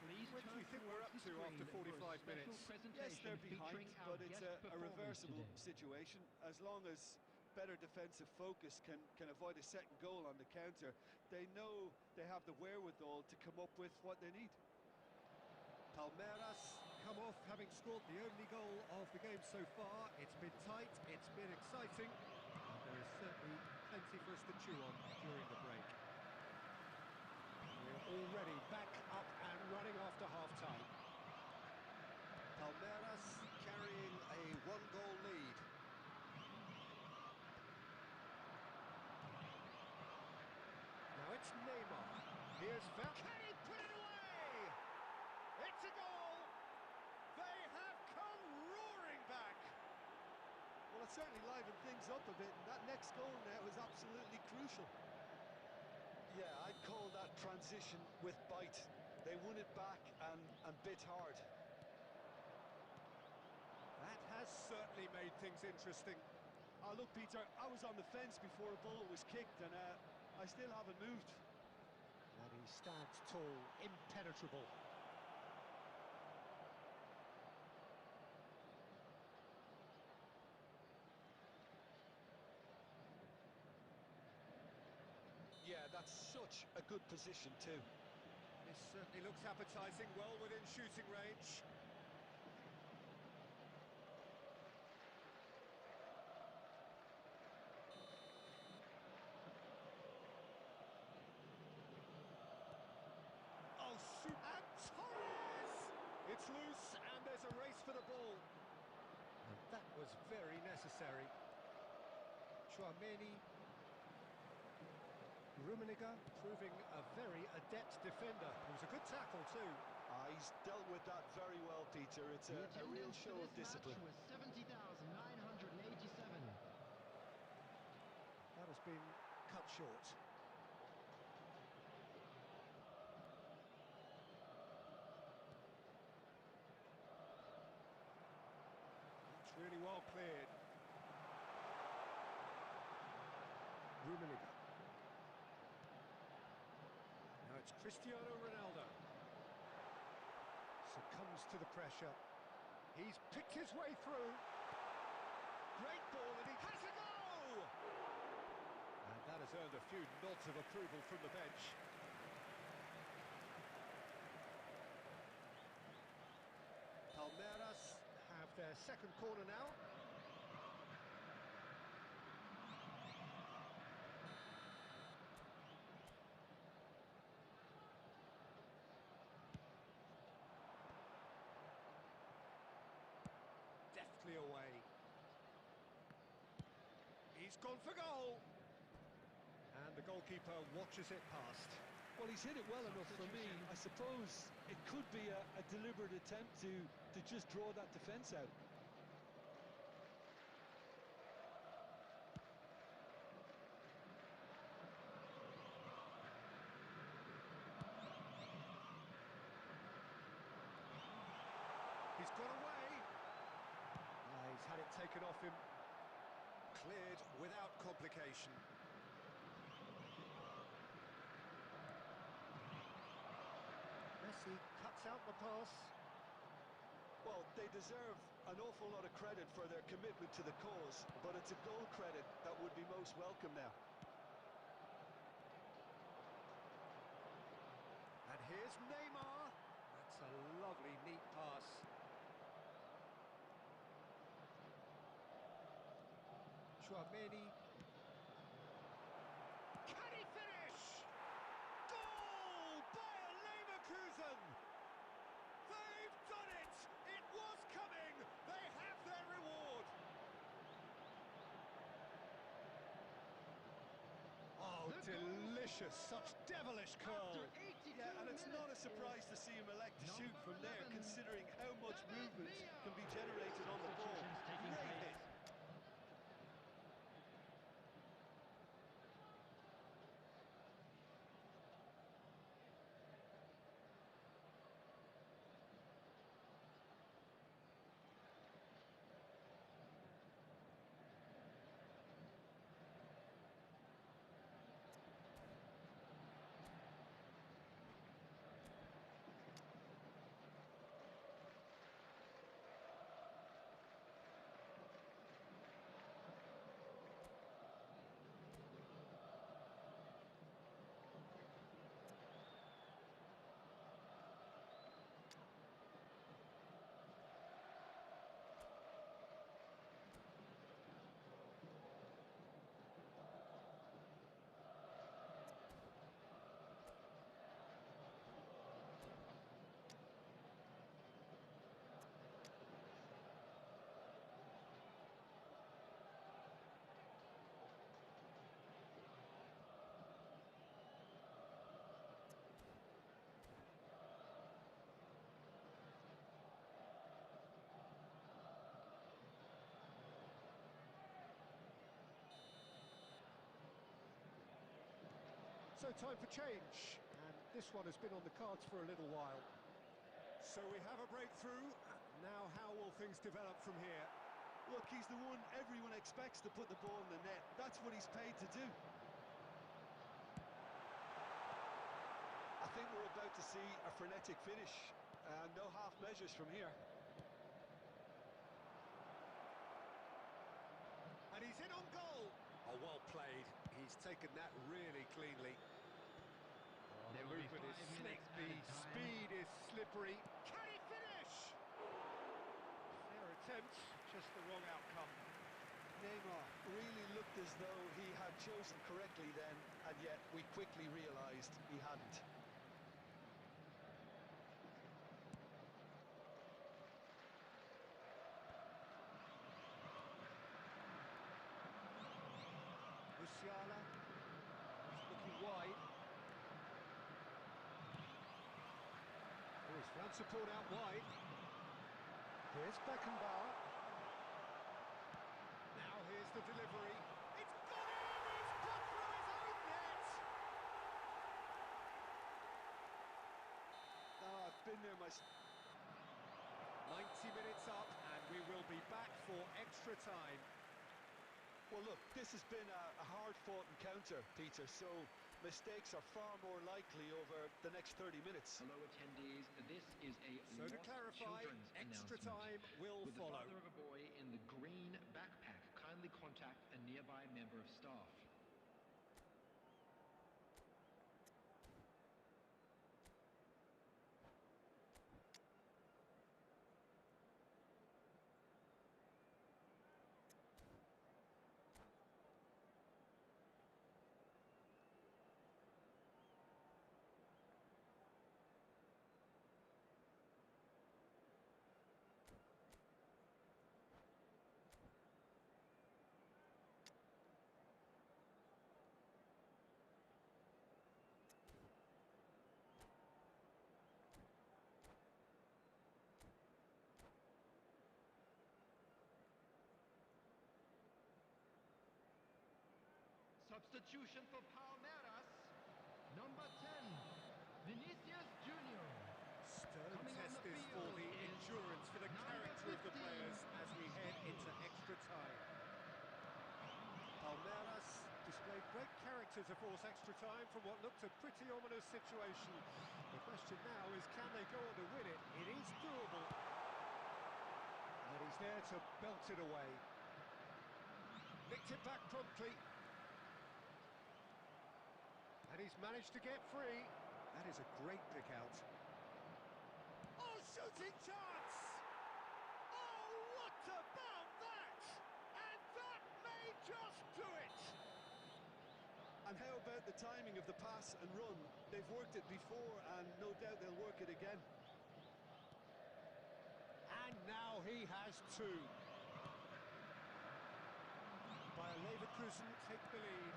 please Where do you think we're up to after 45 minutes? Yes, they're behind, but it's a reversible situation. As long as better defensive focus can avoid a second goal on the counter, they know they have the wherewithal to come up with what they need. Palmeiras come off having scored the only goal of the game so far. It's been tight, it's been exciting, and there is certainly plenty for us to chew on during the break. We're already back up and running after half-time. Palmeiras carrying a one-goal lead. Now it's Neymar. Here's Val. Can he put it away? It's a goal! They have come roaring back! Well, it certainly livened things up a bit, and that next goal now is absolutely crucial. Yeah, I'd call that transition with bite. They won it back and bit hard. That has certainly made things interesting. Oh, look, Peter, I was on the fence before a ball was kicked, and I still haven't moved. And he stands tall, impenetrable. Yeah, that's such a good position too. This certainly looks appetising, well within shooting range. Oh, shoot! And Torres! It's loose, and there's a race for the ball. And that was very necessary. Chouameni. Rummenigge proving a very adept defender. It was a good tackle too. He's dealt with that very well, Peter. It's a real show of discipline. Was 70,987. That has been cut short. It's really well cleared. Rummenigge. Now it's Cristiano Ronaldo. Succumbs to the pressure. He's picked his way through. Great ball, and he has a go! And that has earned a few nods of approval from the bench. Palmeiras have their second corner now. Deftly away. He's gone for goal. And the goalkeeper watches it past. Well, he's hit it well enough for me. I suppose it could be a deliberate attempt to just draw that defence out. He's got away. He's had it taken off him. Cleared without complication. Messi cuts out the pass. Well, they deserve an awful lot of credit for their commitment to the cause, but it's a goal credit that would be most welcome now. And here's Neymar. That's a lovely, neat pass. Chouameni. Can he finish? Goal! Bayer Leverkusen! They've done it! It was coming! They have their reward! delicious, such devilish curl. After 82 Yeah, and it's not a minutes surprise to is see him elect to shoot number from there, 11, considering how much David movement Villa. can be generated on the ball. Substitutions taking Great place. hit. So time for change, and this one has been on the cards for a little while. So we have a breakthrough. Now how will things develop from here? Look, he's the one everyone expects to put the ball in the net. That's what he's paid to do. I think we're about to see a frenetic finish. No half measures from here. And he's in on goal. Oh, well played. He's taken that really cleanly. Oh, There the will be movement is 5 slick, minutes the added time. speed is slippery. Can he finish? Fair attempt, just the wrong outcome. Neymar really looked as though he had chosen correctly then, and yet we quickly realised he hadn't. Musiala, he's looking wide. Oh, he's found support out wide. Here's Beckenbauer. Now here's the delivery. It's got in! It's got through his own net! Oh, I've been there myself. 90 minutes up, and we will be back for extra time. Well, look, this has been a hard-fought encounter, Peter, so mistakes are far more likely over the next 30 minutes. Hello, attendees. This is a So to lost clarify, children's extra announcement. time will With follow. the father of a boy in the green backpack, kindly contact a nearby member of staff. Substitution for Palmeiras, number 10, Vinicius Junior. Stern Coming on test the this field for the is endurance, for the number character of the 15, players as we head into extra time. Palmeiras displayed great character to force extra time from what looked a pretty ominous situation. The question now is, can they go on to win it? It is doable. And he's there to belt it away. Nicked it back promptly. And he's managed to get free. That is a great pick out. Oh, shooting chance! Oh, what about that? And that may just do it! And how about the timing of the pass and run? They've worked it before, and no doubt they'll work it again. And now he has two. Bayer Leverkusen take the lead.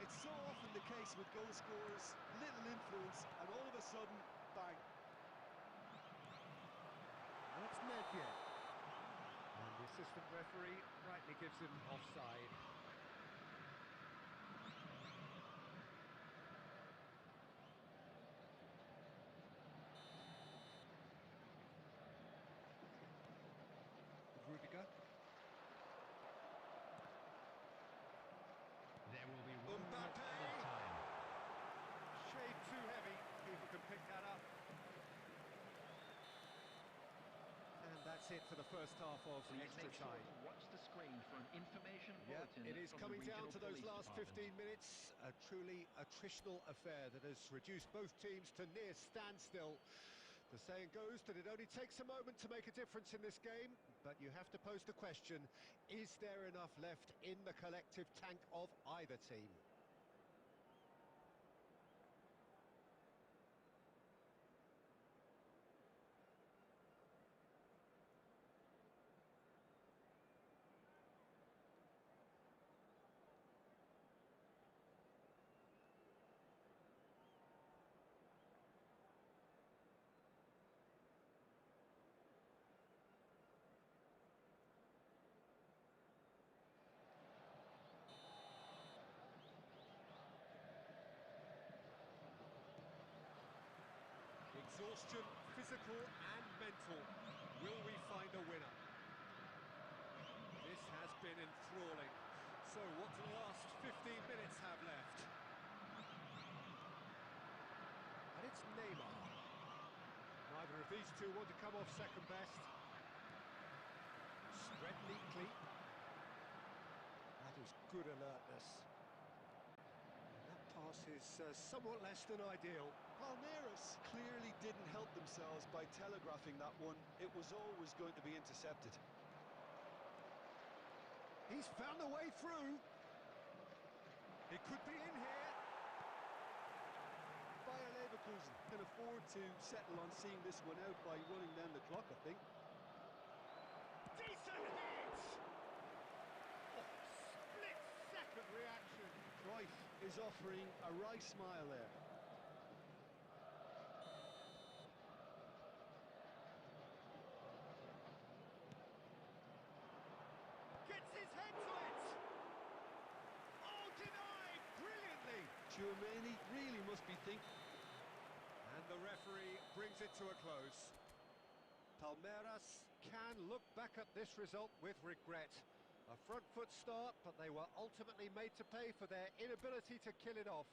It's so often the case case with goal scorers, little influence, and all of a sudden, bang. That's Nedved. And the assistant referee rightly gives him offside. Rudiger. There will be 1 minute added time. Shade too heavy. People can pick that up. And that's it for the first half of Please extra make sure time. to watch the screen for an information Yeah, bulletin. it is from the coming down regional to those police last department. 15 minutes. A truly attritional affair that has reduced both teams to near standstill. The saying goes that it only takes a moment to make a difference in this game, but you have to pose the question, is there enough left in the collective tank of either team? Exhaustion, physical and mental. Will we find a winner? This has been enthralling. So what do the last 15 minutes have left? And it's Neymar. Neither of these two want to come off second best. Spread neatly. That is good alertness. That pass is somewhat less than ideal. Palmeiras clearly didn't help themselves by telegraphing that one. It was always going to be intercepted. He's found a way through. It could be in here. Bayer Leverkusen can afford to settle on seeing this one out by running down the clock, I think. Decent hit! Oh, split-second reaction. Cruyff is offering a wry smile there. Gets his head to it! Oh, denied brilliantly! Tchouaméni really must be thinking. And the referee brings it to a close. Palmeiras can look back at this result with regret. A front foot start, but they were ultimately made to pay for their inability to kill it off.